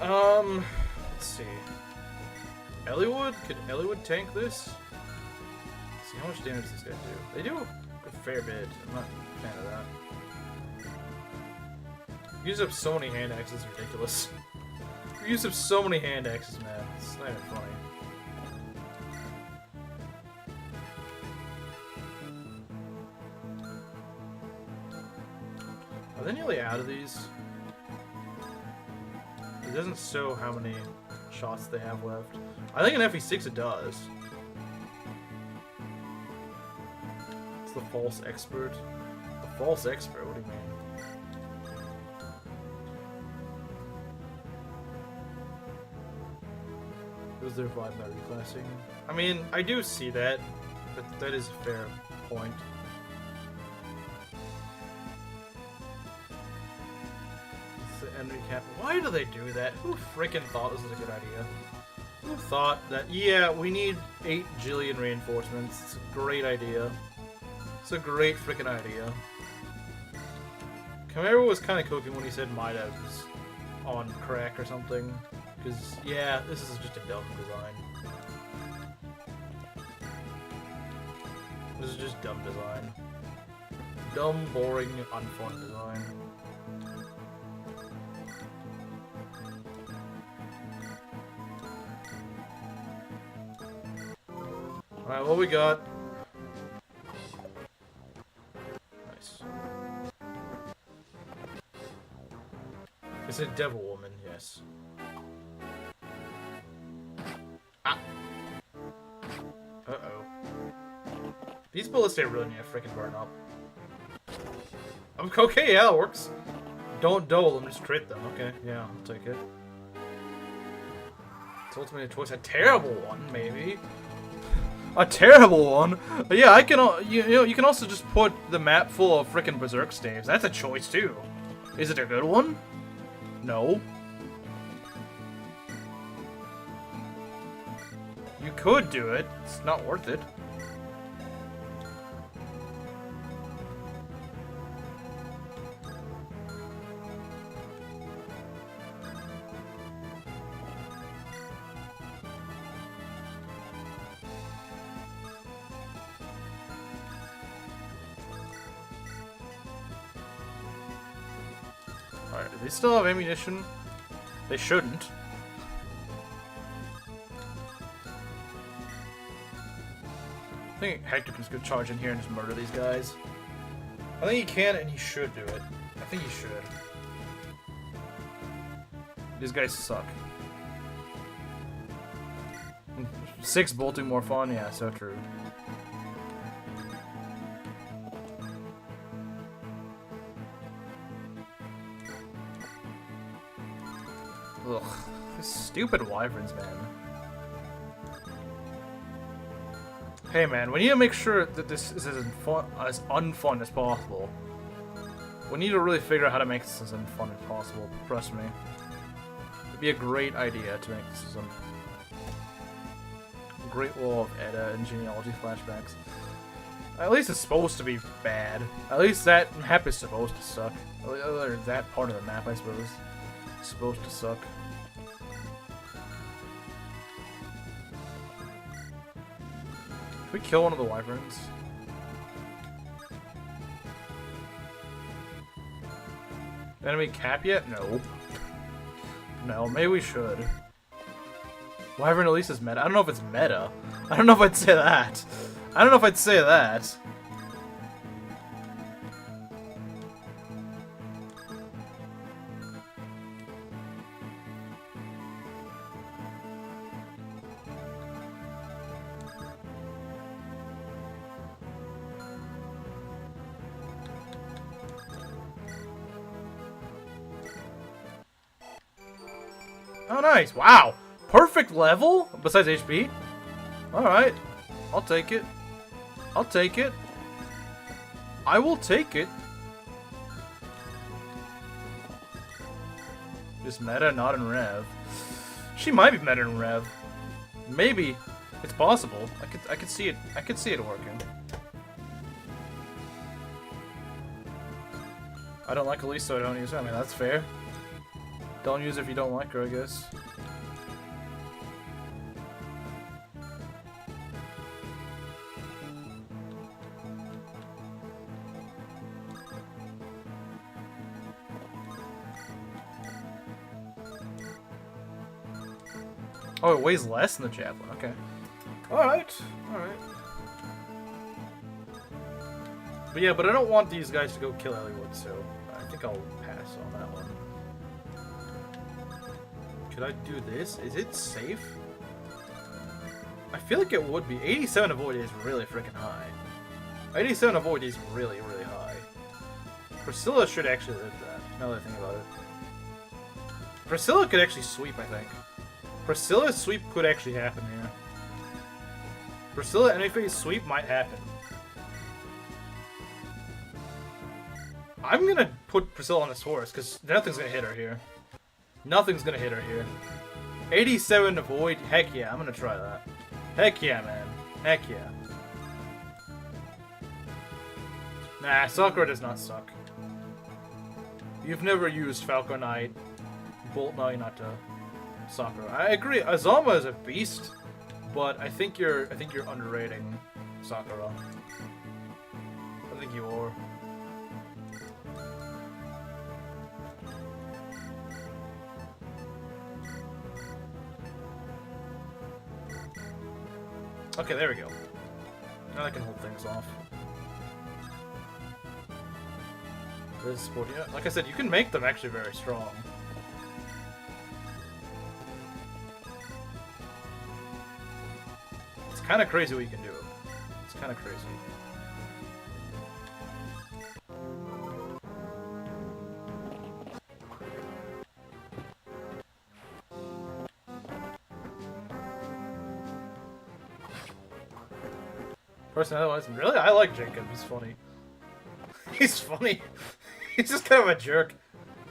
Let's see. Eliwood? Could Eliwood tank this? Let's see how much damage these guys do. They do a fair bit. I'm not a fan of that. You use up so many hand axes, it's ridiculous. You use up so many hand axes, man. It's not even funny. Are they nearly out of these? It doesn't show how many shots they have left. I think in FE6 it does. It's the false expert. The false expert? What do you mean? Was their vibe by reclassing? I mean, I do see that, but that is a fair point. It's the enemy cap. Why do they do that? Who freaking thought this was a good idea? Who thought that, yeah, we need 8 jillion reinforcements. It's a great idea. It's a great freaking idea. Camaro was kind of cooking when he said Mida was on crack or something. Because, yeah, this is just a dumb design. This is just dumb design. Dumb, boring, unfun design. Alright, what we got? Nice. It's a devil woman, yes. Ah! Uh-oh. These bullets, they really need to freaking burn up. Okay, yeah, that works. Don't dole them, just crit them. Okay, yeah, I'll take it. It's ultimately a choice. A terrible one, maybe. A terrible one? But yeah, I can. You know, you can also just put the map full of freaking berserk staves. That's a choice too. Is it a good one? No. You could do it. It's not worth it. Alright, do they still have ammunition? They shouldn't. I think Hector can just go charge in here and just murder these guys. I think he can and he should do it. I think he should. These guys suck. 6 bolting more fun? Yeah, so true. Ugh, these stupid wyverns, man. Hey man, we need to make sure that this is as unfun as possible. We need to really figure out how to make this as unfun as possible, trust me. It'd be a great idea to make this as a great wall of Edda and genealogy flashbacks. At least it's supposed to be bad. At least that map is supposed to suck. Or that part of the map, I suppose. Supposed to suck. Can we kill one of the wyverns? Enemy cap yet? No. No, maybe we should. Wyvern at least is meta. I don't know if it's meta. I don't know if I'd say that. I don't know if I'd say that. Oh, nice. Wow. Perfect level? Besides HP? Alright. I'll take it. I'll take it. I will take it. Is meta not in Rev? She might be meta in Rev. Maybe. It's possible. I could see it. I could see it working. I don't like Elise, so I don't use her. I mean, that's fair. Don't use it if you don't like her, I guess. Oh, it weighs less than the javelin. Okay. Alright. Alright. But yeah, but I don't want these guys to go kill Eliwood, so I think I'll pass on that one. Could I do this? Is it safe? I feel like it would be. 87 avoid is really freaking high. 87 avoid is really, really high. Priscilla should actually live that, now that I think about it. Priscilla could actually sweep, I think. Priscilla's sweep could actually happen here. Priscilla NFA's sweep might happen. I'm gonna put Priscilla on this horse, because nothing's gonna hit her here. Nothing's gonna hit her here. 87 avoid. Heck yeah, I'm gonna try that. Heck yeah, man. Heck yeah. Nah, Sakura does not suck. You've never used Falcon Knight, Bolt Naginata, Sakura. I agree. Azama is a beast, but I think you're underrating Sakura. I think you are. Okay, there we go. Now I can hold things off. This is sporty. Like I said, you can make them actually very strong. It's kind of crazy what you can do. It's kind of crazy. Personality-wise, really? I like Jacob. He's funny. He's funny. He's just kind of a jerk.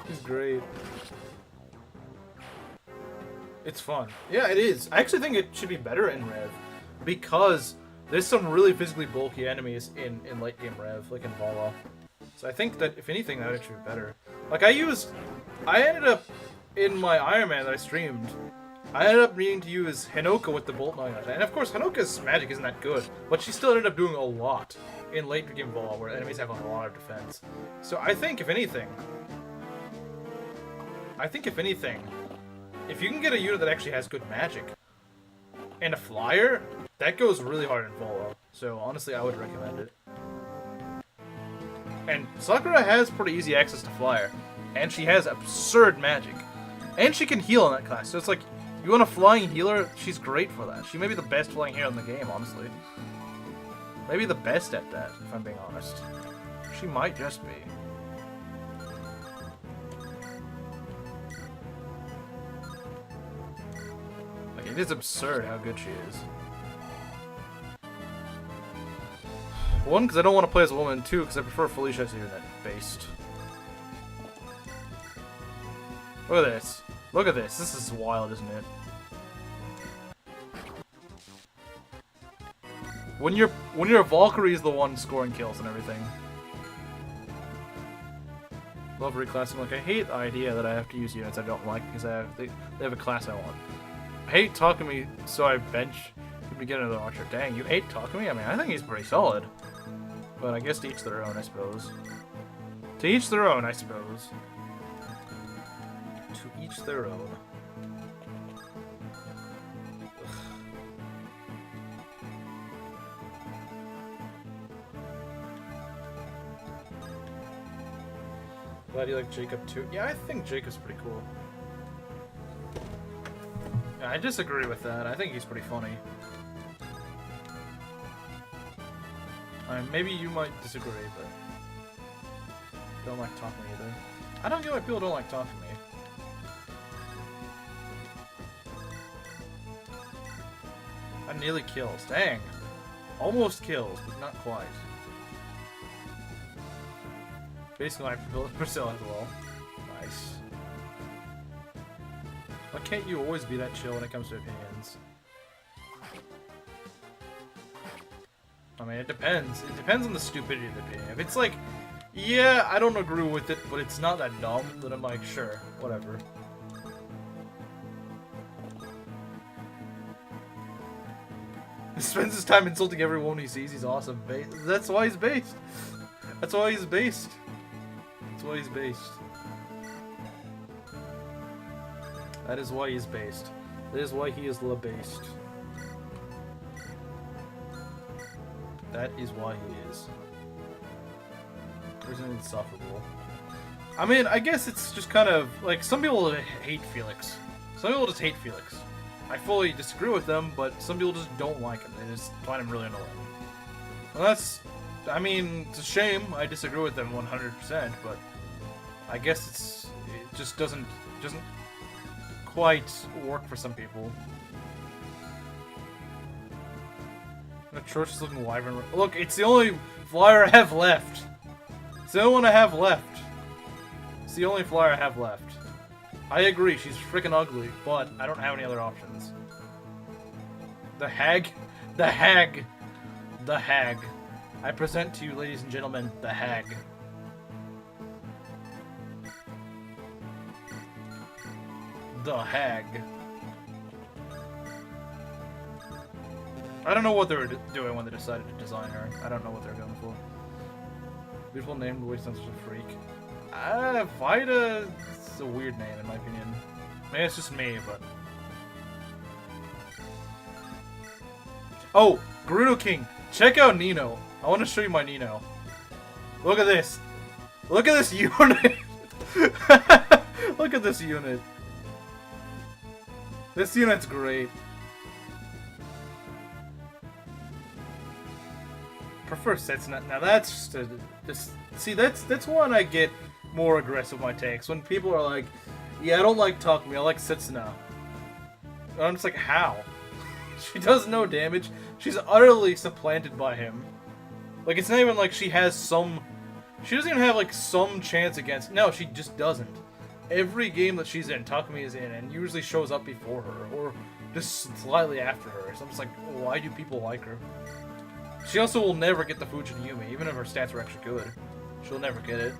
He's great. It's fun. Yeah, it is. I actually think it should be better in Rev, because there's some really physically bulky enemies in late game Rev, like in Vala. So I think that, if anything, that would actually be better. Like, I ended up, in my Ironman that I streamed, I ended up needing to use Hinoka with the Bolt Naginata. And of course, Hinoka's magic isn't that good, but she still ended up doing a lot in late game Vala, where enemies have a lot of defense. So I think, if anything, if you can get a unit that actually has good magic and a flyer, that goes really hard in Vala. So honestly, I would recommend it. And Sakura has pretty easy access to flyer, and she has absurd magic, and she can heal in that class. So it's like, you want a flying healer? She's great for that. She may be the best flying healer in the game, honestly. Maybe the best at that, if I'm being honest. She might just be. Like, it is absurd how good she is. One, because I don't want to play as a woman. Two, because I prefer Felicia as a unit based. Look at this. Look at this. This is wild, isn't it? When your Valkyrie is the one scoring kills and everything. Love reclassing. Like, I hate the idea that I have to use units I don't like because they have a class I want. I hate Takumi, so I bench to begin another archer. Dang, you hate Takumi? I mean, I think he's pretty solid. But I guess to each their own, I suppose. To each their own, I suppose. To each their own. Glad you like Jacob too. Yeah, I think Jacob's pretty cool. Yeah, I disagree with that. I think he's pretty funny. Maybe you might disagree, but don't like talking either. I don't get why people don't like talking to me. I nearly kills. Dang. Almost kills, but not quite. Basically, I built Priscilla as well. Nice. Why can't you always be that chill when it comes to opinions? I mean, it depends. It depends on the stupidity of the opinion. If it's like, yeah, I don't agree with it, but it's not that dumb, then I'm like, sure, whatever. He spends his time insulting everyone he sees. He's awesome. That's why he's based. That's why he's based. That's why he's based. That is why he's based. That is why he is based. That is why he is. Isn't insufferable. I mean, I guess it's just kind of like some people hate Felix. Some people just hate Felix. I fully disagree with them, but some people just don't like him. They just find him really annoying. Well, that's, I mean, it's a shame. I disagree with them 100%, but I guess it just doesn't quite work for some people. The church is looking wyvern. Look, it's the only flyer I have left. It's the only one I have left. It's the only flyer I have left. I agree, she's freaking ugly, but I don't have any other options. The hag? The hag! The hag. I present to you, ladies and gentlemen, the hag. The hag. I don't know what they were doing when they decided to design her. I don't know what they're going for. Beautiful name, the way sounds such a freak. Vida is a weird name in my opinion. Maybe it's just me, but... Oh! Gerudo King! Check out Nino! I want to show you my Nino. Look at this! Look at this unit! Look at this unit. This unit's great. Prefer Setsuna. Now that's just see that's when I get more aggressive with my takes. When people are like, yeah, I don't like Takumi, I like Setsuna. And I'm just like, how? She does no damage. She's utterly supplanted by him. Like, it's not even like she has some... She doesn't even have, like, some chance against... No, she just doesn't. Every game that she's in, Takumi is in, and usually shows up before her, or just slightly after her. So I'm just like, why do people like her? She also will never get the Fujin Yumi, even if her stats are actually good. She'll never get it.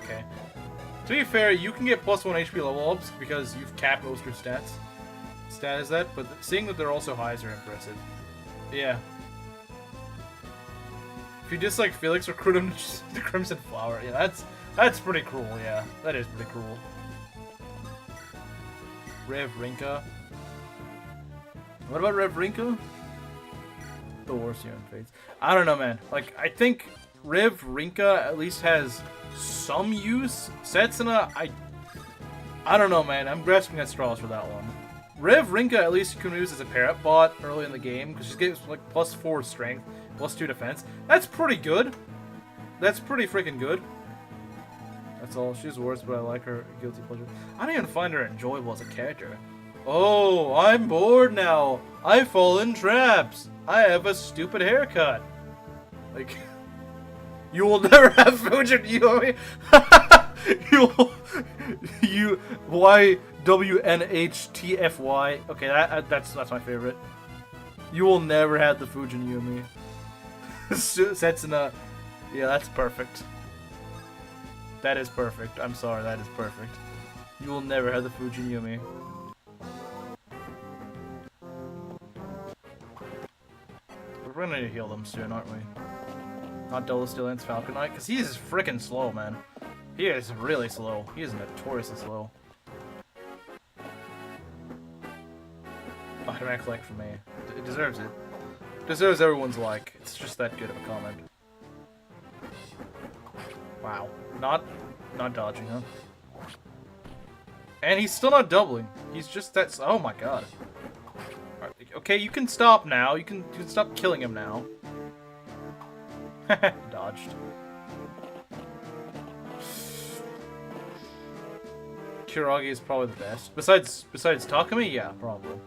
Okay. To be fair, you can get +1 HP level ups because you've capped most of your stats. Stat is that, but seeing that they're also high is impressive. Yeah. If you dislike Felix, recruit him to the Crimson Flower. Yeah, that's pretty cruel. Yeah, that is pretty cruel. Rev Rinka. What about Rev Rinka? The worst unit fates. I don't know, man. Like, I think Rev Rinka at least has some use. Setsuna, I don't know, man. I'm grasping at straws for that one. Rev Rinka at least you can use as a pair-up bot early in the game because she gives like +4 strength, +2 defense. That's pretty good. That's pretty freaking good. That's all. She's worse, but I like her guilty pleasure. I don't even find her enjoyable as a character. Oh, I'm bored now. I fall in traps. I have a stupid haircut. Like, you will never have Fujin Yumi. you YWNHTFY. Okay, that's my favorite. You will never have the Fujin Yumi. Setsuna. Yeah, that's perfect. That is perfect. I'm sorry, that is perfect. You will never have the Fujin Yumi. We're gonna need to heal them soon, aren't we? Not Dolostillance Falconite, because he is freaking slow, man. He is really slow. He is notoriously slow. Automatic like for me. It deserves it. Deserves everyone's like. It's just that good of a comment. Wow. Not dodging, huh? And he's still not doubling. He's just that... Oh my god. Okay, you can stop now. You can stop killing him now. Dodged. Kuragi is probably the best. Besides Takumi, yeah, probably.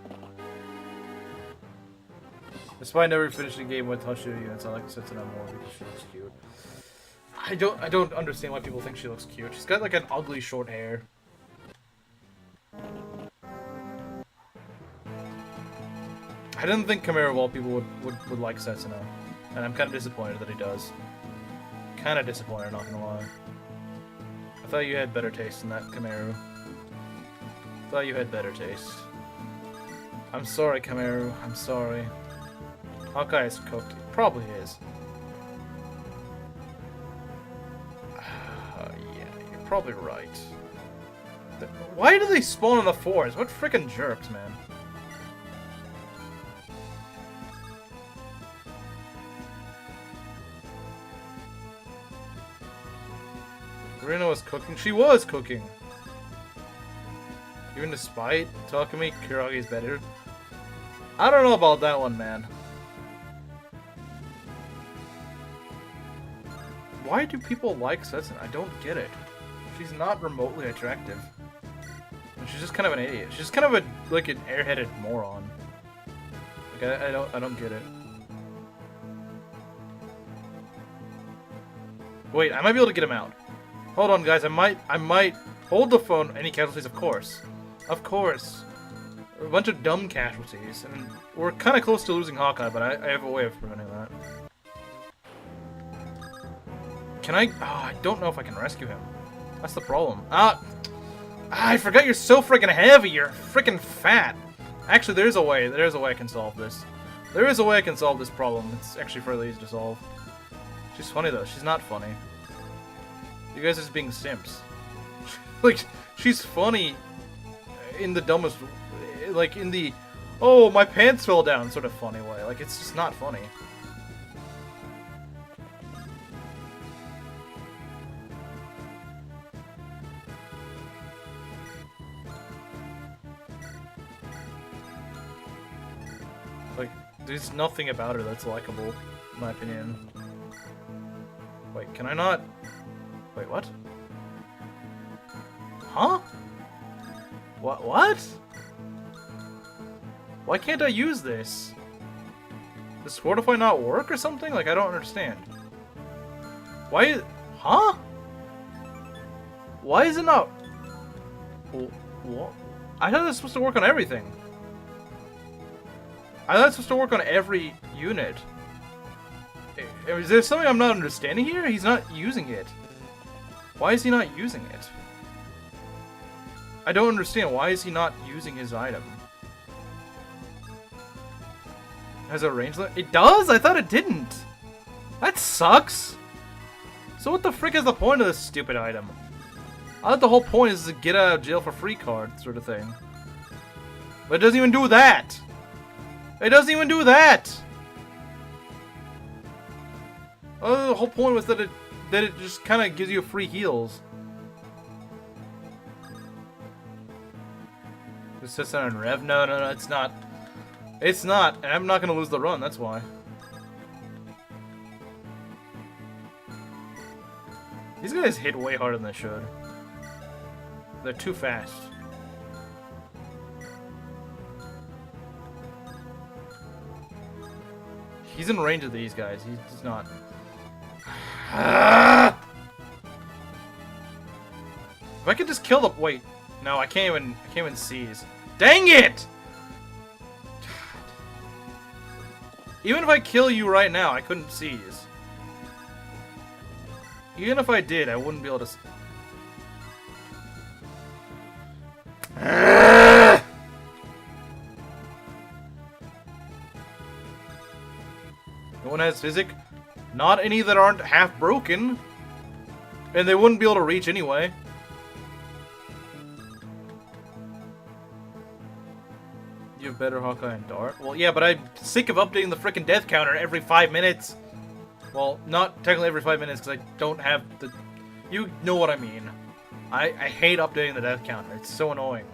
Despite never finishing a game with Hashira units, I like Setsuna more because she looks cute. I don't understand why people think she looks cute. She's got like an ugly short hair. I didn't think Chimera of all people would like Setsuna. And I'm kind of disappointed that he does. Kind of disappointed, not gonna lie. I thought you had better taste than that, Chimera. Thought you had better taste. I'm sorry, Chimera. I'm sorry. Hawkeye is cooked. He probably is. Yeah, you're probably right. Why do they spawn on the 4s? What frickin' jerks, man. Rina was cooking. She was cooking! Even despite Takumi, Kuragi's better. I don't know about that one, man. Why do people like Setsuna? I don't get it. She's not remotely attractive. She's just kind of an idiot. She's just kind of a like an airheaded moron. Like I don't get it. Wait, I might be able to get him out. Hold on, guys. I might hold the phone. Any casualties? Of course. Of course. A bunch of dumb casualties. And we're kind of close to losing Hawkeye, but I have a way of preventing that. Can I? Oh, I don't know if I can rescue him. That's the problem. I forgot you're so freaking heavy. You're freaking fat. Actually, there's a way. There's a way I can solve this. There is a way I can solve this problem. It's actually fairly easy to solve. She's funny, though. She's not funny. You guys are just being simps. Like, she's funny in the dumbest... Like, in the... Oh, my pants fell down sort of funny way. Like, it's just not funny. Like, there's nothing about her that's likable, in my opinion. Wait, can I not... Wait, what? Huh? What? Why can't I use this? Does Swordify not work or something? Like, I don't understand. Why is... Huh? Why is it not... What? I thought it was supposed to work on everything. I thought it's supposed to work on every unit. Is there something I'm not understanding here? He's not using it. Why is he not using it? I don't understand. Why is he not using his item? Has a range limit? It does? I thought it didn't. That sucks. So what the frick is the point of this stupid item? I thought the whole point is to get out of jail for free card sort of thing. But it doesn't even do that. It doesn't even do that. Oh, the whole point was that it just kind of gives you free heals. It says that on Rev? No, it's not. It's not, and I'm not going to lose the run, that's why. These guys hit way harder than they should. They're too fast. He's in range of these guys. He's not. If I could just kill the... Wait. No, I can't even seize. Dang it! Even if I kill you right now, I couldn't seize. Even if I did, I wouldn't be able to... No one has physic. Not any that aren't half broken. And they wouldn't be able to reach anyway. You have better Hawkeye and Dart? Well, yeah, but I'm sick of updating the frickin' death counter every 5 minutes. Well, not technically every 5 minutes, because I don't have the... You know what I mean. I hate updating the death counter. It's so annoying.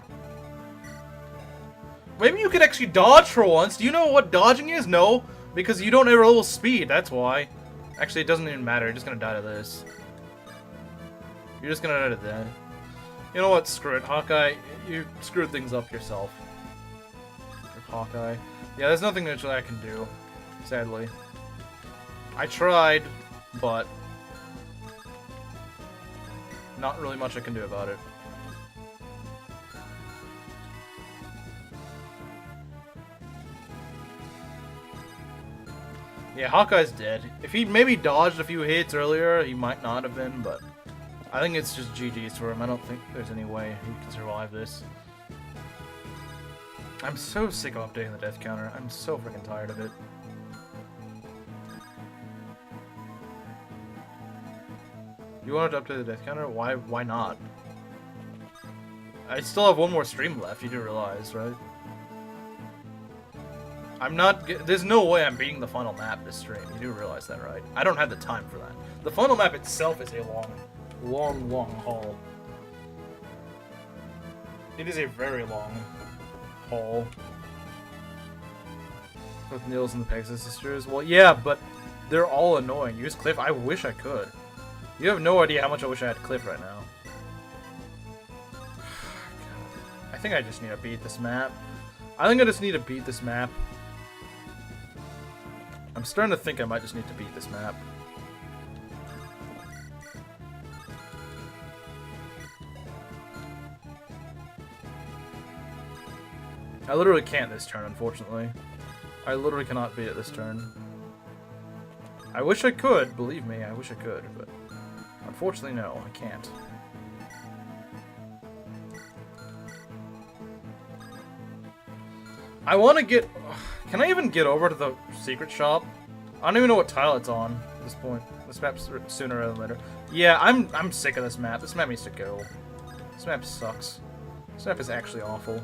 Maybe you could actually dodge for once. Do you know what dodging is? No. Because you don't ever level speed, that's why. Actually, it doesn't even matter. You're just gonna die to this. You're just gonna die to that. You know what? Screw it. Hawkeye, you screwed things up yourself. Hawkeye. Yeah, there's nothing that I can do, sadly. I tried, but not really much I can do about it. Yeah, Hawkeye's dead. If he maybe dodged a few hits earlier, he might not have been, but I think it's just GG's for him. I don't think there's any way he can survive this. I'm so sick of updating the death counter. I'm so freaking tired of it. You wanted to update the death counter? Why not? I still have one more stream left, you do realize, right? I'm not... There's no way I'm beating the final map this stream. You do realize that, right? I don't have the time for that. The final map itself is a long haul. It is a very long haul. With Nils and the Pegasus sisters. Well, yeah, but they're all annoying. Use Cliff? I wish I could. You have no idea how much I wish I had Cliff right now. I think I just need to beat this map. I think I just need to beat this map. I'm starting to think I might just need to beat this map. I literally can't this turn, unfortunately. I literally cannot beat it this turn. I wish I could, believe me, I wish I could, but unfortunately no, I can't. I want to get... Can I even get over to the secret shop? I don't even know what tile it's on at this point. This map's sooner rather than later. Yeah, I'm sick of this map. This map needs to go. This map sucks. This map is actually awful.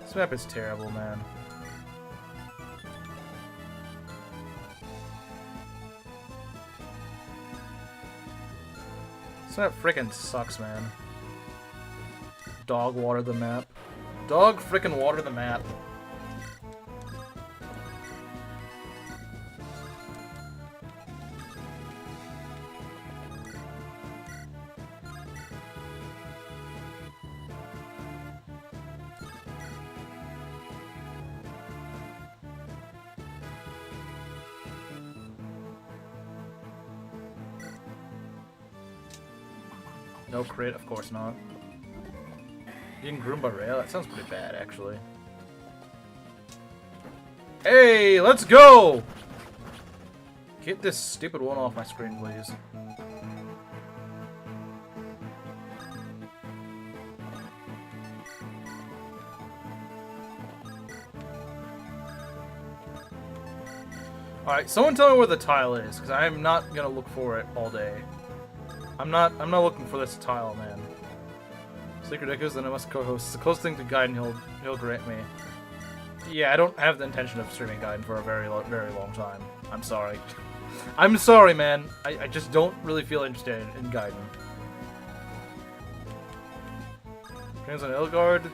This map is terrible, man. This map frickin' sucks, man. Dog water the map. Dog frickin' water the map. No crit, of course not. Getting groomed by rail? That sounds pretty bad, actually. Hey, let's go! Get this stupid one off my screen, please. Alright, someone tell me where the tile is, because I'm not gonna look for it all day. I'm not looking for this tile, man. Sacred Echoes, then I must co-host. It's the closest thing to Gaiden he'll grant me. Yeah, I don't have the intention of streaming Gaiden for a very long time. I'm sorry. I'm sorry, man. I just don't really feel interested in Gaiden. Opinions on Legault?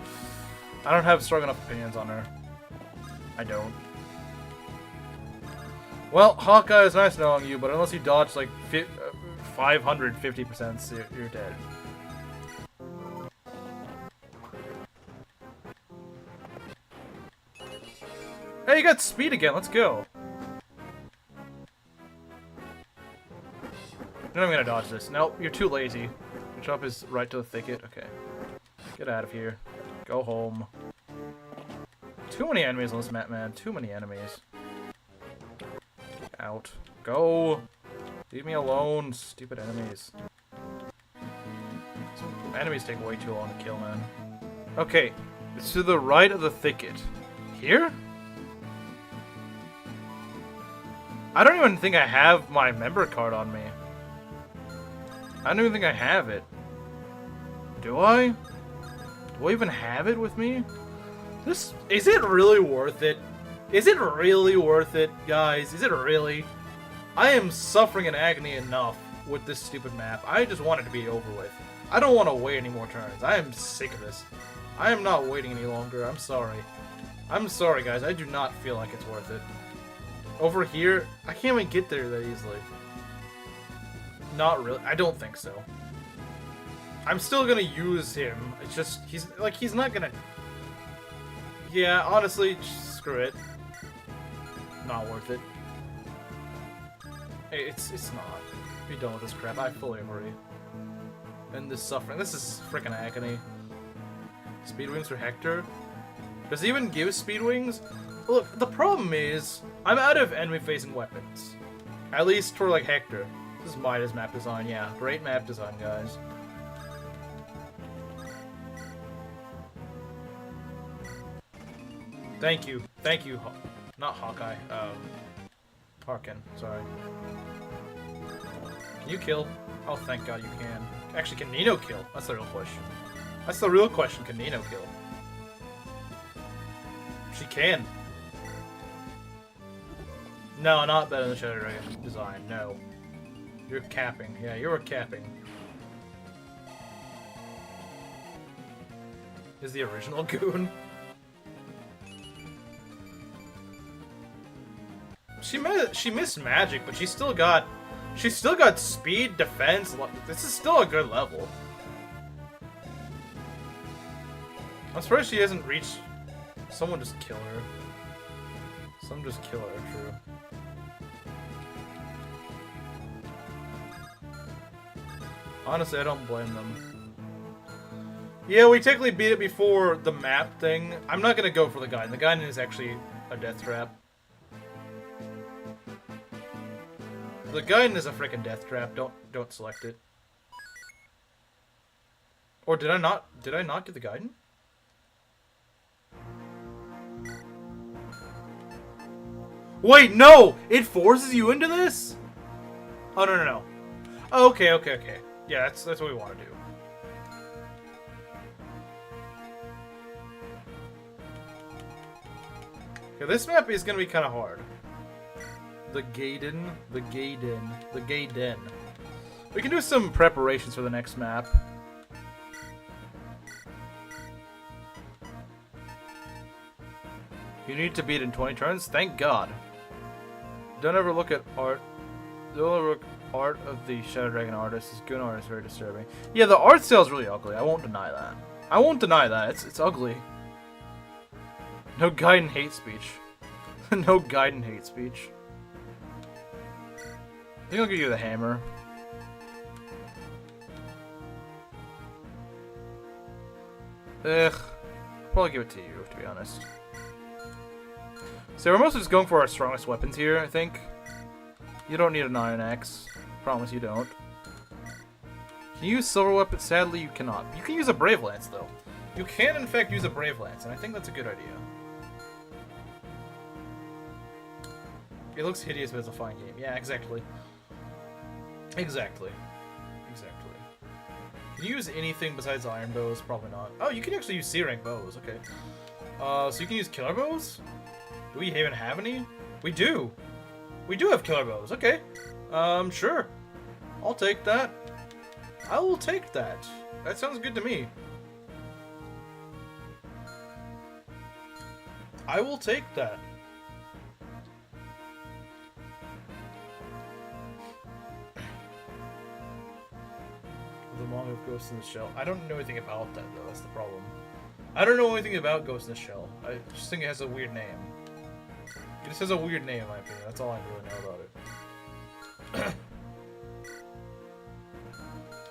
I don't have strong enough opinions on her. I don't. Well, Hawkeye is nice knowing you, but unless you dodge like 550%, you're dead. Hey, you got speed again. Let's go. You're not gonna dodge this. Nope, you're too lazy. Your jump is right to the thicket. Okay. Get out of here. Go home. Too many enemies on this map, man. Too many enemies. Out. Go. Leave me alone, stupid enemies. Some enemies take way too long to kill, man. Okay, it's to the right of the thicket. Here? I don't even think I have my member card on me. I don't even think I have it. Do I? Do I even have it with me? This... Is it really worth it? Is it really worth it, guys? Is it really? I am suffering in agony enough with this stupid map. I just want it to be over with. I don't want to wait any more turns. I am sick of this. I am not waiting any longer. I'm sorry. I'm sorry, guys. I do not feel like it's worth it. Over here, I can't even get there that easily. Not really. I don't think so. I'm still gonna use him. It's just, he's not gonna... Yeah, honestly, screw it. Not worth it. It's not. Be done with this crap. I fully agree. And this suffering. This is freaking agony. Speed wings for Hector? Does he even give speed wings? Look, the problem is, I'm out of enemy-facing weapons. At least for, like, Hector. This is Midas map design, yeah. Great map design, guys. Thank you. Thank you. Not Hawkeye. Harkin. Sorry. Can you kill? Oh, thank God you can. Actually, can Nino kill? That's the real question. That's the real question. Can Nino kill? She can. No, not better than the Shadow Dragon design. No. You're capping. Yeah, you're capping. Is the original goon? She missed magic, but she still got speed, defense. This is still a good level. I'm surprised she hasn't reached. Someone just kill her. Someone just kill her. True. Honestly, I don't blame them. Yeah, we technically beat it before the map thing. I'm not gonna go for the Gaiden. The Gaiden is actually a death trap. The Gaiden is a freaking death trap. Don't select it. Or did I not get the Gaiden? Wait, no! It forces you into this? Oh, no. Oh, okay. Yeah, that's what we want to do. Okay, this map is gonna be kind of hard. The Gaiden. We can do some preparations for the next map. You need to beat in 20 turns? Thank God. Don't ever look at art. Don't ever look at art of the Shadow Dragon artist. This good art is very disturbing. Yeah, the art style is really ugly. I won't deny that. It's ugly. No Gaiden hate speech. No Gaiden hate speech. I think I'll give you the hammer. Ugh. I'll probably give it to you, to be honest. So we're mostly just going for our strongest weapons here, I think. You don't need an Iron Axe. Promise you don't. Can you use Silver Weapon? Sadly, you cannot. You can use a Brave Lance, though. You can, in fact, use a Brave Lance, and I think that's a good idea. It looks hideous, but it's a fine game. Yeah, exactly. Exactly. Can you use anything besides iron bows? Probably not. Oh, you can actually use C-rank bows. Okay. So you can use killer bows? Do we even have any? We do. We do have killer bows. Okay. Sure. I'll take that. I will take that. That sounds good to me. I will take that. The manga of Ghost in the Shell. I don't know anything about that, though. That's the problem. I don't know anything about Ghost in the Shell. I just think it has a weird name. It just has a weird name, in my opinion. That's all I really know about it.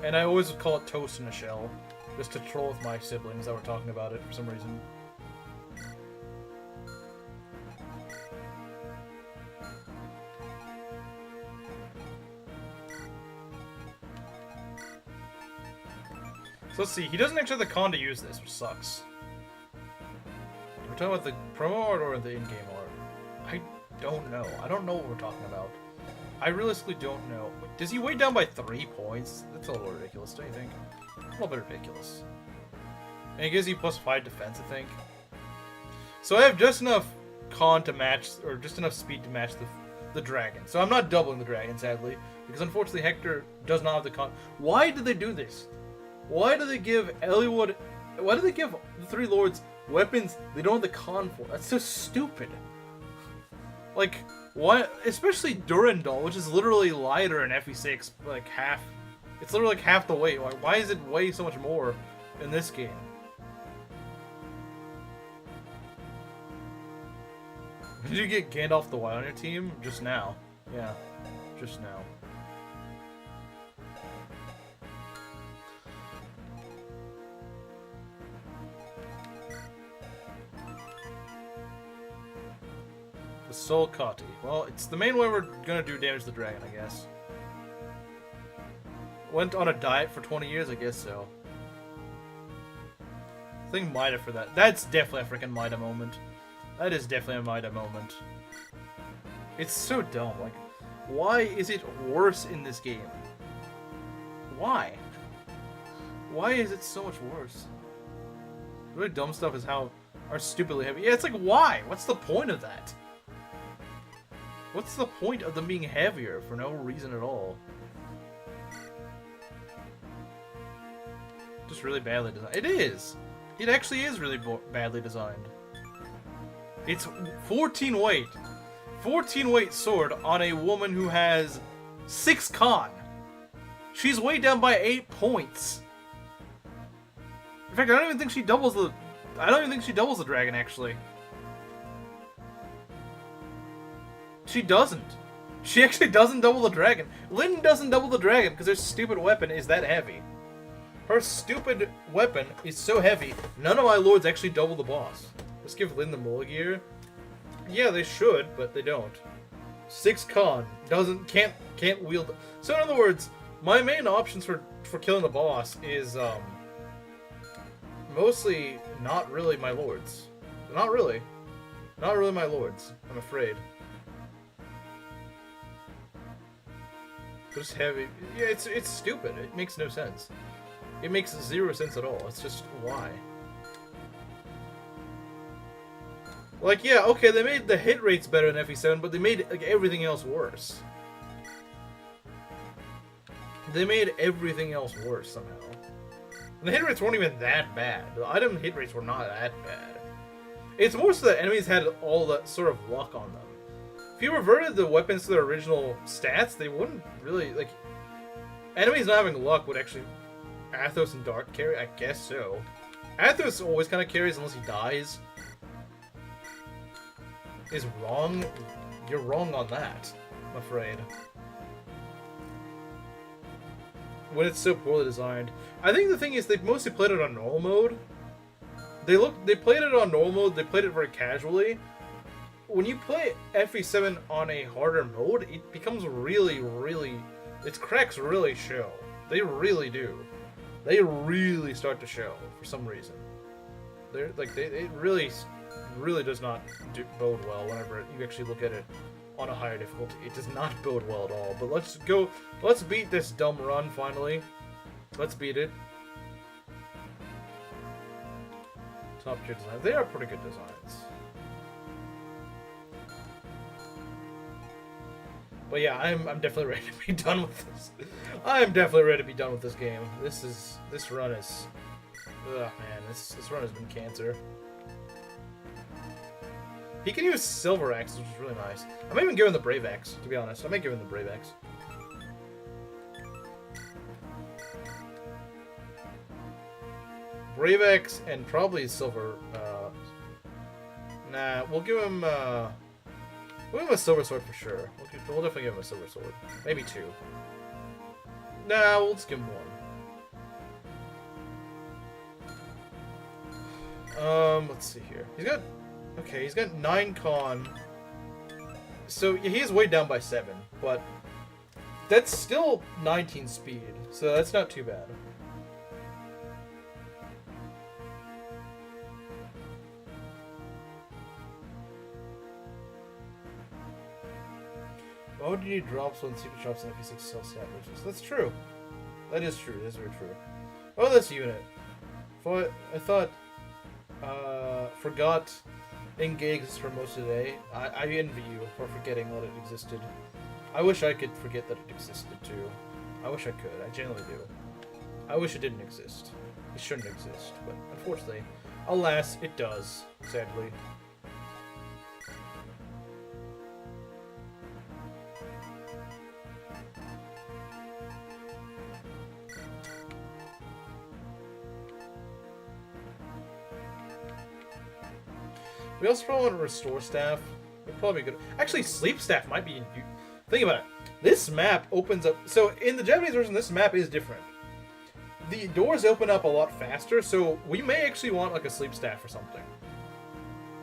And I always call it Toast in a Shell, just to troll with my siblings that were talking about it for some reason. So let's see, he doesn't actually have the con to use this, which sucks. We're talking about the promo art or the in-game art? I don't know. I don't know what we're talking about. I realistically don't know. Does he weigh down by 3 points? That's a little ridiculous, don't you think? A little bit ridiculous. And it gives you +5 defense, I think. So I have just enough con to match, or just enough speed to match the dragon. So I'm not doubling the dragon, sadly, because unfortunately Hector does not have the con. Why did they do this? Why do they give Eliwood... Why do they give the Three Lords weapons they don't have the con for? That's so stupid. Like, why? Especially Durandal, which is literally lighter in FE6, like half. It's literally like half the weight. Why is it weigh so much more in this game? Did you get Gandalf the White on your team? Just now. Yeah, just now. The Soul Kati. Well, it's the main way we're gonna do damage to the dragon, I guess. Went on a diet for 20 years, I guess so. I think Mida for that. That's definitely a freaking Mida moment. That is definitely a Mida moment. It's so dumb. Like, why is it worse in this game? Why? Why is it so much worse? The really dumb stuff is how are stupidly heavy. Yeah, it's like, why? What's the point of that? What's the point of them being heavier for no reason at all? Just really badly designed. It is! It actually is really badly designed. It's 14 weight. 14 weight sword on a woman who has 6 con. She's weighed down by 8 points. In fact, I don't even think she doubles the dragon, actually. She doesn't. She actually doesn't double the dragon. Lyn doesn't double the dragon because her stupid weapon is that heavy. Her stupid weapon is so heavy, none of my lords actually double the boss. Let's give Lyn the Mulligear. Yeah, they should, but they don't. 6 con can't wield. So in other words, my main options for killing the boss is mostly not really my lords. Not really my lords, I'm afraid. Just heavy. Yeah, it's stupid. It makes no sense. It makes 0 sense at all. It's just why. Like, yeah, okay, they made the hit rates better in FE7, but they made like everything else worse. They made everything else worse somehow. And the hit rates weren't even that bad. The item hit rates were not that bad. It's more so that enemies had all that sort of luck on them. If you reverted the weapons to their original stats, they wouldn't really, like... Enemies not having luck would actually... Athos and Dart carry? I guess so. Athos always kind of carries unless he dies. Is wrong? You're wrong on that, I'm afraid. When it's so poorly designed. I think the thing is, they mostly played it on normal mode. They played it on normal mode, they played it very casually. When you play FE7 on a harder mode, it becomes really, its cracks really show. They really do. They really start to show for some reason. They're like it really does not bode well whenever you actually look at it on a higher difficulty. It does not bode well at all. But let's beat this dumb run finally. Let's beat it. Top tier designs. They are pretty good designs. But yeah, I'm definitely ready to be done with this. I'm definitely ready to be done with this game. This run is, ugh man, this run has been cancer. He can use Silver Axe, which is really nice. I might even give him the Brave Axe, to be honest. I might give him the Brave Axe. Brave Axe and probably Silver. Nah, we'll give him a Silver Sword for sure. We'll definitely give him a Silver Sword. Maybe 2. Nah, we'll just give him 1. Let's see here. He's got 9 con. So yeah, he is way down by 7, but that's still 19 speed, so that's not too bad. Why would you need drops when secret shops and FE6 sell stat riches? That's true. That is true. That's very true. Oh, this unit. I thought, forgot Engage exists for most of the day. I envy you for forgetting that it existed. I wish I could forget that it existed too. I wish I could. I genuinely do. I wish it didn't exist. It shouldn't exist, but unfortunately, alas, it does, sadly. We also probably want to restore staff. It'd probably be good. Actually, sleep staff might be. Think about it. This map opens up. So in the Japanese version, this map is different. The doors open up a lot faster, so we may actually want like a sleep staff or something.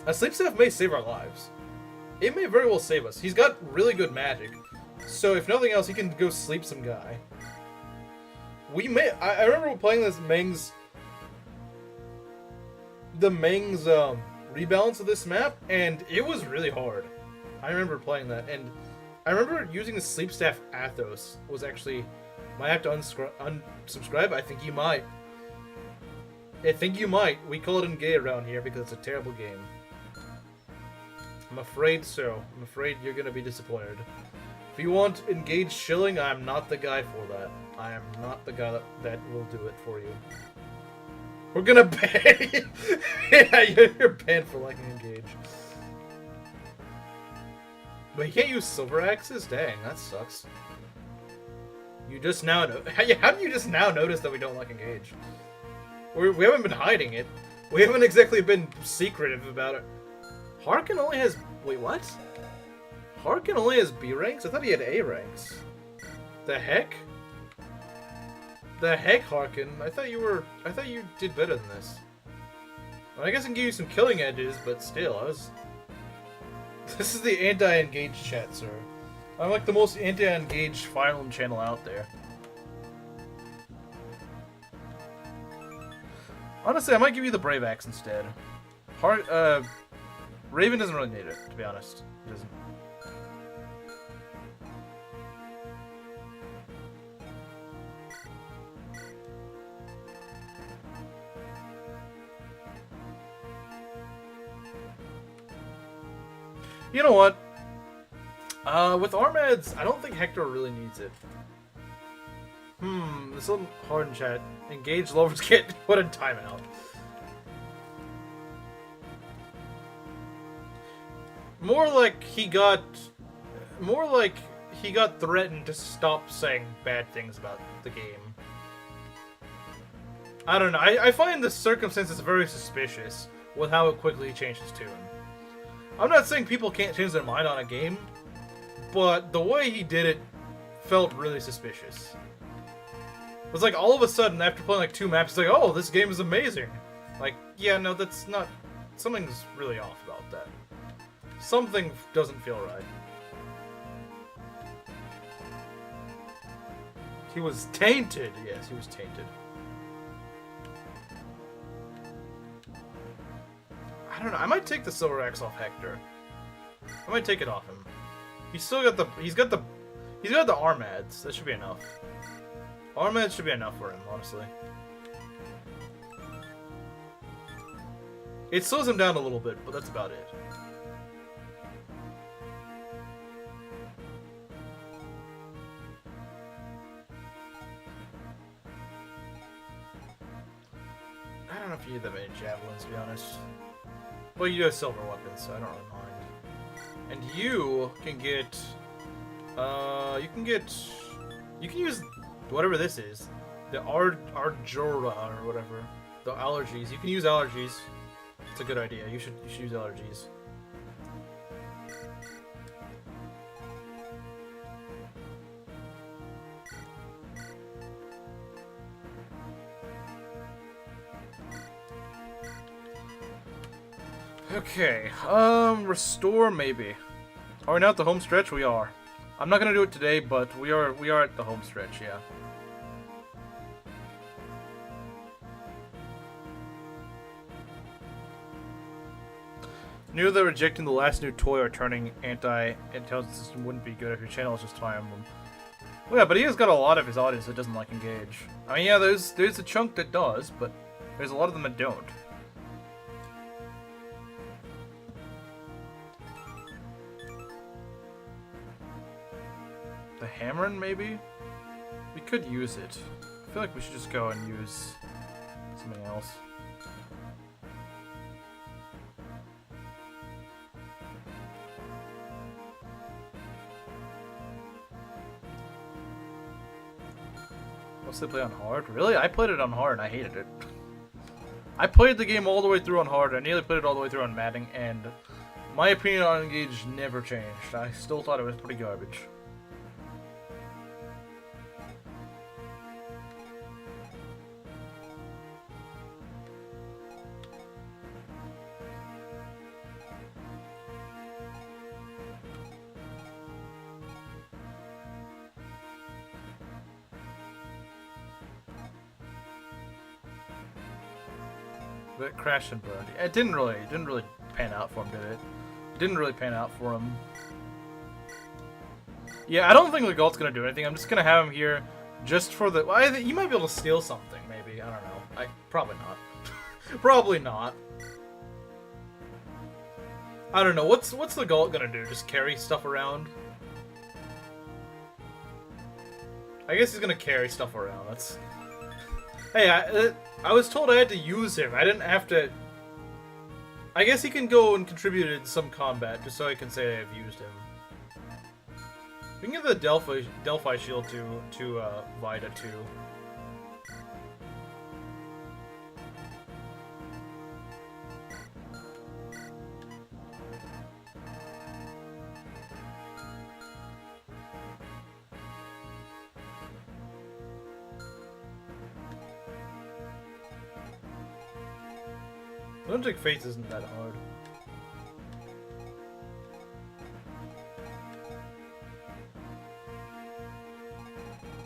A sleep staff may save our lives. It may very well save us. He's got really good magic, so if nothing else, he can go sleep some guy. We may. I remember playing this the Meng's rebalance of this map, and it was really hard. I remember playing that, and I remember using the sleep staff Athos was actually. Might have to unsubscribe. I think you might. We call it Engage around here because it's a terrible game. I'm afraid so. I'm afraid you're gonna be disappointed. If you want Engage shilling, I'm not the guy for that. I am not the guy that will do it for you. We're gonna ban you. Yeah, you're banned for liking Engage. But you can't use silver axes? Dang, that sucks. You just now know. How do you just now notice that we don't like Engage? We haven't been hiding it. We haven't exactly been secretive about it. Harkin only has... Wait, what? Harkin only has B ranks? I thought he had A ranks. The heck? The heck, Harkin? I thought you did better than this. Well, I guess I can give you some killing edges, but still, This is the anti-engaged chat, sir. I'm like the most anti-engaged Fire Emblem channel out there. Honestly, I might give you the Brave Axe instead. Raven doesn't really need it, to be honest. It doesn't. You know what? With Armads, I don't think Hector really needs it. This little hard in chat. Engaged lovers get put in timeout. More like he got threatened to stop saying bad things about the game. I don't know. I find the circumstances very suspicious with how it quickly changed his tune. I'm not saying people can't change their mind on a game, but the way he did it felt really suspicious. It was like all of a sudden, after playing like 2 maps, it's like, oh, this game is amazing. Like, yeah, no, that's not... Something's really off about that. Something doesn't feel right. He was tainted. Yes, he was tainted. I don't know. I might take the Silver Axe off Hector. I might take it off him. He's still got the. He's got the Armads. That should be enough. Armads should be enough for him, honestly. It slows him down a little bit, but that's about it. I don't know if you need that many javelins, to be honest. Well, you do have silver weapons, so I don't really mind. And you can get... You can use whatever this is. The Arjora or whatever. The allergies. You can use allergies. It's a good idea. You should use allergies. Okay, restore maybe. Are we now at the home stretch? We are. I'm not gonna do it today, but we are at the home stretch, yeah. Knew that rejecting the last new toy or turning anti-intelligence system wouldn't be good if your channel is just Fire Emblem. Well, yeah, but he has got a lot of his audience that doesn't like Engage. I mean, yeah, there's a chunk that does, but there's a lot of them that don't. The Hammerin, maybe? We could use it. I feel like we should just go and use something else. Mostly play on hard? Really? I played it on hard and I hated it. I played the game all the way through on hard. I nearly played it all the way through on Matting, and my opinion on Engage never changed. I still thought it was pretty garbage. But it crashed and burned. It didn't really pan out for him, did it? It didn't really pan out for him. Yeah, I don't think Legault's gonna do anything. I'm just gonna have him here just for the... Well, you might be able to steal something, maybe. I don't know. Probably not. Probably not. I don't know. What's Legault gonna do? Just carry stuff around? I guess he's gonna carry stuff around. That's... Hey, I was told I had to use him. I didn't have to... I guess he can go and contribute in some combat, just so I can say I've used him. We can give the Delphi shield to Vida, too. Lunatic Fates isn't that hard.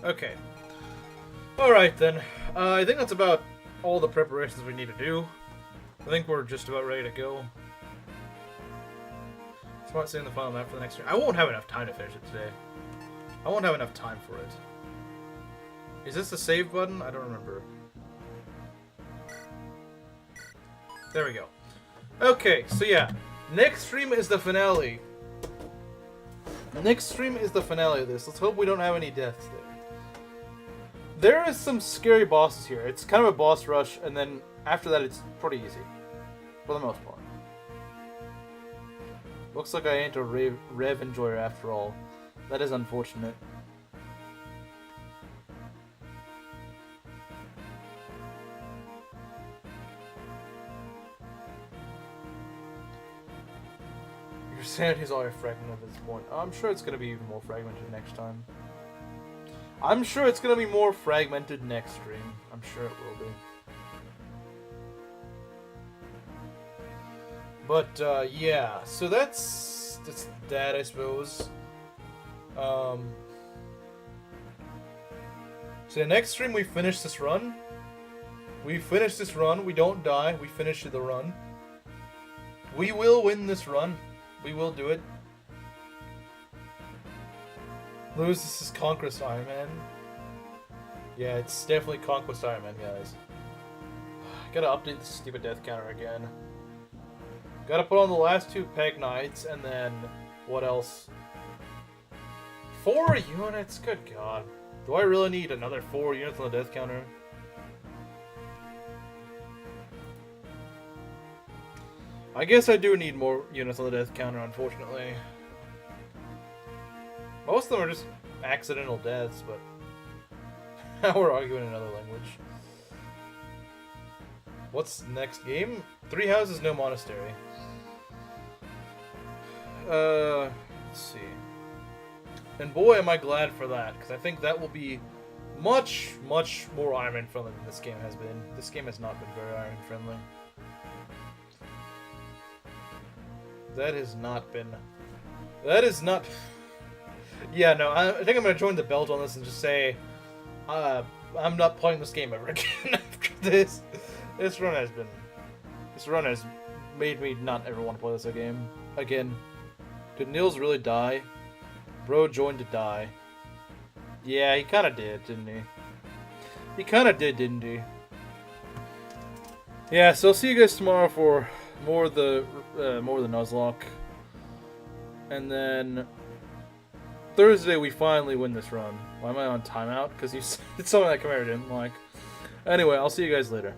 Okay. Alright then. I think that's about all the preparations we need to do. I think we're just about ready to go. Smart setting the final map for the next year. I won't have enough time to finish it today. I won't have enough time for it. Is this the save button? I don't remember. There we go. Okay, so yeah. Next stream is the finale. Next stream is the finale of this. Let's hope we don't have any deaths there. There is some scary bosses here. It's kind of a boss rush, and then after that it's pretty easy. For the most part. Looks like I ain't a rev enjoyer after all. That is unfortunate. Your sanity's already fragmented at this point. I'm sure it's going to be even more fragmented next time. I'm sure it's going to be more fragmented next stream. I'm sure it will be. But, yeah. So that's that, I suppose. So the next stream we finish this run. We finish this run. We don't die. We finish the run. We will win this run. We will do it. Lose, this is Conquest Ironman. Yeah, it's definitely Conquest Ironman, guys. Gotta update this stupid death counter again. Gotta put on the last 2 Peg Knights, and then... what else? 4 units? Good god. Do I really need another 4 units on the death counter? I guess I do need more units on the death counter, unfortunately. Most of them are just accidental deaths, but... now we're arguing another language. What's next game? 3 houses, no monastery. Let's see. And boy, am I glad for that, because I think that will be much, much more Ironman friendly than this game has been. This game has not been very Ironman friendly. That has not been... that is not... yeah, no, I think I'm going to join the belt on this and just say... I'm not playing this game ever again after this. This run has made me not ever want to play this game again. Did Nils really die? Bro joined to die. Yeah, he kind of did, didn't he? He kind of did, didn't he? Yeah, so I'll see you guys tomorrow for more of the Nuzlocke. And then Thursday we finally win this run. Why am I on timeout? Because you it's something that Chimera didn't like. Anyway, I'll see you guys later.